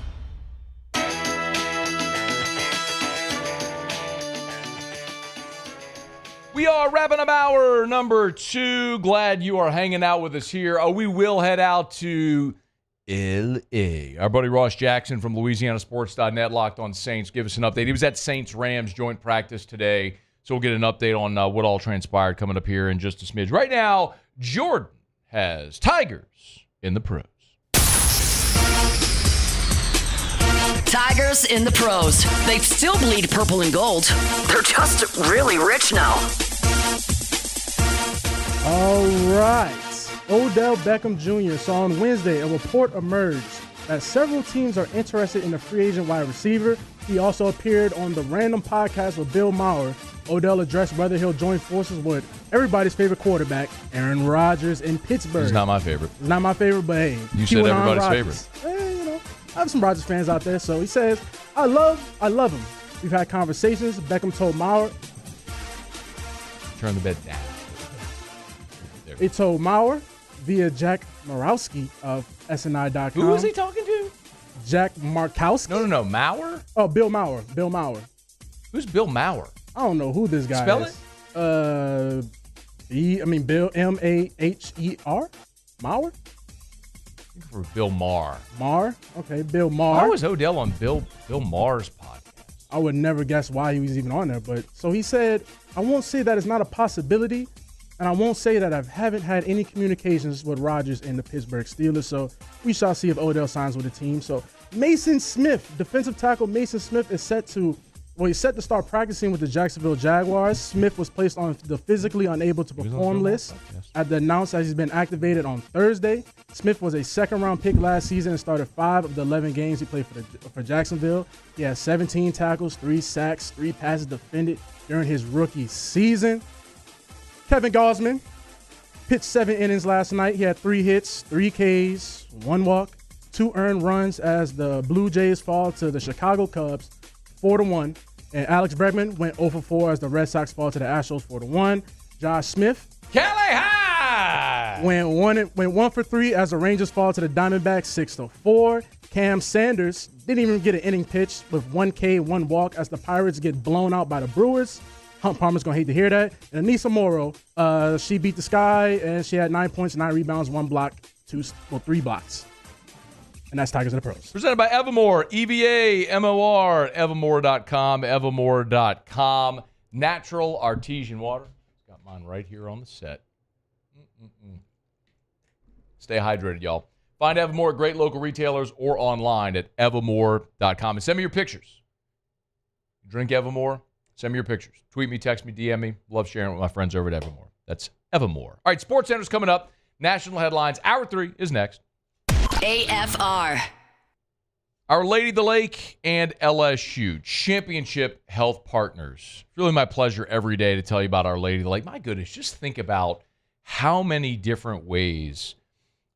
We are wrapping up hour number 2. Glad you are hanging out with us here. We will head out to L.A. Our buddy Ross Jackson from LouisianaSports.net, Locked on Saints, give us an update. He was at Saints-Rams joint practice today, so we'll get an update on what all transpired coming up here in just a smidge. Right now, Jordan has Tigers in the pros. Tigers in the pros. They still bleed purple and gold. They're just really rich now. All right. Odell Beckham Jr. saw on Wednesday a report emerged that several teams are interested in a free agent wide receiver. He also appeared on the Random Podcast with Bill Maher. Odell addressed whether he'll join forces with everybody's favorite quarterback, Aaron Rodgers in Pittsburgh. He's not my favorite. He's not my favorite, but hey. You said everybody's favorite. You know, I have some Rodgers fans out there, so he says, I love him. We've had conversations. Beckham told Maurer. Turn the bed down. He told Maurer via Jack Markowski of SNI.com. Who was he talking to? Jack Markowski? No. Maurer? Oh, Bill Maurer. Bill Maurer. Who's Bill Maurer? I don't know who this guy Spell is. Bill Maher? Maurer? For Bill Maher. Maher? Okay, Bill Maher. Why was Odell on Bill Maher's podcast? I would never guess why he was even on there. But so he said, I won't say that it's not a possibility, and I won't say that I haven't had any communications with Rodgers and the Pittsburgh Steelers. So we shall see if Odell signs with the team. So Mason Smith, defensive tackle Mason Smith, is set to start practicing with the Jacksonville Jaguars. Smith was placed on the physically unable to perform list at the announced that he's been activated on Thursday. Smith was a second-round pick last season and started 5 of the 11 games he played for Jacksonville. He had 17 tackles, 3 sacks, 3 passes defended during his rookie season. Kevin Gosman pitched 7 innings last night. He had 3 hits, 3 Ks, 1 walk, 2 earned runs as the Blue Jays fall to the Chicago Cubs 4-1. And Alex Bregman went 0 for 4 as the Red Sox fall to the Astros 4-1. Josh Smith went 1 for 3 as the Rangers fall to the Diamondbacks 6-4. Cam Sanders didn't even get an inning pitch with 1 K, 1 walk as the Pirates get blown out by the Brewers. Hunt Palmer's going to hate to hear that. And Anissa Morrow, she beat the Sky and she had 9 points, 9 rebounds, 1 block, 3 blocks. And that's Tigers and the Pros. Presented by Evermore, EVA-MOR, evermore.com, evermore.com. Natural artesian water. Got mine right here on the set. Stay hydrated, y'all. Find Evermore at great local retailers or online at evermore.com. And send me your pictures. Drink Evermore, send me your pictures. Tweet me, text me, DM me. Love sharing it with my friends over at Evermore. That's Evermore. All right, Sports Center's coming up. National headlines. Hour 3 is next. AFR. Our Lady of the Lake and LSU Championship Health Partners. It's really my pleasure every day to tell you about Our Lady of the Lake. My goodness, just think about how many different ways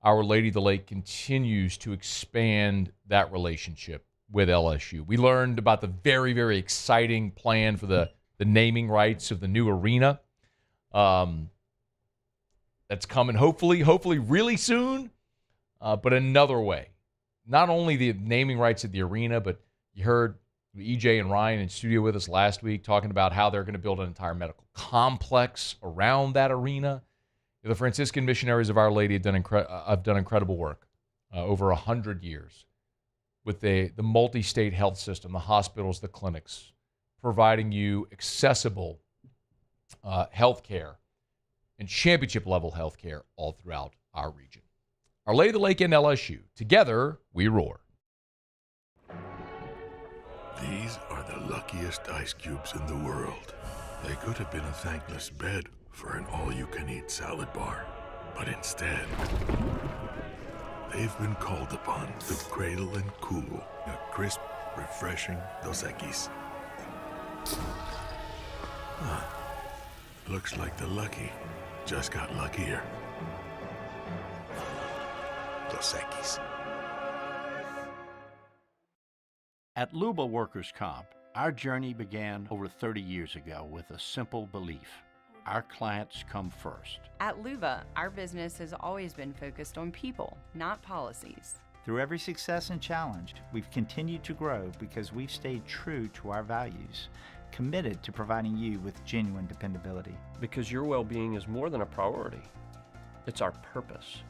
Our Lady of the Lake continues to expand that relationship with LSU. We learned about the very, very exciting plan for the naming rights of the new arena. That's coming hopefully really soon. But another way, not only the naming rights of the arena, but you heard EJ and Ryan in studio with us last week talking about how they're going to build an entire medical complex around that arena. The Franciscan missionaries of Our Lady have done incredible work over 100 years with the multi-state health system, the hospitals, the clinics, providing you accessible health care and championship-level health care all throughout our region. Our Lady of the Lake and LSU. Together, we roar. These are the luckiest ice cubes in the world. They could have been a thankless bed for an all-you-can-eat salad bar. But instead, they've been called upon to cradle and cool a crisp, refreshing Dos Equis. Looks like the lucky just got luckier. Dos Equis. At Luba Workers' Comp, our journey began over 30 years ago with a simple belief. Our clients come first. At Luba, our business has always been focused on people, not policies. Through every success and challenge, we've continued to grow because we've stayed true to our values, committed to providing you with genuine dependability. Because your well-being is more than a priority. It's our purpose.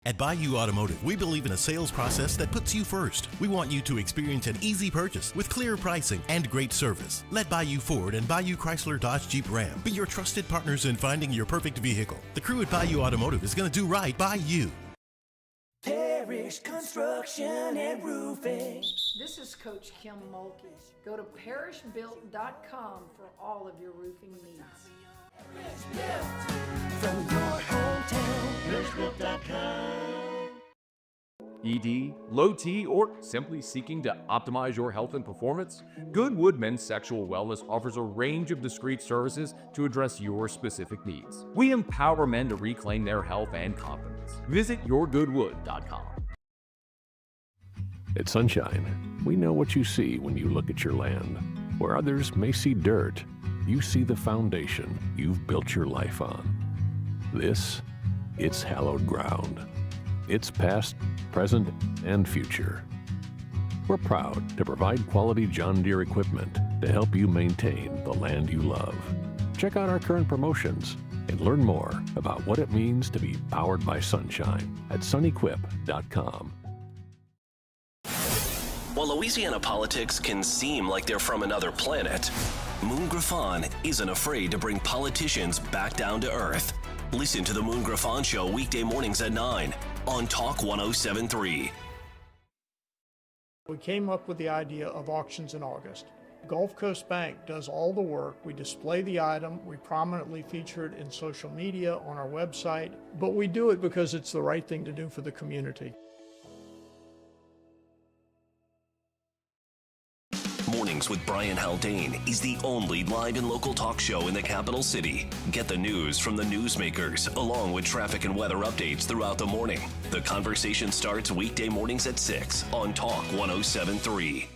At Bayou Automotive, we believe in a sales process that puts you first. We want you to experience an easy purchase with clear pricing and great service. Let Bayou Ford and Bayou Chrysler Dodge Jeep Ram be your trusted partners in finding your perfect vehicle. The crew at Bayou Automotive is going to do right by you. Parish Construction and Roofing. This is Coach Kim Mulkey. Go to parishbuilt.com for all of your roofing needs. From your hometown, parishbuilt.com. ED, low T, or simply seeking to optimize your health and performance? Goodwood Men's Sexual Wellness offers a range of discreet services to address your specific needs. We empower men to reclaim their health and confidence. Visit yourgoodwood.com. At Sunshine, we know what you see when you look at your land. Where others may see dirt, you see the foundation you've built your life on. This, it's hallowed ground. It's past, present, and future. We're proud to provide quality John Deere equipment to help you maintain the land you love. Check out our current promotions and learn more about what it means to be powered by sunshine at sunequip.com. While Louisiana politics can seem like they're from another planet, Moon Griffon isn't afraid to bring politicians back down to earth. Listen to the Moon Griffon Show weekday mornings at 9 on Talk 107.3. We came up with the idea of auctions in August. Gulf Coast Bank does all the work. We display the item. We prominently feature it in social media, on our website. But we do it because it's the right thing to do for the community. Mornings with Brian Haldane is the only live and local talk show in the capital city. Get the news from the newsmakers, along with traffic and weather updates throughout the morning. The conversation starts weekday mornings at 6 on Talk 107.3.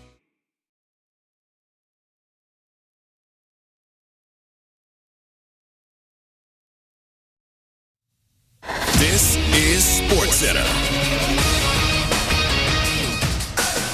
This is SportsCenter.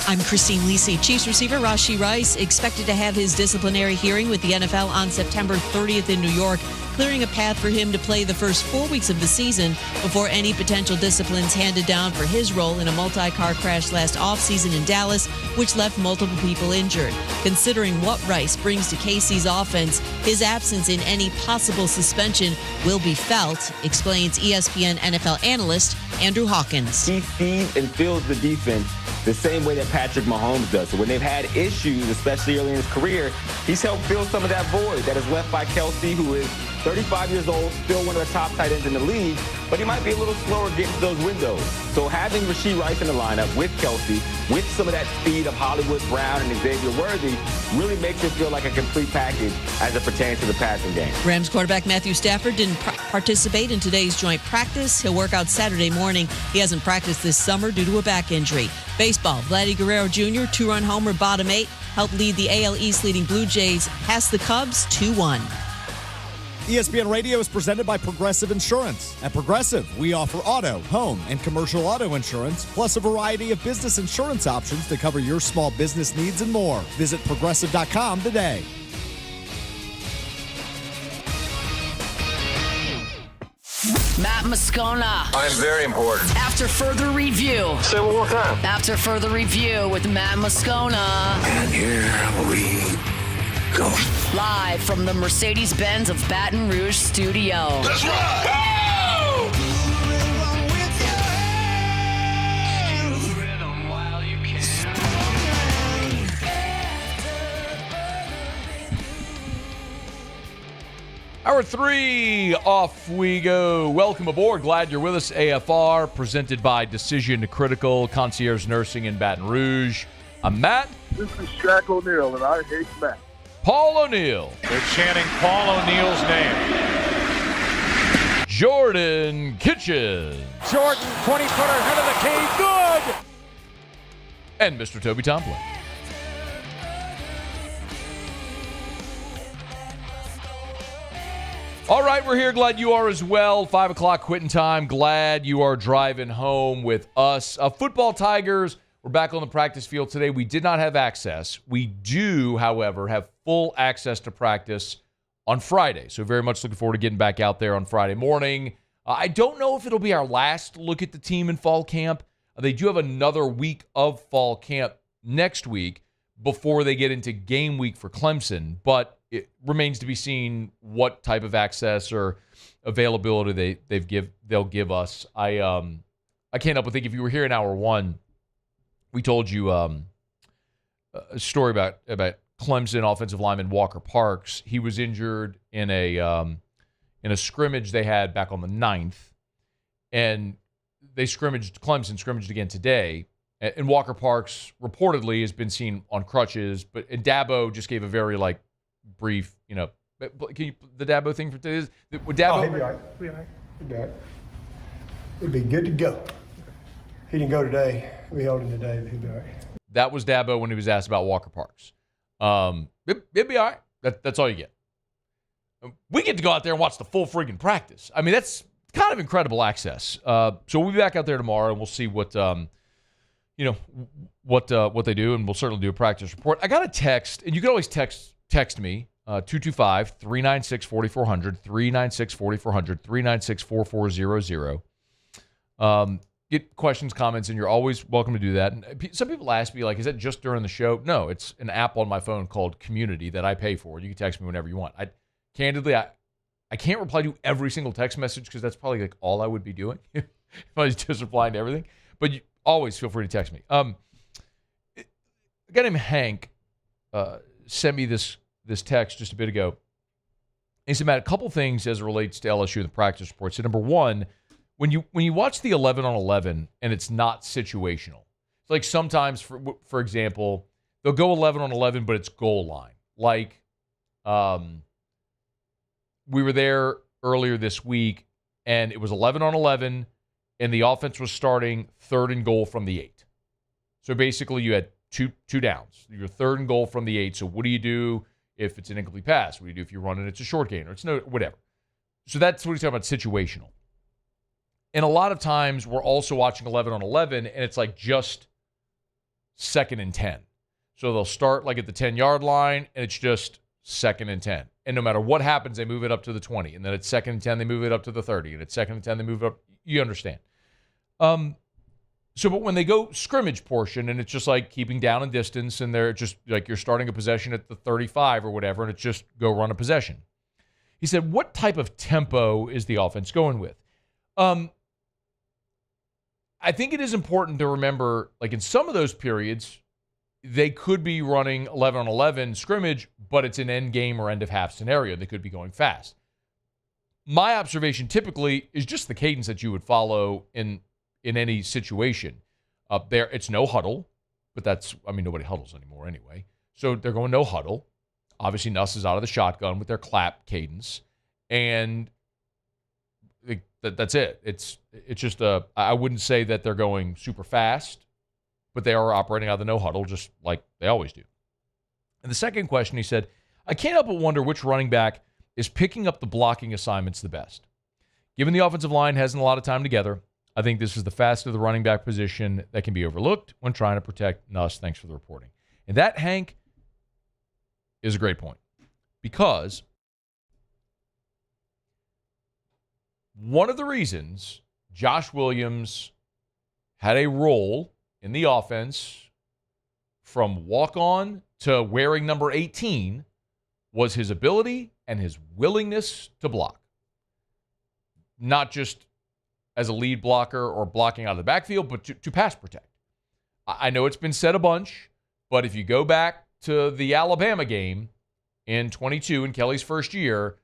I'm Christine Lisi. Chiefs receiver Rashee Rice expected to have his disciplinary hearing with the NFL on September 30th in New York, clearing a path for him to play the first 4 weeks of the season before any potential disciplines handed down for his role in a multi-car crash last offseason in Dallas, which left multiple people injured. Considering what Rice brings to KC's offense, his absence in any possible suspension will be felt, explains ESPN NFL analyst Andrew Hawkins. He sees and feels the defense the same way that Patrick Mahomes does. So when they've had issues, especially early in his career, he's helped fill some of that void that is left by Kelsey, who is 35 years old, still one of the top tight ends in the league, but he might be a little slower getting to those windows. So having Rashee Rice in the lineup with Kelsey, with some of that speed of Hollywood Brown and Xavier Worthy, really makes it feel like a complete package as it pertains to the passing game. Rams quarterback Matthew Stafford didn't participate in today's joint practice. He'll work out Saturday morning. He hasn't practiced this summer due to a back injury. Baseball, Vladdy Guerrero Jr., two-run homer, bottom 8, helped lead the AL East leading Blue Jays past the Cubs 2-1. ESPN Radio is presented by Progressive Insurance. At Progressive, we offer auto, home, and commercial auto insurance, plus a variety of business insurance options to cover your small business needs and more. Visit Progressive.com today. Matt Moscona. I'm very important. After further review. Say it one more time. After further review with Matt Moscona. And here we go. Live from the Mercedes-Benz of Baton Rouge studio. That's right. Woo! Hour 3, off we go. Welcome aboard. Glad you're with us. AFR, presented by Decision Critical, Concierge Nursing in Baton Rouge. I'm Matt. This is Shaq O'Neal, and I hate Matt. Paul O'Neal. They're chanting Paul O'Neal's name. Jordan Kitchen. Jordan, 20-footer, head of the key, good! And Mr. Toby Tomplin. All right, we're here. Glad you are as well. 5 o'clock quitting time. Glad you are driving home with us. Football Tigers, we're back on the practice field today. We did not have access. We do, however, have full access to practice on Friday. So very much looking forward to getting back out there on Friday morning. I don't know if it'll be our last look at the team in fall camp. They do have another week of fall camp next week before they get into game week for Clemson. But it remains to be seen what type of access or availability they'll give us. I can't help but think if you were here in hour 1, we told you a story about Clemson offensive lineman Walker Parks. He was injured in a scrimmage they had back on the 9th, and Clemson scrimmaged again today. And Walker Parks reportedly has been seen on crutches, and Dabo just gave a very brief, can you, the Dabo thing for today? Would Dabo? He'd be all right. He'd be all right. He'd be good to go. He didn't go today. We held him today, but he'd be all right. That was Dabo when he was asked about Walker Parks. It'd be all right. That's all you get. We get to go out there and watch the full friggin' practice. I mean, that's kind of incredible access. So we'll be back out there tomorrow, and we'll see what what they do, and we'll certainly do a practice report. I got a text, and you can always text me, 225-396-4400, 396-4400, 396-4400. Get questions, comments, and you're always welcome to do that. And some people ask me, is that just during the show? No, it's an app on my phone called Community that I pay for. You can text me whenever you want. Candidly, I can't reply to every single text message because that's probably all I would be doing if I was just replying to everything. But you always feel free to text me. A guy named Hank sent me this text just a bit ago. He said, Matt, a couple things as it relates to LSU and the practice report. So number one, when you watch the 11-on-11 and it's not situational, it's like sometimes, for example, they'll go 11-on-11, but it's goal line. We were there earlier this week, and it was 11-on-11, and the offense was starting 3rd and goal from the 8. So basically you had two downs. You're 3rd and goal from the 8. So what do you do if it's an incomplete pass? What do you do if you run and it's a short gain or it's no whatever? So that's what he's talking about, situational. And a lot of times we're also watching 11-on-11, and it's just 2nd and 10. So they'll start at the 10-yard line, and it's just 2nd and 10. And no matter what happens, they move it up to the 20. And then it's 2nd and 10, they move it up to the 30. And it's 2nd and 10, they move it up. You understand. But when they go scrimmage portion, and it's just keeping down and distance, and they're just you're starting a possession at the 35 or whatever, and it's just go run a possession. He said, what type of tempo is the offense going with? I think it is important to remember, in some of those periods, they could be running 11-on-11 scrimmage, but it's an end game or end of half scenario. They could be going fast. My observation typically is just the cadence that you would follow in any situation. Up there, it's no huddle, but nobody huddles anymore anyway. So they're going no huddle. Obviously, Nuss is out of the shotgun with their clap cadence, and that's it. It's just I wouldn't say that they're going super fast, but they are operating out of the no huddle just like they always do. And the second question, he said, I can't help but wonder which running back is picking up the blocking assignments the best. Given the offensive line hasn't a lot of time together, I think this is the facet of the running back position that can be overlooked when trying to protect Nuss. Thanks for the reporting. And that, Hank, is a great point, because one of the reasons Josh Williams had a role in the offense from walk-on to wearing number 18 was his ability and his willingness to block. Not just as a lead blocker or blocking out of the backfield, but to pass protect. I know it's been said a bunch, but if you go back to the Alabama game in 22 in Kelly's first year,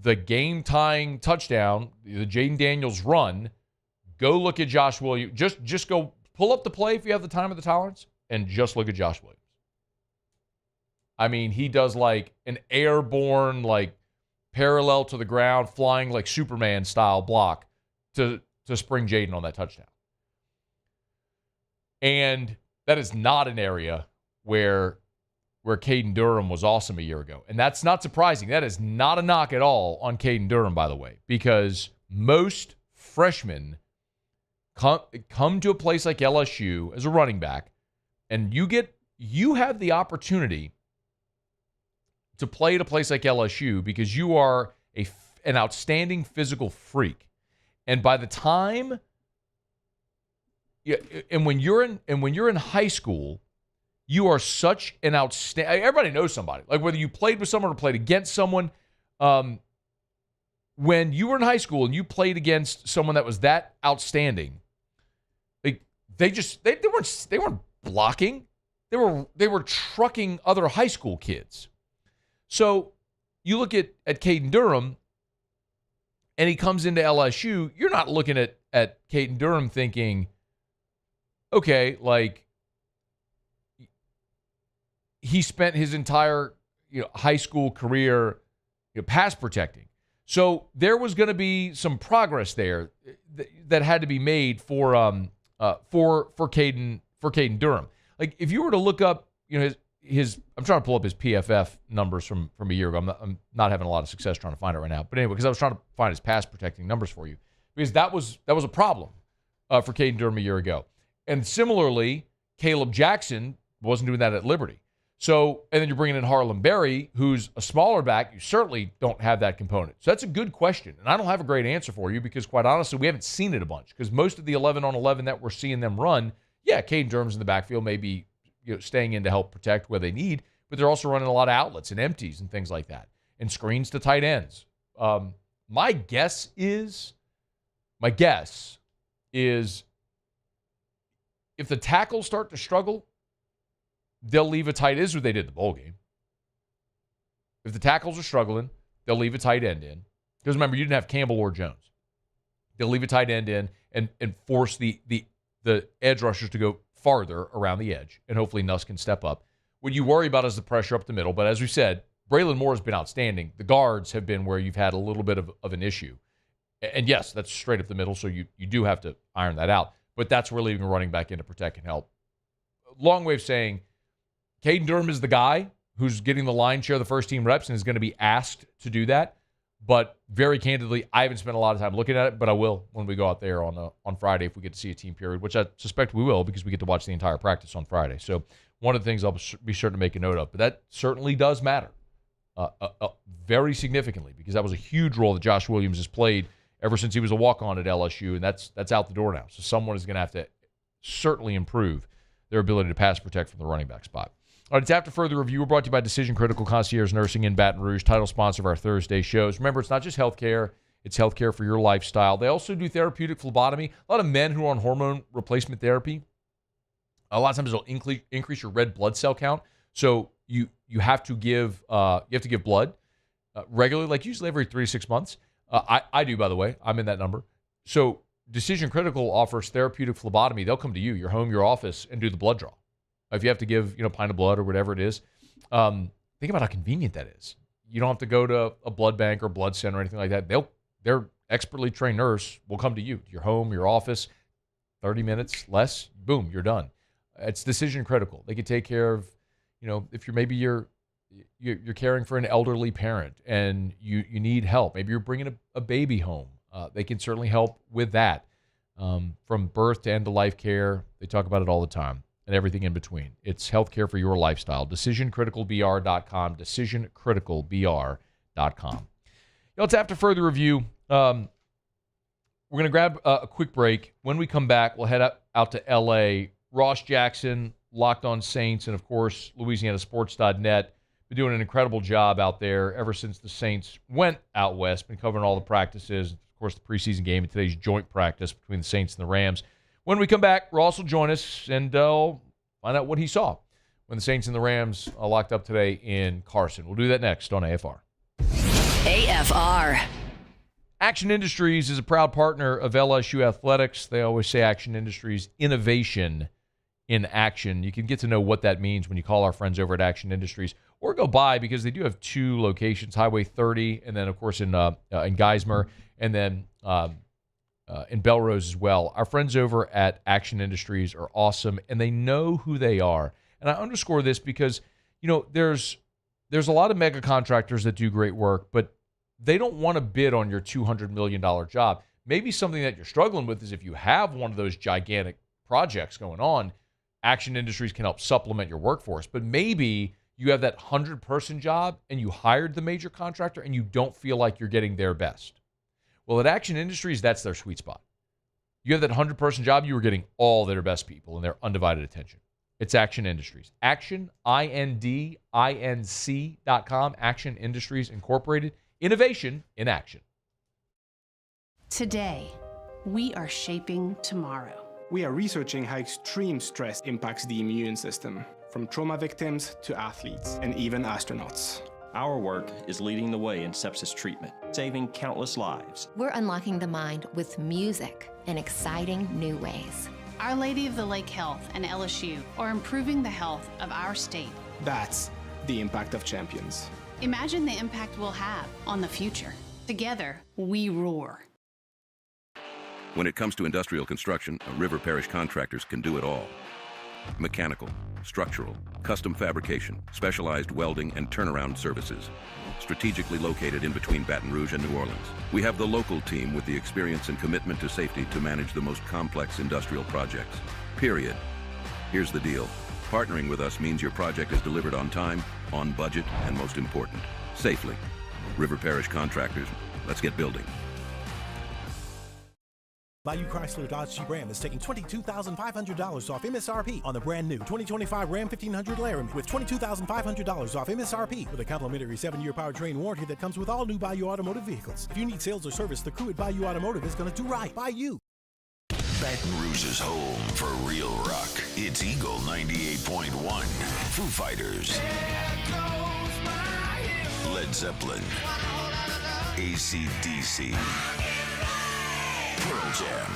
the game-tying touchdown, the Jaden Daniels run, go look at Josh Williams. Just go pull up the play if you have the time or the tolerance, and just look at Josh Williams. I mean, he does an airborne, parallel to the ground, flying Superman-style block to spring Jaden on that touchdown. And that is not an area where Caden Durham was awesome a year ago. And that's not surprising. That is not a knock at all on Caden Durham, by the way, because most freshmen come to a place like LSU as a running back, and you have the opportunity to play at a place like LSU because you are an outstanding physical freak. And by the time, when you're in high school, you are such an outstanding. Everybody knows somebody. Whether you played with someone or played against someone, when you were in high school and you played against someone that was that outstanding, they weren't blocking. They were trucking other high school kids. So you look at Caden Durham, and he comes into LSU. You're not looking at at Caden Durham thinking, okay, like he spent his entire high school career pass protecting. So there was going to be some progress there that had to be made for Caden Durham. Like if you were to look up, his I'm trying to pull up his PFF numbers from a year ago. I'm not having a lot of success trying to find it right now. But anyway, because I was trying to find his pass protecting numbers for you, because that was a problem for Caden Durham a year ago. And similarly, Caleb Jackson wasn't doing that at Liberty. So, and then you're bringing in Harlan Berry, who's a smaller back. You certainly don't have that component. So that's a good question. And I don't have a great answer for you because, quite honestly, we haven't seen it a bunch. Because most of the 11-on-11 that we're seeing them run, yeah, Caden Durham's in the backfield, maybe staying in to help protect where they need, but they're also running a lot of outlets and empties and things like that, and screens to tight ends. My guess is if the tackles start to struggle, they'll leave a tight end. This is what they did in the bowl game. If the tackles are struggling, they'll leave a tight end in. Because remember, you didn't have Campbell or Jones. They'll leave a tight end in and force the edge rushers to go farther around the edge, and hopefully Nuss can step up. What you worry about is the pressure up the middle, but as we said, Braylon Moore has been outstanding. The guards have been where you've had a little bit of an issue. And yes, that's straight up the middle, so you do have to iron that out, but that's where leaving a running back in to protect and help. Long way of saying, Caden Durham is the guy who's getting the lion's share of the first team reps and is going to be asked to do that. But very candidly, I haven't spent a lot of time looking at it, but I will when we go out there on Friday if we get to see a team period, which I suspect we will because we get to watch the entire practice on Friday. So one of the things I'll be sure to make a note of. But that certainly does matter very significantly because that was a huge role that Josh Williams has played ever since he was a walk-on at LSU, and that's out the door now. So someone is going to have to certainly improve their ability to pass protect from the running back spot. All right, it's After Further Review. We're brought to you by Decision Critical Concierge Nursing in Baton Rouge, title sponsor of our Thursday shows. Remember, it's not just healthcare, it's healthcare for your lifestyle. They also do therapeutic phlebotomy. A lot of men who are on hormone replacement therapy, a lot of times it'll increase your red blood cell count. So you have to give blood regularly, like usually every 3 to 6 months. I do, by the way. I'm in that number. So Decision Critical offers therapeutic phlebotomy. They'll come to you, your home, your office, and do the blood draw. If you have to give, a pint of blood or whatever it is, think about how convenient that is. You don't have to go to a blood bank or blood center or anything like that. Their expertly trained nurse will come to you, your home, your office, 30 minutes less, boom, you're done. It's Decision Critical. They can take care of, if you're caring for an elderly parent and you need help. Maybe you're bringing a baby home. They can certainly help with that. From birth to end-of-life care, they talk about it all the time. And everything in between. It's healthcare for your lifestyle. DecisionCriticalBR.com. DecisionCriticalBR.com. It's After Further Review. We're going to grab a quick break. When we come back, we'll head out to L.A. Ross Jackson, Locked On Saints, and, of course, LouisianaSports.net. Been doing an incredible job out there ever since the Saints went out west. Been covering all the practices. Of course, the preseason game and today's joint practice between the Saints and the Rams. When we come back, Ross will join us and find out what he saw when the Saints and the Rams are locked up today in Carson. We'll do that next on AFR. AFR. Action Industries is a proud partner of LSU Athletics. They always say Action Industries, innovation in action. You can get to know what that means when you call our friends over at Action Industries or go by because they do have 2 locations, Highway 30 and then, of course, in Geismar and then in Belrose as well. Our friends over at Action Industries are awesome, and they know who they are. And I underscore this because, there's a lot of mega contractors that do great work, but they don't want to bid on your $200 million job. Maybe something that you're struggling with is if you have one of those gigantic projects going on, Action Industries can help supplement your workforce. But maybe you have that 100-person job and you hired the major contractor and you don't feel like you're getting their best. Well, at Action Industries, that's their sweet spot. You have that 100-person job, you are getting all their best people and their undivided attention. It's Action Industries. Action, INDINC.com, Action Industries Incorporated. Innovation in action. Today, we are shaping tomorrow. We are researching how extreme stress impacts the immune system, from trauma victims to athletes and even astronauts. Our work is leading the way in sepsis treatment, saving countless lives. We're unlocking the mind with music. in exciting new ways. Our Lady of the Lake Health and LSU are improving the health of our state. That's the impact of champions. Imagine the impact we'll have on the future. Together, we roar. When it comes to industrial construction, River Parish Contractors can do it all. Mechanical, structural, custom fabrication, specialized welding, and turnaround services. Strategically located in between Baton Rouge and New Orleans, we have the local team with the experience and commitment to safety to manage the most complex industrial projects. Period. Here's the deal. Partnering with us means your project is delivered on time, on budget, and most important, safely. River Parish Contractors, let's get building. Bayou Chrysler Dodge Jeep Ram is taking $22,500 off MSRP on the brand new 2025 Ram 1500 Laramie with $22,500 off MSRP with a complimentary 7-year powertrain warranty that comes with all new Bayou Automotive vehicles. If you need sales or service, the crew at Bayou Automotive is going to do right by you. Baton Rouge's home for real rock. It's Eagle 98.1. Foo Fighters. Led Zeppelin. AC/DC. Pearl Jam.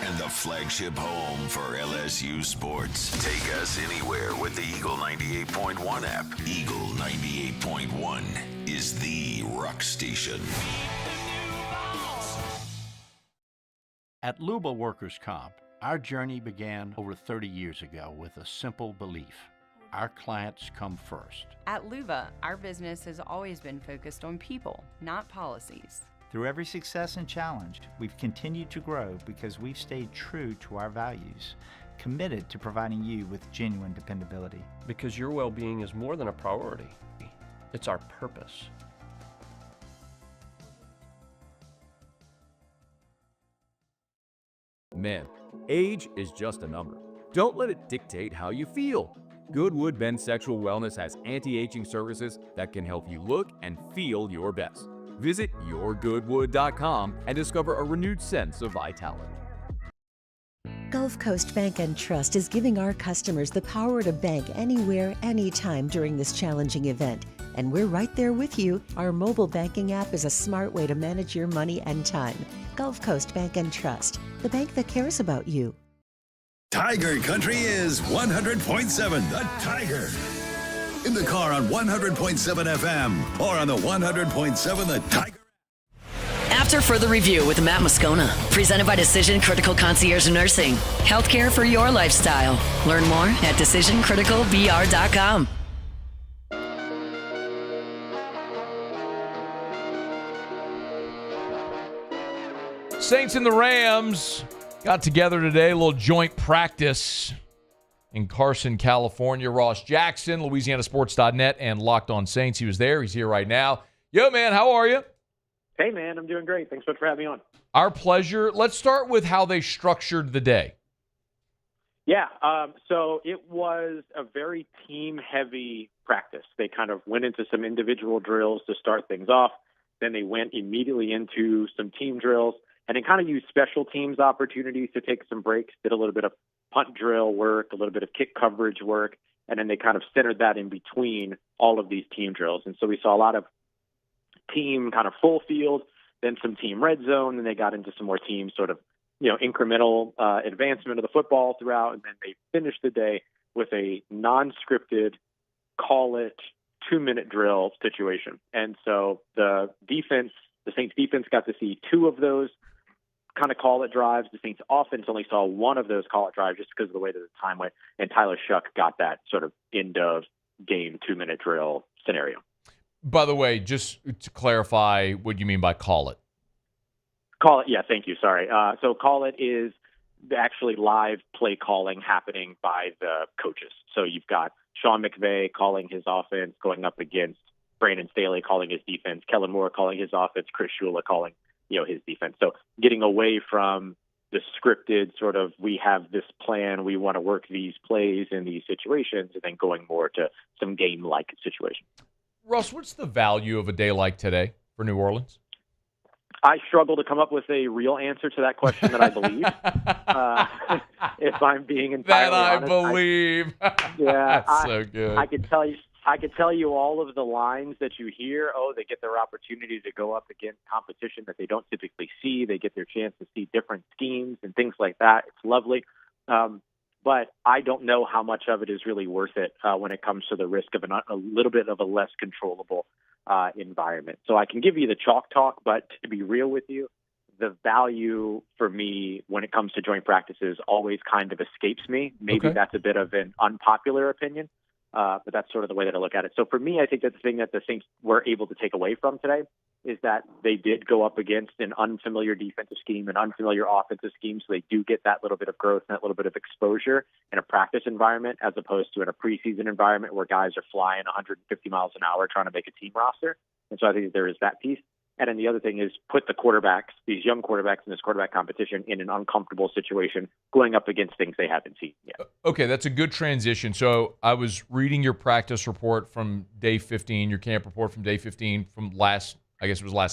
And the flagship home for LSU sports. Take us anywhere with the Eagle 98.1 app. Eagle 98.1 is the rock station. At Luba Workers' Comp, our journey began over 30 years ago with a simple belief. Our clients come first. At Luba, our business has always been focused on people, not policies. Through every success and challenge, we've continued to grow because we've stayed true to our values, committed to providing you with genuine dependability. Because your well-being is more than a priority. It's our purpose. Men, age is just a number. Don't let it dictate how you feel. Goodwood Men's Sexual Wellness has anti-aging services that can help you look and feel your best. Visit yourgoodwood.com and discover a renewed sense of vitality. Gulf Coast Bank and Trust is giving our customers the power to bank anywhere, anytime during this challenging event. And we're right there with you. Our mobile banking app is a smart way to manage your money and time. Gulf Coast Bank and Trust, the bank that cares about you. Tiger Country is 100.7 The Tiger. In the car on 100.7 FM or on the 100.7 The Tiger. After further review with Matt Moscona, presented by Decision Critical Concierge Nursing. Healthcare for your lifestyle. Learn more at decisioncriticalbr.com. Saints and the Rams got together today, a little joint practice in Carson, California. Ross Jackson, LouisianaSports.net, and Locked On Saints. He was there. He's here right now. Yo, man, how are you? Hey, man, I'm doing great. Thanks so much for having me on. Our pleasure. Let's start with how they structured the day. Yeah, so it was a very team-heavy practice. They kind of went into some individual drills to start things off. Then they went immediately into some team drills, and then kind of used special teams opportunities to take some breaks, did a little bit of punt drill work, a little bit of kick coverage work, and then they kind of centered that in between all of these team drills. And so we saw a lot of team kind of full field, then some team red zone, and they got into some more team sort of, incremental advancement of the football throughout, and then they finished the day with a non-scripted, call it 2-minute drill situation. And so the Saints defense got to see 2 of those kind of call it drives. The Saints offense only saw 1 of those call it drives just because of the way that the time went. And Tyler Shuck got that sort of end of game 2-minute drill scenario. By the way, just to clarify what you mean by call it. Call it, yeah, thank you, sorry. So call it is actually live play calling happening by the coaches. So you've got Sean McVay calling his offense, going up against Brandon Staley calling his defense, Kellen Moore calling his offense, Chris Shula calling his defense. So getting away from the scripted sort of, we have this plan, we want to work these plays in these situations, and then going more to some game-like situations. Russ, what's the value of a day like today for New Orleans? I struggle to come up with a real answer to that question that I believe. If I'm being entirely honest. That I believe. Yeah. That's so good. I could tell you I could tell you all of the lines that you hear. Oh, they get their opportunity to go up against competition that they don't typically see. They get their chance to see different schemes and things like that. It's lovely. But I don't know how much of it is really worth it when it comes to the risk of a little bit of a less controllable environment. So I can give you the chalk talk, but to be real with you, the value for me when it comes to joint practices always kind of escapes me. Maybe that's a bit of an unpopular opinion, but that's sort of the way that I look at it. So for me, I think that the thing that the Saints were able to take away from today is that they did go up against an unfamiliar defensive scheme, an unfamiliar offensive scheme, so they do get that little bit of growth and that little bit of exposure in a practice environment as opposed to in a preseason environment where guys are flying 150 miles an hour trying to make a team roster. And so I think there is that piece. And then the other thing is put the quarterbacks, these young quarterbacks in this quarterback competition, in an uncomfortable situation going up against things they haven't seen yet. Okay, that's a good transition. So I was reading your practice report from day 15, your camp report from day 15 from last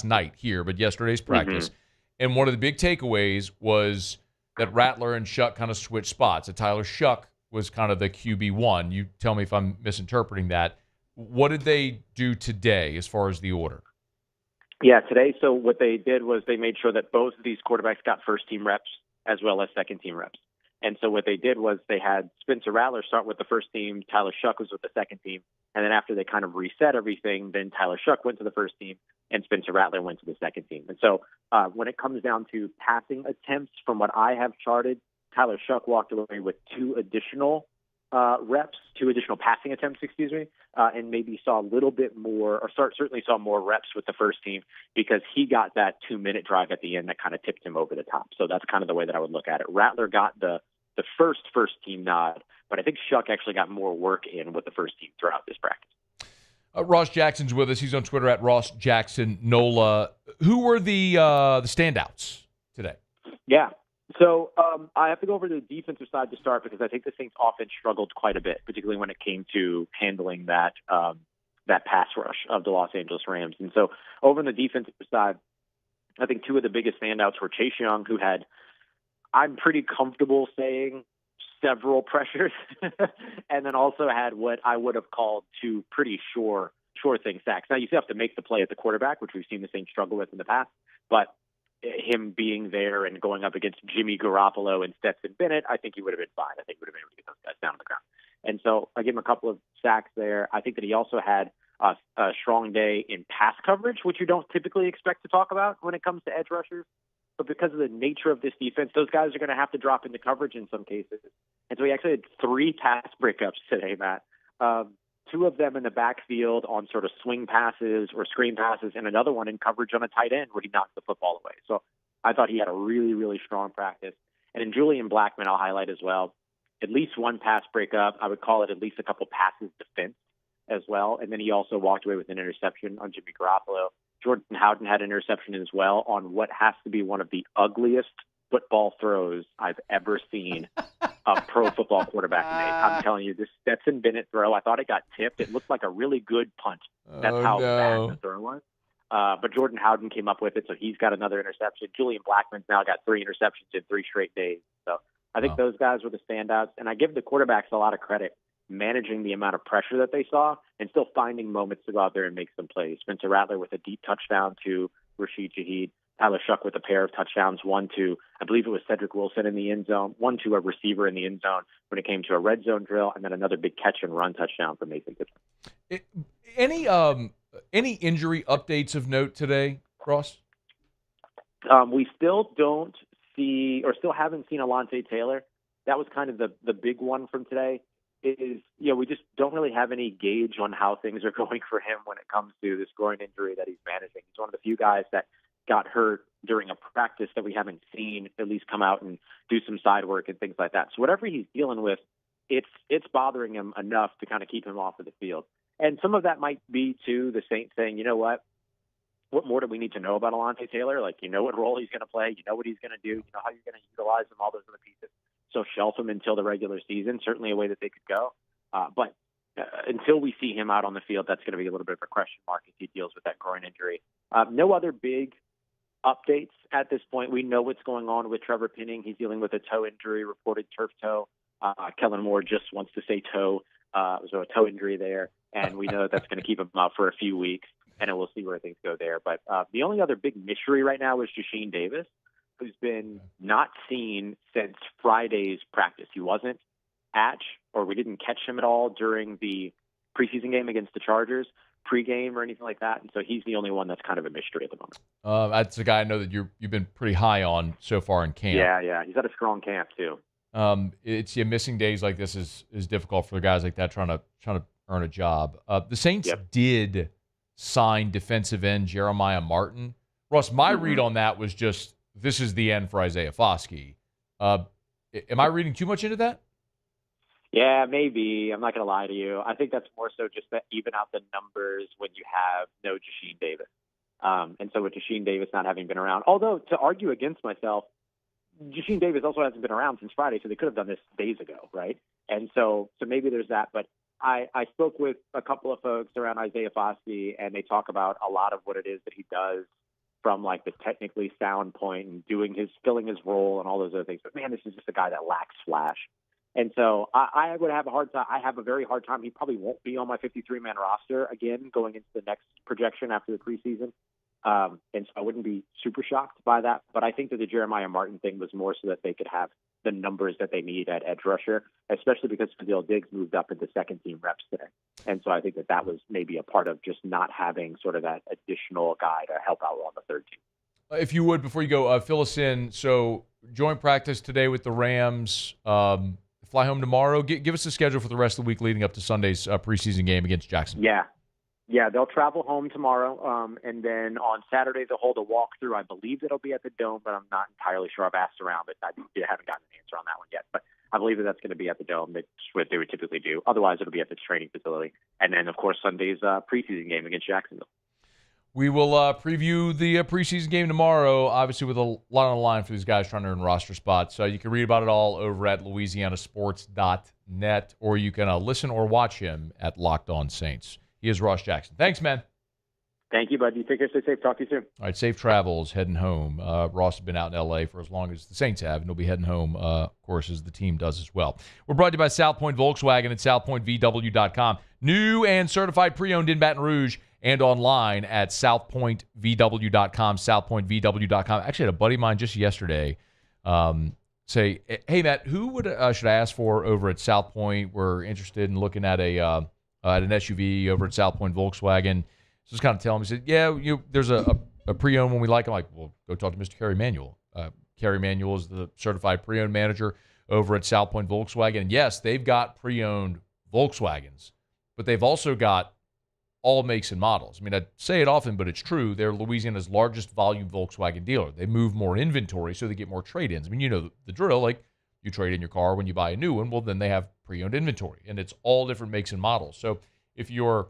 night here, but yesterday's practice. And one of the big takeaways was that Rattler and Shuck kind of switched spots. That Tyler Shuck was kind of the QB1. You tell me if I'm misinterpreting that. What did they do today as far as the order? Yeah, today, so what they did was they made sure that both of these quarterbacks got first-team reps as well as second-team reps. And so what they did was they had Spencer Rattler start with the first team, Tyler Shuck was with the second team, and then after they kind of reset everything, then Tyler Shuck went to the first team and Spencer Rattler went to the second team. And so when it comes down to passing attempts, from what I have charted, Tyler Shuck walked away with two additional passing attempts, and maybe saw a little bit more, or certainly saw more reps with the first team because he got that 2-minute drive at the end that kind of tipped him over the top. So that's kind of the way that I would look at it. Rattler got the first team nod, but I think Shuck actually got more work in with the first team throughout this practice. Ross Jackson's with us. He's on Twitter at Ross Jackson Nola. Who were the standouts today? Yeah. So I have to go over to the defensive side to start because I think the Saints offense struggled quite a bit, particularly when it came to handling that pass rush of the Los Angeles Rams. And so over on the defensive side, I think two of the biggest standouts were Chase Young, who had, I'm pretty comfortable saying, several pressures, and then also had what I would have called two pretty sure thing sacks. Now, you still have to make the play at the quarterback, which we've seen the Saints struggle with in the past, but him being there and going up against Jimmy Garoppolo and Stetson Bennett, I think he would have been fine. I think he would have been able to get those guys down on the ground. And so I give him a couple of sacks there. I think that he also had a strong day in pass coverage, which you don't typically expect to talk about when it comes to edge rushers. But because of the nature of this defense, those guys are going to have to drop into coverage in some cases. And so he actually had 3 pass breakups today, Matt. 2 of them in the backfield on sort of swing passes or screen passes, and another one in coverage on a tight end where he knocked the football away. So I thought he had a really, really strong practice. And in Julian Blackmon, I'll highlight as well, at least 1 pass breakup. I would call it at least a couple passes defense as well. And then he also walked away with an interception on Jimmy Garoppolo. Jordan Howden had an interception as well on what has to be one of the ugliest football throws I've ever seen a pro football quarterback make. I'm telling you, this Stetson Bennett throw, I thought it got tipped. It looked like a really good punt. That's how bad the throw was. But Jordan Howden came up with it, so he's got another interception. Julian Blackmon's now got 3 interceptions in 3 straight days. So I think those guys were the standouts. And I give the quarterbacks a lot of credit managing the amount of pressure that they saw and still finding moments to go out there and make some plays. Spencer Rattler with a deep touchdown to Rashid Shaheed. Tyler Shuck with a pair of touchdowns, 1 to, I believe it was Cedric Wilson in the end zone, 1 to a receiver in the end zone when it came to a red zone drill, and then another big catch and run touchdown for Mason Gibson. Any injury updates of note today, Ross? We still don't see, or still haven't seen Alontae Taylor. That was kind of the big one from today. We just don't really have any gauge on how things are going for him when it comes to this groin injury that he's managing. He's one of the few guys that got hurt during a practice that we haven't seen at least come out and do some side work and things like that. So whatever he's dealing with, it's bothering him enough to kind of keep him off of the field. And some of that might be, too, the Saints saying, you know what more do we need to know about Alontae Taylor? Like, you know what role he's going to play, you know what he's going to do, you know how you're going to utilize him, all those other pieces. So shelf him until the regular season, certainly a way that they could go. But until we see him out on the field, that's going to be a little bit of a question mark as he deals with that groin injury. No other big updates at this point. We know what's going on with Trevor Penning. He's dealing with a toe injury, reported turf toe. Kellen Moore just wants to say toe So a toe injury there, and we know that's going to keep him out for a few weeks, and we'll see where things go there. But the only other big mystery right now is Jasheen Davis, who's been not seen since Friday's practice. He wasn't we didn't catch him at all during the preseason game against the Chargers, pregame or anything like that. And so he's the only one that's kind of a mystery at the moment. That's a guy I know that you've been pretty high on so far in camp. Yeah. He's had a strong camp too. Missing days like this is difficult for guys like that trying to earn a job. The Saints did sign defensive end Jeremiah Martin. Ross, my read on that was just this is the end for Isaiah Foskey. Am I reading too much into that? Yeah, maybe. I'm not going to lie to you. I think that's more so just to even out the numbers when you have no Jasheen Davis. And so with Jasheen Davis not having been around, although to argue against myself, Jasheen Davis also hasn't been around since Friday, so they could have done this days ago, right? And so maybe there's that. But I spoke with a couple of folks around Isaiah Foskey, and they talk about a lot of what it is that he does from like the technically sound point and filling his role and all those other things. But man, this is just a guy that lacks flash. And so I would have a hard time. I have a very hard time. He probably won't be on my 53-man roster again going into the next projection after the preseason. And so I wouldn't be super shocked by that. But I think that the Jeremiah Martin thing was more so that they could have the numbers that they need at edge rusher, especially because Fadil Diggs moved up into second-team reps today. And so I think that was maybe a part of just not having sort of that additional guy to help out on the third team. If you would, before you go, fill us in. So joint practice today with the Rams. Fly home tomorrow. Give us a schedule for the rest of the week leading up to Sunday's preseason game against Jacksonville. Yeah, they'll travel home tomorrow, and then on Saturday they'll hold a walkthrough. I believe it'll be at the Dome, but I'm not entirely sure. I've asked around, but I haven't gotten an answer on that one yet. But I believe that that's going to be at the Dome. That's what they would typically do. Otherwise, it'll be at the training facility. And then, of course, Sunday's preseason game against Jacksonville. We will preview the preseason game tomorrow, obviously with a lot on the line for these guys trying to earn roster spots. You can read about it all over at louisianasports.net, or you can listen or watch him at Locked On Saints. He is Ross Jackson. Thanks, man. Thank you, bud. You take care. Stay safe. Talk to you soon. All right, safe travels heading home. Ross has been out in L.A. for as long as the Saints have, and he'll be heading home, of course, as the team does as well. We're brought to you by South Point Volkswagen at southpointvw.com. New and certified pre-owned in Baton Rouge and online at southpointvw.com, southpointvw.com. Actually, I had a buddy of mine just yesterday say, hey, Matt, who should I ask for over at South Point? We're interested in looking at an SUV over at South Point Volkswagen. So just kind of tell him, he said, yeah, there's a pre-owned one we like. I'm like, well, go talk to Mr. Kerry Manuel. Kerry Manuel is the certified pre-owned manager over at South Point Volkswagen. And yes, they've got pre-owned Volkswagens, but they've also got all makes and models. I mean, I say it often, but it's true. They're Louisiana's largest volume Volkswagen dealer. They move more inventory so they get more trade-ins. I mean, you know the drill. Like, you trade in your car when you buy a new one, well, then they have pre-owned inventory, and it's all different makes and models. So if you're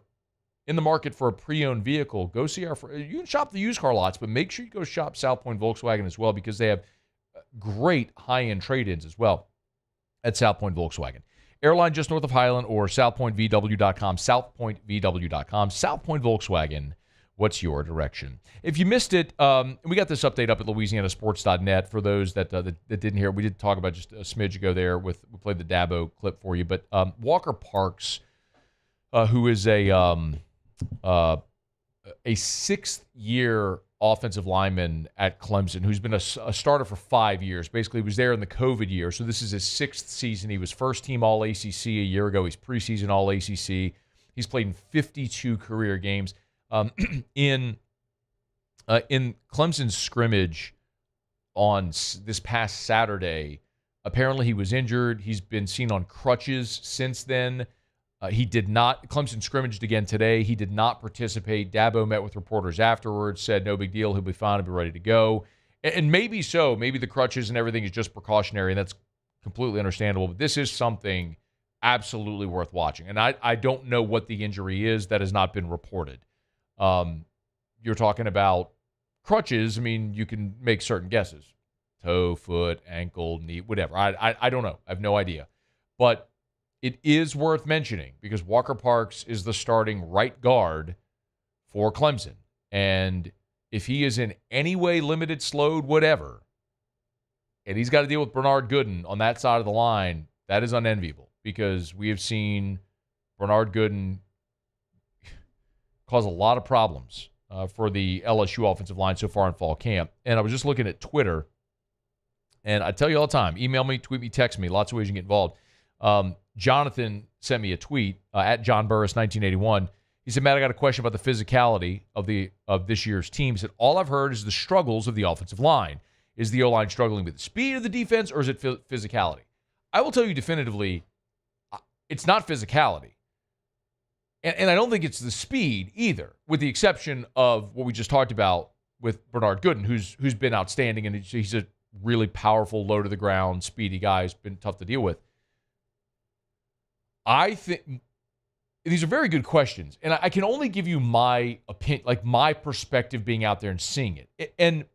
in the market for a pre-owned vehicle, go see you can shop the used car lots, but make sure you go shop South Point Volkswagen as well, because they have great high-end trade-ins as well at South Point Volkswagen. Airline just north of Highland, or southpointvw.com, southpointvw.com. South Point Volkswagen, what's your direction? If you missed it, we got this update up at louisianasports.net for those that didn't hear. We did talk about just a smidge ago there. We played the Dabo clip for you. But Walker Parks, who is a sixth-year offensive lineman at Clemson, who's been a starter for 5 years. Basically, he was there in the COVID year. So this is his sixth season. He was first-team All-ACC a year ago. He's preseason All-ACC. He's played in 52 career games. In Clemson's scrimmage on this past Saturday, apparently he was injured. He's been seen on crutches since then. Clemson scrimmaged again today. He did not participate. Dabo met with reporters afterwards, said no big deal. He'll be fine. He'll be ready to go. And maybe so. Maybe the crutches and everything is just precautionary, and that's completely understandable. But this is something absolutely worth watching. And I don't know what the injury is. That has not been reported. You're talking about crutches. I mean, you can make certain guesses. Toe, foot, ankle, knee, whatever. I don't know. I have no idea. But it is worth mentioning because Walker Parks is the starting right guard for Clemson. And if he is in any way limited, slowed, whatever, and he's got to deal with Bernard Gooden on that side of the line, that is unenviable because we have seen Bernard Gooden caused a lot of problems for the LSU offensive line so far in fall camp. And I was just looking at Twitter, and I tell you all the time, email me, tweet me, text me, lots of ways you can get involved. Jonathan sent me a tweet at John Burris 1981. He said, Matt, I got a question about the physicality of this year's team. He said, all I've heard is the struggles of the offensive line. Is the O-line struggling with the speed of the defense, or is it physicality? I will tell you definitively, it's not physicality. And I don't think it's the speed either, with the exception of what we just talked about with Bernard Gooden, who's been outstanding, and he's a really powerful, low-to-the-ground, speedy guy who's been tough to deal with. I think these are very good questions, and I can only give you my opinion, like my perspective being out there and seeing it. And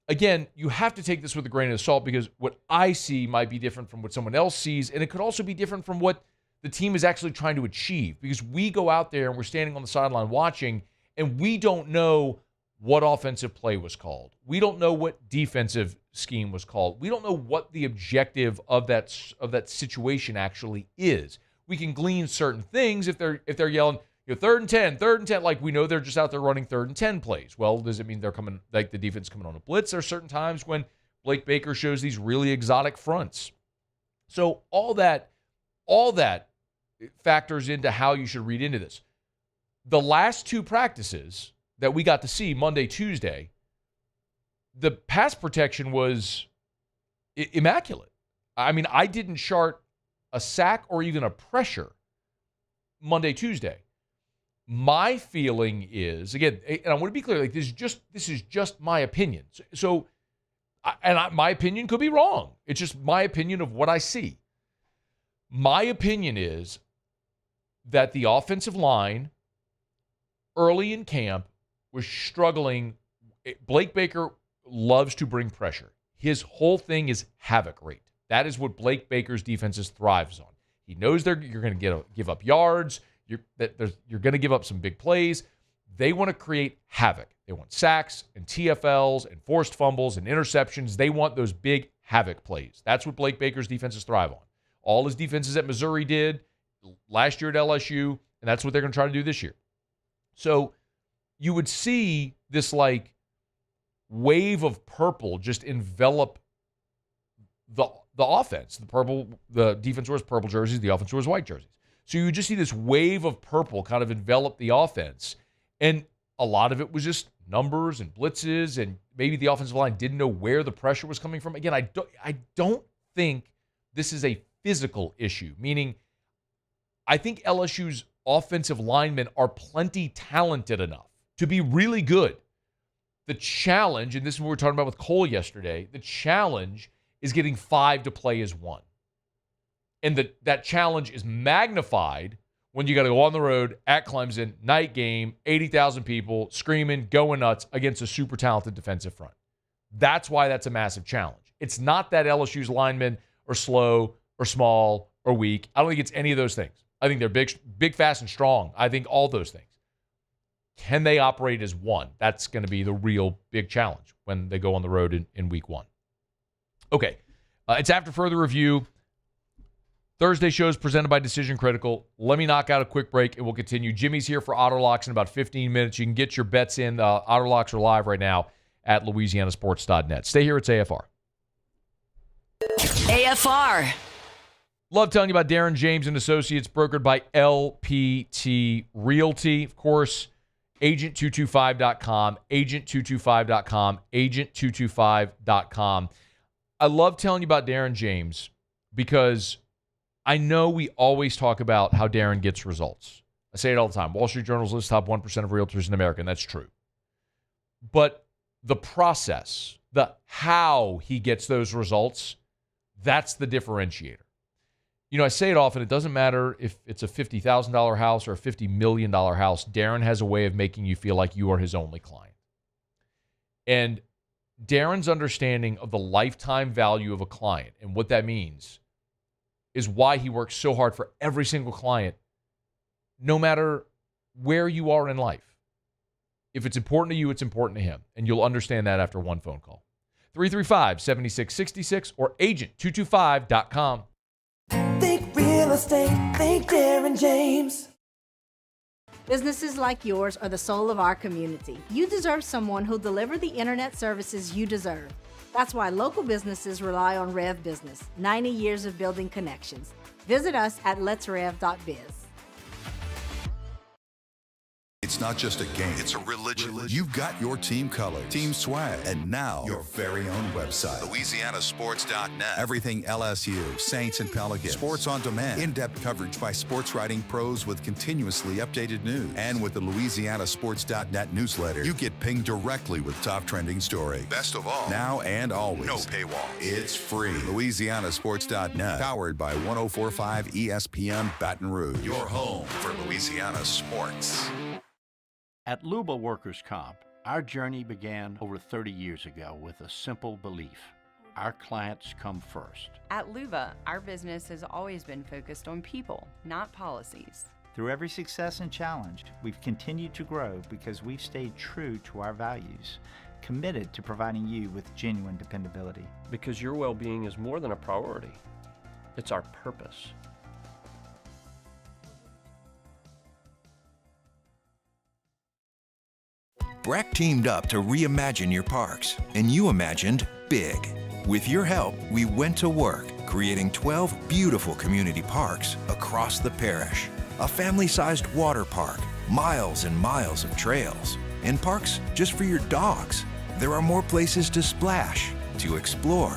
again, you have to take this with a grain of salt because what I see might be different from what someone else sees, and it could also be different from what the team is actually trying to achieve, because we go out there and we're standing on the sideline watching, and we don't know what offensive play was called. We don't know what defensive scheme was called. We don't know what the objective of that situation actually is. We can glean certain things if they're yelling, third and 10, like we know they're just out there running 3rd and 10 plays. Well, does it mean they're coming, like the defense coming on a blitz? There are certain times when Blake Baker shows these really exotic fronts. So all that factors into how you should read into this. The last 2 practices that we got to see Monday, Tuesday, the pass protection was immaculate. I mean, I didn't chart a sack or even a pressure Monday, Tuesday. My feeling is, again, and I want to be clear, like this is just my opinion. So my opinion could be wrong. It's just my opinion of what I see. My opinion is that the offensive line early in camp was struggling. Blake Baker loves to bring pressure. His whole thing is havoc rate. That is what Blake Baker's defenses thrives on. He knows you're going to give up yards. You're going to give up some big plays. They want to create havoc. They want sacks and TFLs and forced fumbles and interceptions. They want those big havoc plays. That's what Blake Baker's defenses thrive on. All his defenses at Missouri did last year at LSU, and that's what they're going to try to do this year. So you would see this like wave of purple just envelop the offense. The defense wears purple jerseys, the offense wears white jerseys. So you would just see this wave of purple kind of envelop the offense. And a lot of it was just numbers and blitzes, and maybe the offensive line didn't know where the pressure was coming from. Again, I don't think this is a physical issue, meaning I think LSU's offensive linemen are plenty talented enough to be really good. The challenge, and this is what we were talking about with Cole yesterday, the challenge is getting 5 to play as 1. And that challenge is magnified when you got to go on the road at Clemson, night game, 80,000 people, screaming, going nuts against a super talented defensive front. That's why that's a massive challenge. It's not that LSU's linemen are slow or small or weak. I don't think it's any of those things. I think they're big, fast, and strong. I think all those things. Can they operate as one? That's going to be the real big challenge when they go on the road in week 1. Okay, it's after further review. Thursday show is presented by Decision Critical. Let me knock out a quick break, and we'll continue. Jimmy's here for Auto Locks in about 15 minutes. You can get your bets in. Auto Locks are live right now at LouisianaSports.net. Stay here. It's AFR. AFR. Love telling you about Darren James and Associates, brokered by LPT Realty. Of course, agent225.com, agent225.com, agent225.com. I love telling you about Darren James because I know we always talk about how Darren gets results. I say it all the time. Wall Street Journal's list top 1% of realtors in America, and that's true. But the process, the how he gets those results, that's the differentiator. You know, I say it often, it doesn't matter if it's a $50,000 house or a $50 million house. Darren has a way of making you feel like you are his only client. And Darren's understanding of the lifetime value of a client and what that means is why he works so hard for every single client, no matter where you are in life. If it's important to you, it's important to him. And you'll understand that after one phone call. 335-7666 or agent225.com. Think real estate, think Darren James. Businesses like yours are the soul of our community. You deserve someone who'll deliver the internet services you deserve. That's why local businesses rely on Rev Business, 90 years of building connections. Visit us at letsrev.biz. It's not just a game, it's a religion. You've got your team colors, team swag, and now your very own website. LouisianaSports.net. Everything LSU, Saints, and Pelicans. Sports on demand. In-depth coverage by sports writing pros with continuously updated news. And with the LouisianaSports.net newsletter, you get pinged directly with top trending stories. Best of all, now and always, no paywall. It's free. LouisianaSports.net. Powered by 104.5 ESPN Baton Rouge. Your home for Louisiana sports. At Luba Workers Comp, our journey began over 30 years ago with a simple belief. Our clients come first. At Luba, our business has always been focused on people, not policies. Through every success and challenge, we've continued to grow because we've stayed true to our values, committed to providing you with genuine dependability. Because your well-being is more than a priority. It's our purpose. Breck teamed up to reimagine your parks, and you imagined big. With your help, we went to work, creating 12 beautiful community parks across the parish. A family-sized water park, miles and miles of trails, and parks just for your dogs. There are more places to splash, to explore,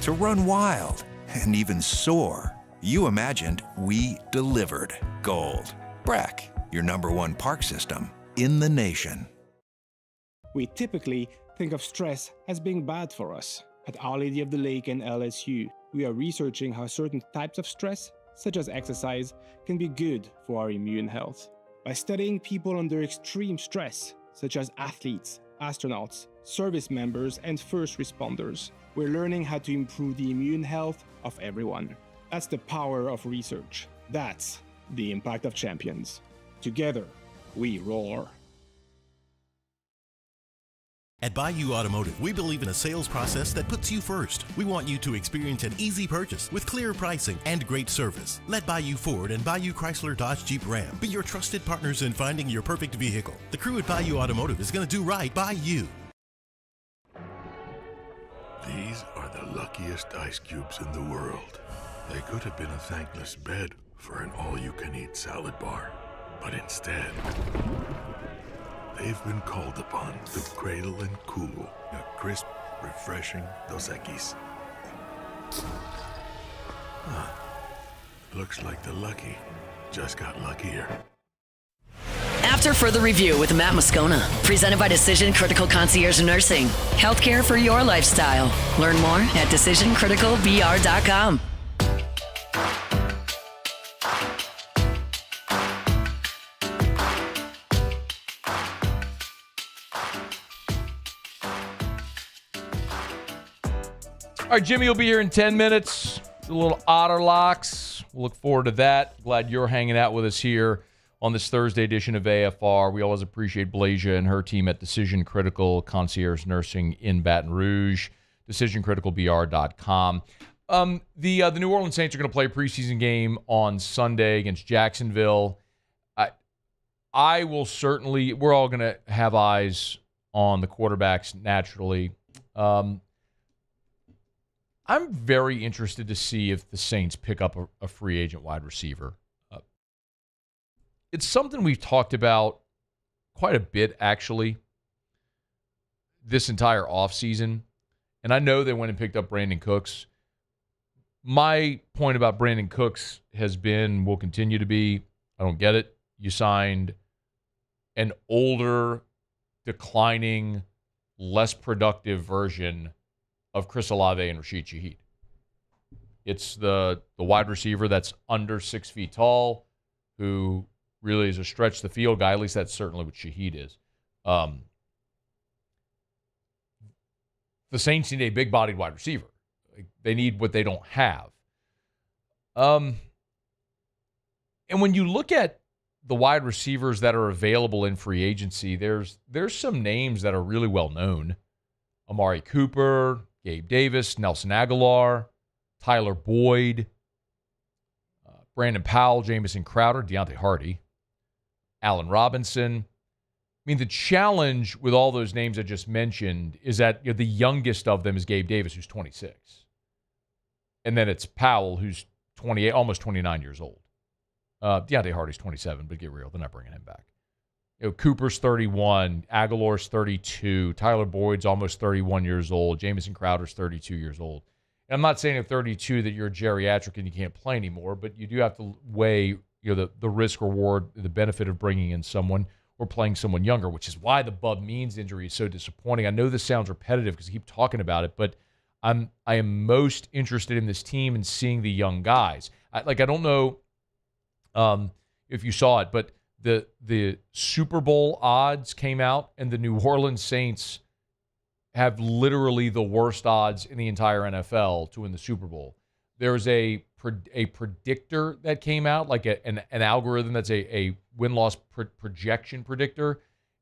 to run wild, and even soar. You imagined, we delivered. Gold. Breck, your #1 park system in the nation. We typically think of stress as being bad for us. At Our Lady of the Lake and LSU, we are researching how certain types of stress, such as exercise, can be good for our immune health. By studying people under extreme stress, such as athletes, astronauts, service members, and first responders, we're learning how to improve the immune health of everyone. That's the power of research. That's the impact of champions. Together, we roar. At Bayou Automotive, we believe in a sales process that puts you first. We want you to experience an easy purchase with clear pricing and great service. Let Bayou Ford and Bayou Chrysler Dodge Jeep Ram be your trusted partners in finding your perfect vehicle. The crew at Bayou Automotive is going to do right by you. These are the luckiest ice cubes in the world. They could have been a thankless bed for an all-you-can-eat salad bar, but instead, they've been called upon to cradle and cool a crisp, refreshing Dos Equis. Looks like the lucky just got luckier. After further review with Matt Moscona, presented by Decision Critical Concierge Nursing. Healthcare for your lifestyle. Learn more at decisioncriticalbr.com. All right, Jimmy will be here in 10 minutes. A little Otter Locks. We'll look forward to that. Glad you're hanging out with us here on this Thursday edition of AFR. We always appreciate Blasia and her team at Decision Critical Concierge Nursing in Baton Rouge. DecisionCriticalBR.com. The New Orleans Saints are going to play a preseason game on Sunday against Jacksonville. I will certainly, we're all going to have eyes on the quarterbacks naturally. I'm very interested to see if the Saints pick up a free agent wide receiver. It's something we've talked about quite a bit, actually, this entire offseason. And I know they went and picked up Brandon Cooks. My point about Brandon Cooks has been, will continue to be, I don't get it. You signed an older, declining, less productive version of Chris Olave and Rashid Shaheed. It's the wide receiver that's under 6 feet tall, who really is a stretch the field guy. At least that's certainly what Shaheed is. The Saints need a big-bodied wide receiver. They need what they don't have. And when you look at the wide receivers that are available in free agency, there's some names that are really well known. Amari Cooper, Gabe Davis, Nelson Aguilar, Tyler Boyd, Brandon Powell, Jamison Crowder, Deontay Hardy, Allen Robinson. I mean, the challenge with all those names I just mentioned is that the youngest of them is Gabe Davis, who's 26. And then it's Powell, who's 28, almost 29 years old. Deontay Hardy's 27, but get real, they're not bringing him back. Cooper's 31, Aguilar's 32, Tyler Boyd's almost 31 years old, Jamison Crowder's 32 years old. And I'm not saying at 32 that you're geriatric and you can't play anymore, but you do have to weigh the risk reward, the benefit of bringing in someone or playing someone younger, which is why the Bub Means injury is so disappointing. I know this sounds repetitive because I keep talking about it, but I am most interested in this team and seeing the young guys. I don't know if you saw it, but the Super Bowl odds came out, and the New Orleans Saints have literally the worst odds in the entire NFL to win the Super Bowl. There's a predictor that came out, like an algorithm that's a win-loss projection predictor,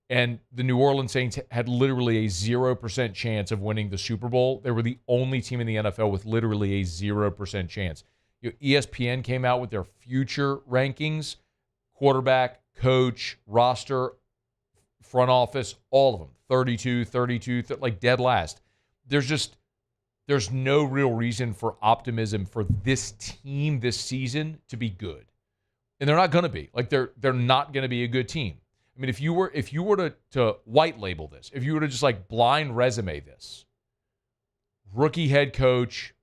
and the New Orleans Saints had literally a 0% chance of winning the Super Bowl. They were the only team in the NFL with literally a 0% chance. ESPN came out with their future rankings, quarterback, coach, roster, front office, all of them, 32, like dead last. There's no real reason for optimism for this team this season to be good. And they're not going to be. Like they're not going to be a good team. I mean, if you were to white label this, if you were to just like blind resume this, rookie head coach,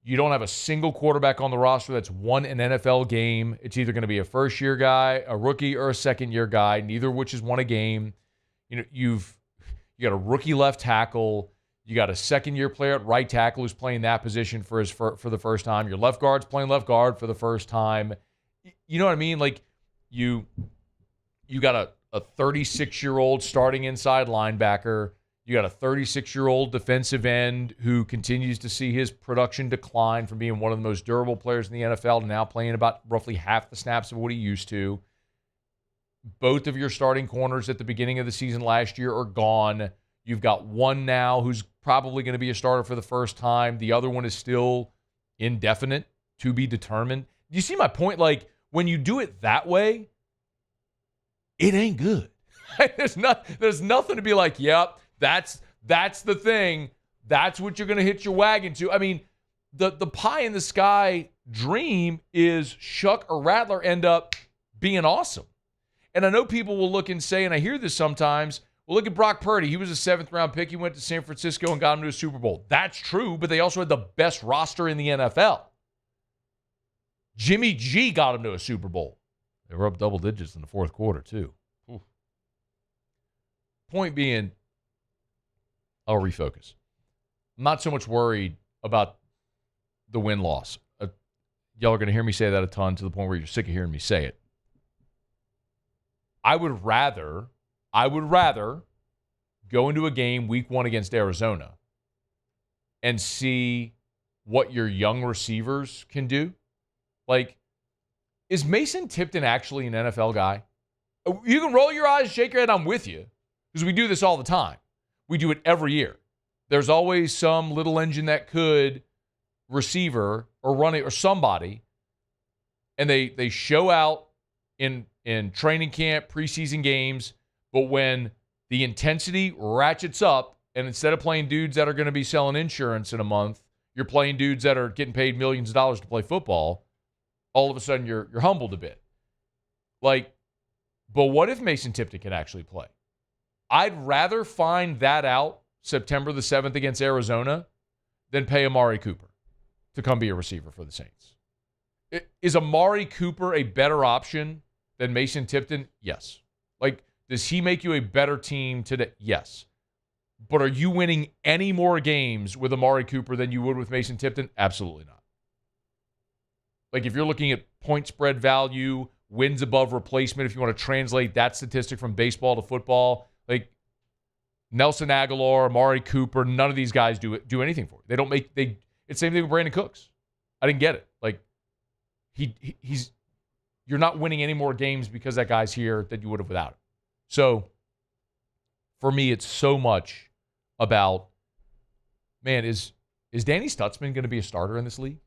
you don't have a single quarterback on the roster that's won an NFL game. It's either going to be a first-year guy, a rookie, or a second-year guy, neither of which has won a game. You got a rookie left tackle. You got a second-year player at right tackle who's playing that position for the first time. Your left guard's playing left guard for the first time. You know what I mean? Like you got a 36-year-old starting inside linebacker. You got a 36-year-old defensive end who continues to see his production decline from being one of the most durable players in the NFL to now playing about roughly half the snaps of what he used to. Both of your starting corners at the beginning of the season last year are gone. You've got one now who's probably going to be a starter for the first time. The other one is still indefinite, to be determined. Do you see my point? Like, when you do it that way, it ain't good. There's nothing to be like, yep, that's the thing. That's what you're going to hitch your wagon to. I mean, the pie in the sky dream is Shuck or Rattler end up being awesome. And I know people will look and say, and I hear this sometimes, well, look at Brock Purdy. He was a 7th-round pick. He went to San Francisco and got him to a Super Bowl. That's true, but they also had the best roster in the NFL. Jimmy G got him to a Super Bowl. They were up double digits in the fourth quarter, too. Ooh. Point being, I'll refocus. I'm not so much worried about the win-loss. Y'all are going to hear me say that a ton to the point where you're sick of hearing me say it. I would rather go into a game week 1 against Arizona and see what your young receivers can do. Like, is Mason Tipton actually an NFL guy? You can roll your eyes, shake your head, I'm with you, because we do this all the time. We do it every year. There's always some little engine that could receiver or run it or somebody, and they show out in training camp, preseason games, but when the intensity ratchets up, and instead of playing dudes that are going to be selling insurance in a month, you're playing dudes that are getting paid millions of dollars to play football, all of a sudden you're humbled a bit. Like, but what if Mason Tipton can actually play? I'd rather find that out September the 7th against Arizona than pay Amari Cooper to come be a receiver for the Saints. Is Amari Cooper a better option than Mason Tipton? Yes. Like, does he make you a better team today? Yes. But are you winning any more games with Amari Cooper than you would with Mason Tipton? Absolutely not. Like, if you're looking at point spread value, wins above replacement, if you want to translate that statistic from baseball to football, like Nelson Aguilar, Amari Cooper, none of these guys do anything for you. They don't make it's the same thing with Brandon Cooks. I didn't get it. Like, he's you're not winning any more games because that guy's here than you would have without him. So for me, it's so much about, man, is Danny Stutzman going to be a starter in this league?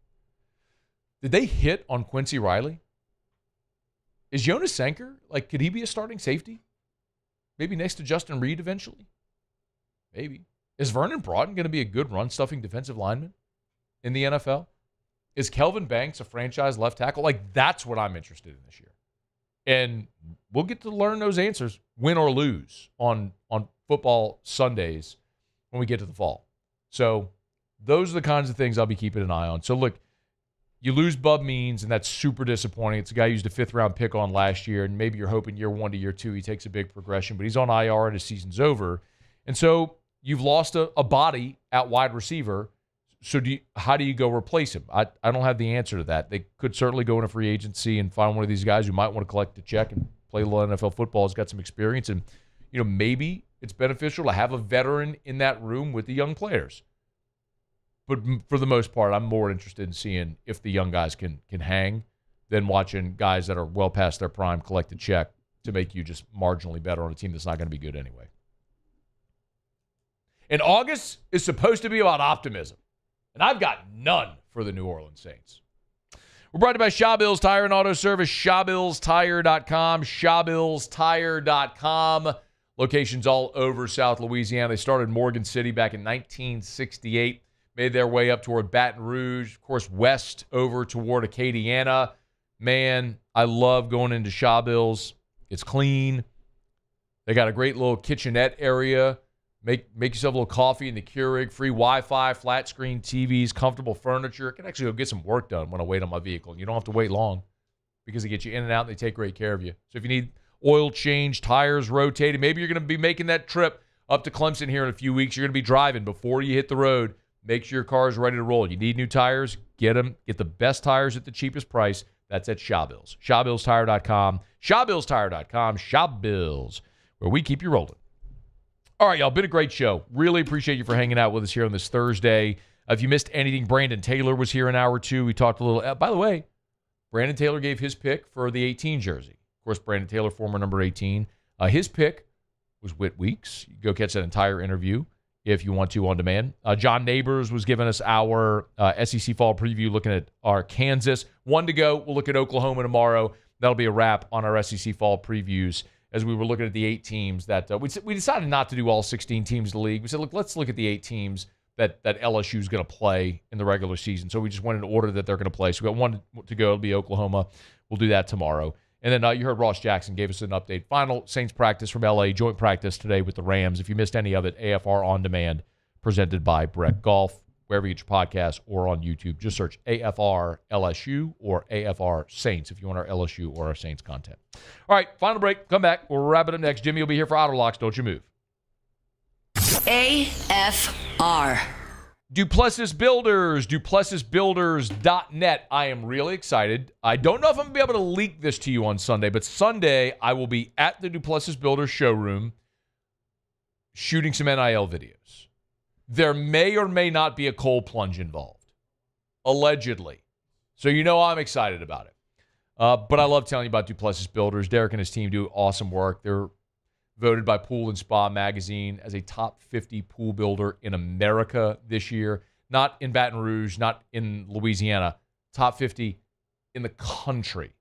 Did they hit on Quincy Riley? Is Jonas Sanker, could he be a starting safety? Maybe next to Justin Reed eventually? Maybe. Is Vernon Broughton going to be a good run-stuffing defensive lineman in the NFL? Is Kelvin Banks a franchise left tackle? That's what I'm interested in this year. And we'll get to learn those answers, win or lose, on football Sundays when we get to the fall. So those are the kinds of things I'll be keeping an eye on. So, look, you lose Bub Means, and that's super disappointing. It's a guy who used a fifth-round pick on last year, and maybe you're hoping year 1 to year 2 he takes a big progression, but he's on IR and his season's over. And so you've lost a body at wide receiver. So how do you go replace him? I don't have the answer to that. They could certainly go into free agency and find one of these guys who might want to collect a check and play a little NFL football, has got some experience, and maybe it's beneficial to have a veteran in that room with the young players. But for the most part, I'm more interested in seeing if the young guys can hang than watching guys that are well past their prime collect a check to make you just marginally better on a team that's not going to be good anyway. And August is supposed to be about optimism. And I've got none for the New Orleans Saints. We're brought to you by Shaw Bills Tire and Auto Service, ShawBillsTire.com, ShawBillsTire.com. Locations all over South Louisiana. They started in Morgan City back in 1968, made their way up toward Baton Rouge, of course, west over toward Acadiana. Man, I love going into Shaw Bills. It's clean. They got a great little kitchenette area. Make yourself a little coffee in the Keurig, free Wi-Fi, flat screen TVs, comfortable furniture. I can actually go get some work done when I wait on my vehicle. You don't have to wait long because they get you in and out and they take great care of you. So if you need oil change, tires rotated, maybe you're going to be making that trip up to Clemson here in a few weeks. You're going to be driving before you hit the road. Make sure your car is ready to roll. You need new tires, get them. Get the best tires at the cheapest price. That's at Shaw Bills. ShawBillsTire.com. ShawBillsTire.com. Shaw Bills, where we keep you rolling. All right, y'all, been a great show. Really appreciate you for hanging out with us here on this Thursday. If you missed anything, Brandon Taylor was here an hour or two. We talked a little. By the way, Brandon Taylor gave his pick for the 18 jersey. Of course, Brandon Taylor, former number 18. His pick was Whit Weeks. You go catch that entire interview if you want to on demand. John Nabors was giving us our SEC fall preview, looking at our Kansas. 1 to go. We'll look at Oklahoma tomorrow. That'll be a wrap on our SEC fall previews. As we were looking at the 8 teams that we decided not to do all 16 teams of the league. We said, look, let's look at the 8 teams that LSU is going to play in the regular season. So we just went in order that they're going to play. So we got 1 to go. It'll be Oklahoma. We'll do that tomorrow. And then you heard Ross Jackson gave us an update. Final Saints practice from L.A., joint practice today with the Rams. If you missed any of it, AFR On Demand, presented by Brett Golf. Wherever you get your podcast or on YouTube, just search AFR LSU or AFR Saints if you want our LSU or our Saints content. All right, final break. Come back. We'll wrap it up next. Jimmy will be here for Auto Locks. Don't you move. AFR. Duplessis Builders, duplessisbuilders.net. I am really excited. I don't know if I'm going to be able to leak this to you on Sunday, but Sunday I will be at the Duplessis Builders showroom shooting some NIL videos. There may or may not be a cold plunge involved, allegedly. So I'm excited about it. But I love telling you about Duplessis Builders. Derek and his team do awesome work. They're voted by Pool and Spa Magazine as a top 50 pool builder in America this year. Not in Baton Rouge, not in Louisiana. Top 50 in the country.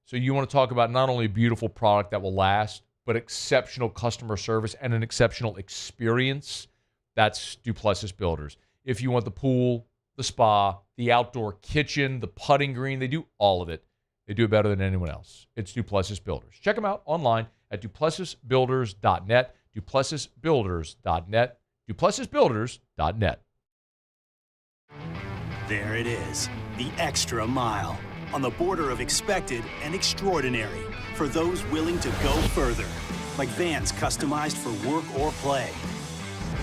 So you want to talk about not only a beautiful product that will last, but exceptional customer service and an exceptional experience. That's Duplessis Builders. If you want the pool, the spa, the outdoor kitchen, the putting green, they do all of it. They do it better than anyone else. It's Duplessis Builders. Check them out online at duplessisbuilders.net, duplessisbuilders.net, duplessisbuilders.net. There it is, the extra mile, on the border of expected and extraordinary for those willing to go further, like vans customized for work or play,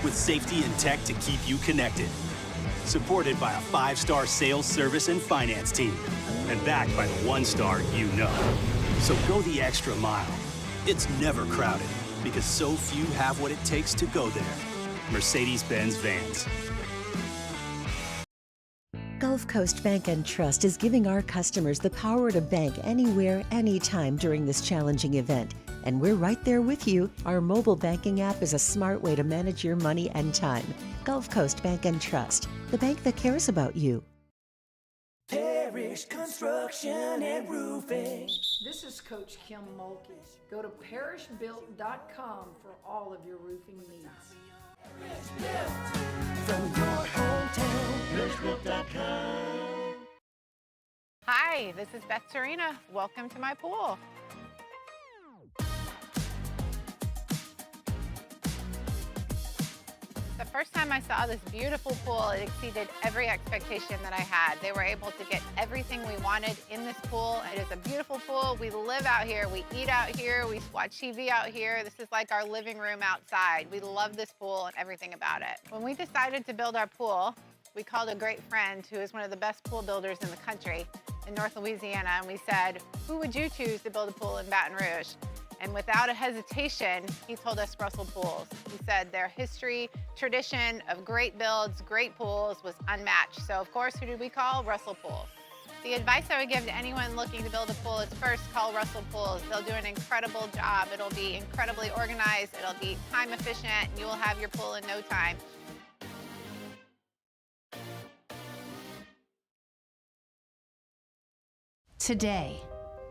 with safety and tech to keep you connected. Supported by a 5-star sales, service, and finance team. And backed by the 1-star you know. So go the extra mile. It's never crowded because so few have what it takes to go there. Mercedes-Benz Vans. Gulf Coast Bank and Trust is giving our customers the power to bank anywhere, anytime during this challenging event. And we're right there with you. Our mobile banking app is a smart way to manage your money and time. Gulf Coast Bank and Trust, the bank that cares about you. Parish Construction. construction and roofing. This is Coach Kim Mulkey. Go to parishbuilt.com for all of your roofing needs. From your hometown, parishbuilt.com. Hi, this is Beth Serena. Welcome to my pool. The first time I saw this beautiful pool, it exceeded every expectation that I had. They were able to get everything we wanted in this pool. It is a beautiful pool. We live out here, we eat out here, we watch TV out here. This is like our living room outside. We love this pool and everything about it. When we decided to build our pool, we called a great friend who is one of the best pool builders in the country in North Louisiana, and we said, who would you choose to build a pool in Baton Rouge? And without a hesitation, he told us Russell Pools. He said their history, tradition of great builds, great pools was unmatched. So of course, who did we call? Russell Pools. The advice I would give to anyone looking to build a pool is first call Russell Pools. They'll do an incredible job. It'll be incredibly organized. It'll be time efficient. And you will have your pool in no time. Today,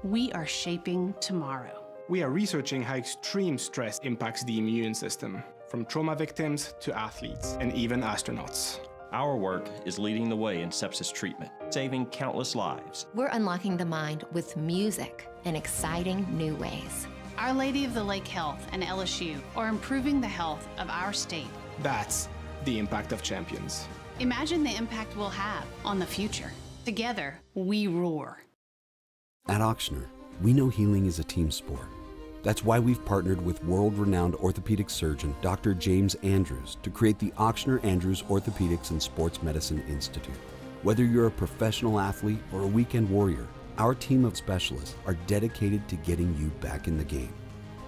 we are shaping tomorrow. We are researching how extreme stress impacts the immune system, from trauma victims to athletes and even astronauts. Our work is leading the way in sepsis treatment, saving countless lives. We're unlocking the mind with music in exciting new ways. Our Lady of the Lake Health and LSU are improving the health of our state. That's the impact of champions. Imagine the impact we'll have on the future. Together, we roar. At Ochsner, we know healing is a team sport. That's why we've partnered with world-renowned orthopedic surgeon Dr. James Andrews to create the Ochsner Andrews Orthopedics and Sports Medicine Institute. Whether you're a professional athlete or a weekend warrior, our team of specialists are dedicated to getting you back in the game.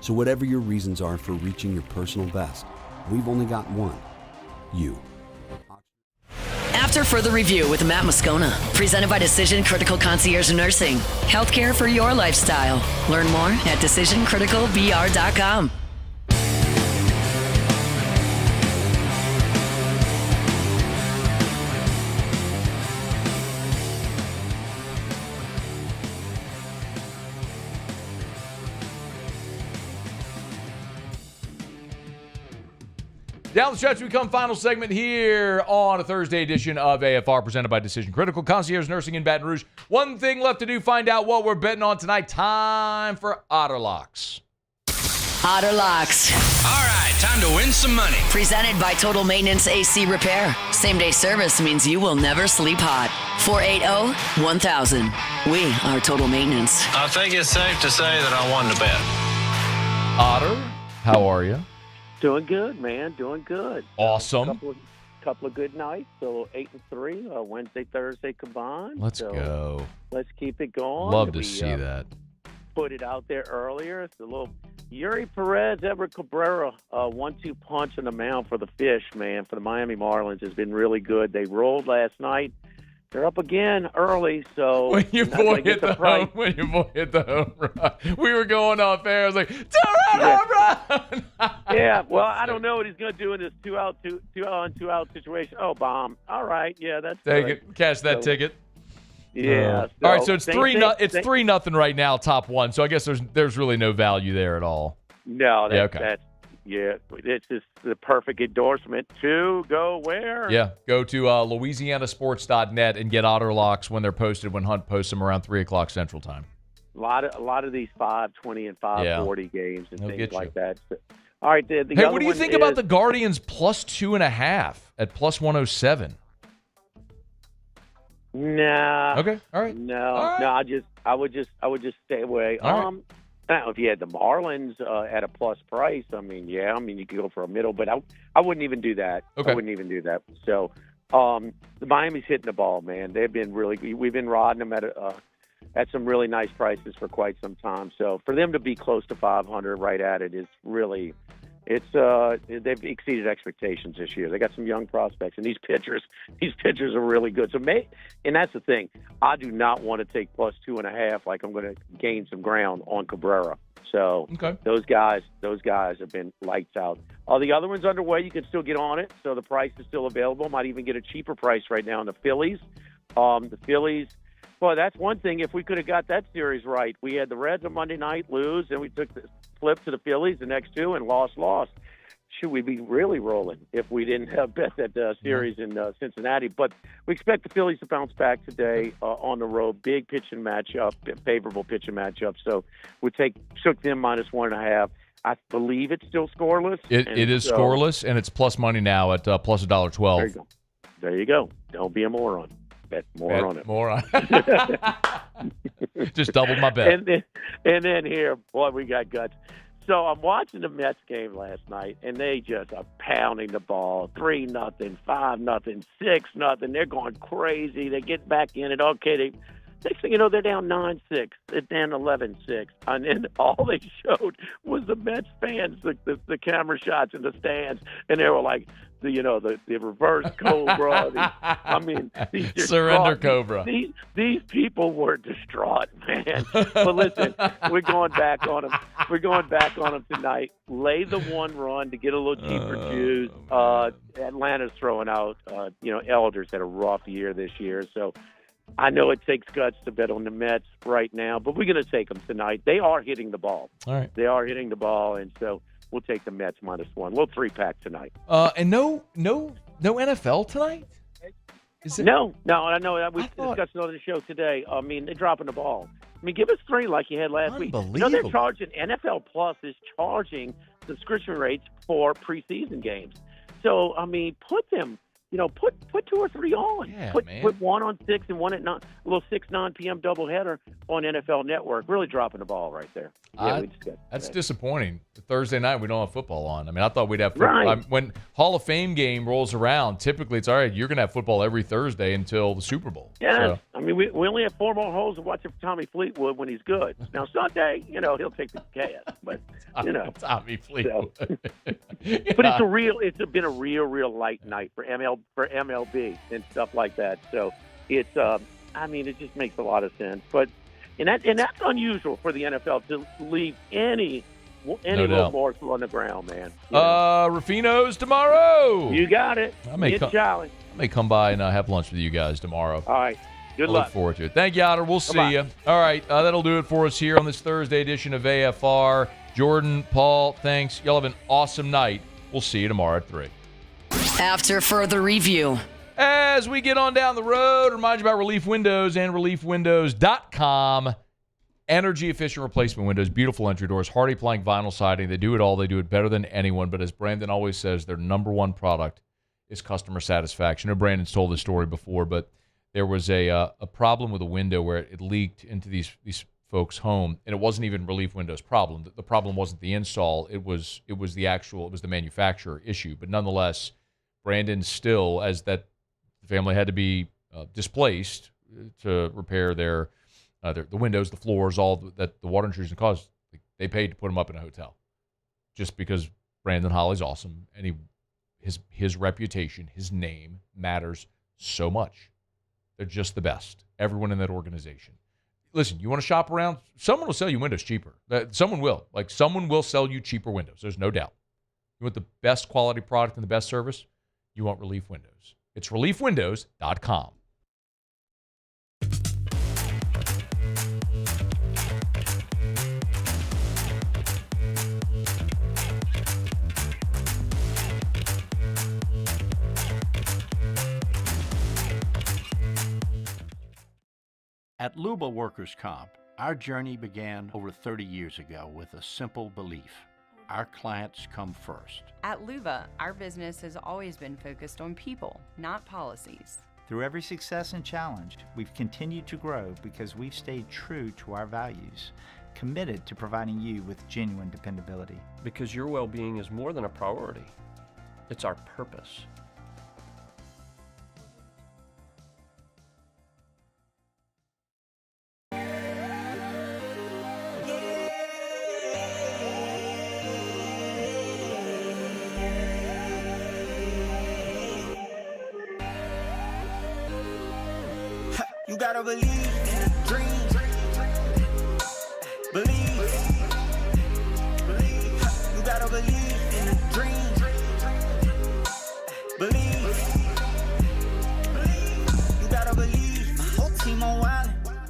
So whatever your reasons are for reaching your personal best, we've only got one: you. After further review with Matt Moscona, presented by Decision Critical Concierge Nursing. Healthcare for your lifestyle. Learn more at decisioncriticalbr.com. Down the stretch, we come final segment here on a Thursday edition of AFR presented by Decision Critical Concierge Nursing in Baton Rouge. One thing left to do, find out what we're betting on tonight. Time for Otter Locks. Otter Locks. All right, time to win some money. Presented by Total Maintenance AC Repair. Same-day service means you will never sleep hot. 480-1000. We are Total Maintenance. I think it's safe to say that I won the bet. Otter, how are you? Doing good, man. Doing good. Awesome. Couple of good nights. So 8-3, Wednesday, Thursday combined. Let's go. Let's keep it going. Love to see that. Put it out there earlier. It's a little Yuri Perez, Everett Cabrera, 1-2 punch on the mound for the Fish, man. For the Miami Marlins has been really good. They rolled last night. They're up again early, so when your boy hit the home run, we were going off air. I was like, home run! Yeah, well, I don't know what he's going to do in this two out situation. Oh, bomb! All right, yeah, that's take good. it, cash that ticket. Yeah. All right, so it's 3-0 right now, top one. So I guess there's really no value there at all. No, it's just the perfect endorsement to go where? Yeah, go to louisianasports.net and get Otter Locks when they're posted, when Hunt posts them around 3 o'clock Central Time. A lot of these 5:20 and 5:40 games and things like that. So, all right, hey, what do you think about the Guardians plus 2.5 at plus 107? Nah. Okay. All right. No. All right. No. I would just stay away. All right. Now, if you had the Marlins at a plus price, you could go for a middle, but I wouldn't even do that. Okay. I wouldn't even do that. So, the Miami's hitting the ball, man. They've been really good. We've been riding them at some really nice prices for quite some time. So, for them to be close to 500 right at it is really, they've exceeded expectations this year. They got some young prospects, and these pitchers are really good. So, and that's the thing. I do not want to take plus 2.5 like I'm going to gain some ground on Cabrera. So those guys have been lights out. The other one's underway. You can still get on it. So the price is still available. Might even get a cheaper price right now on the Phillies. The Phillies Well, that's one thing. If we could have got that series right, we had the Reds on Monday night lose, and we took the flip to the Phillies the next two and lost. Should we be really rolling if we didn't have bet that series in Cincinnati? But we expect the Phillies to bounce back today on the road. Big pitching matchup, favorable pitching matchup. So we took them -1.5. I believe it's still scoreless. It is scoreless, and it's plus money now at plus $1.12. There you go. Don't be a moron. Bet more on it. Moron. Just doubled my bet. And then here, boy, we got guts. So I'm watching the Mets game last night, and they just are pounding the ball, 3-0, 5-0, 6-0. They're going crazy. They get back in it. Okay, next thing you know, they're down 9-6. They're down 11-6. And then all they showed was the Mets fans, the camera shots in the stands, and they were like, the reverse cobra. These surrender cobra. These people were distraught, man. But listen, we're going back on them. We're going back on them tonight. Lay the 1 run to get a little cheaper juice. Atlanta's throwing out. Elders had a rough year this year, so I know it takes guts to bet on the Mets right now, but we're going to take them tonight. They are hitting the ball. All right. They are hitting the ball, and so we'll take the Mets -1. Little 3-pack tonight. And no NFL tonight? Is it? No. I know we discussed it on the show today. They're dropping the ball. Give us 3 like you had last week. They're charging. NFL Plus is charging subscription rates for preseason games. So put them. Put 2 or 3 on. Yeah, put 1 on 6 and 1 at 9. A little 6-9 p.m. doubleheader on NFL Network. Really dropping the ball right there. Yeah, that's disappointing. Thursday night we don't have football on. I thought we'd have football. Right. When Hall of Fame game rolls around, typically it's all right. You're going to have football every Thursday until the Super Bowl. Yeah. So. We only have 4 more holes to watch for Tommy Fleetwood when he's good. Now Sunday, he'll take the cast, but Tommy Fleetwood. So. But it's been a real light night for MLB and stuff like that. So it's it just makes a lot of sense. But and that's unusual for the NFL to leave any little morsel on the ground, man. Rufino's tomorrow. You got it. I may come by and have lunch with you guys tomorrow. All right. Good luck. Look forward to it. Thank you, Otter. We'll see you. All right. That'll do it for us here on this Thursday edition of AFR. Jordan, Paul, thanks. Y'all have an awesome night. We'll see you tomorrow at 3. After further review. As we get on down the road, remind you about Relief Windows and ReliefWindows.com. Energy efficient replacement windows, beautiful entry doors, hardy plank vinyl siding. They do it all. They do it better than anyone. But as Brandon always says, their number one product is customer satisfaction. I know Brandon's told this story before, but there was a problem with a window where it leaked into these folks' home, and it wasn't even Relief Windows' problem. The problem wasn't the install; it was the manufacturer issue. But nonetheless, Brandon still, as that family had to be displaced to repair the windows, the floors, all that the water intrusion caused. They paid to put them up in a hotel, just because Brandon Holly's awesome, and his reputation, his name matters so much. They're just the best. Everyone in that organization. Listen, you want to shop around? Someone will sell you windows cheaper. Someone will. Someone will sell you cheaper windows. There's no doubt. You want the best quality product and the best service? You want Relief Windows. It's ReliefWindows.com. At Luba Workers' Comp, our journey began over 30 years ago with a simple belief. Our clients come first. At Luba, our business has always been focused on people, not policies. Through every success and challenge, we've continued to grow because we've stayed true to our values, committed to providing you with genuine dependability. Because your well-being is more than a priority. It's our purpose. You gotta believe in a dream. Believe. You gotta believe in a dream. Believe. You gotta believe. My whole team on wildin'.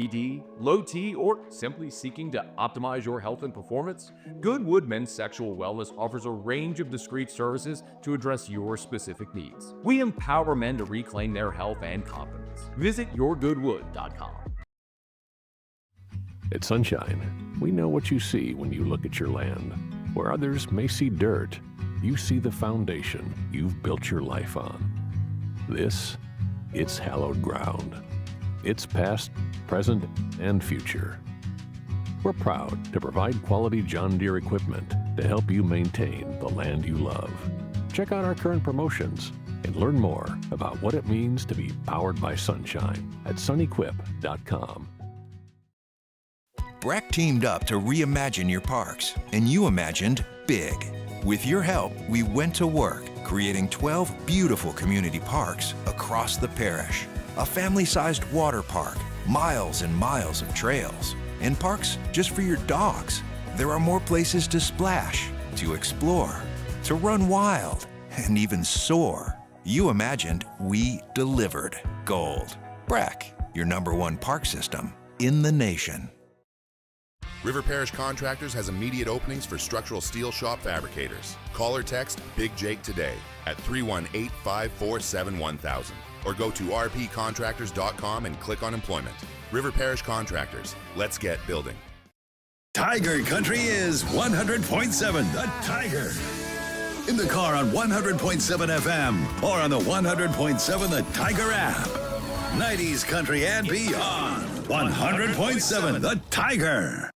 ED, low T, or simply seeking to optimize your health and performance, Goodwood Men's Sexual Wellness offers a range of discreet services to address your specific needs. We empower men to reclaim their health and confidence. Visit yourgoodwood.com. At Sunshine, we know what you see when you look at your land. Where others may see dirt, you see the foundation you've built your life on. This, it's hallowed ground. It's past, present, and future. We're proud to provide quality John Deere equipment to help you maintain the land you love. Check out our current promotions and learn more about what it means to be powered by sunshine at sunequip.com. Breck teamed up to reimagine your parks, and you imagined big. With your help, we went to work, creating 12 beautiful community parks across the parish. A family-sized water park, miles and miles of trails, and parks just for your dogs. There are more places to splash, to explore, to run wild, and even soar. You imagined, we delivered. Gold. Breck, your #1 park system in the nation. River Parish Contractors has immediate openings for structural steel shop fabricators. Call or text Big Jake today at 318-547-1000 or go to rpcontractors.com and click on employment. River Parish Contractors. Let's get building. Tiger Country is 100.7 The Tiger. In the car on 100.7 FM or on the 100.7 The Tiger app. 90s country and beyond. 100.7 The Tiger.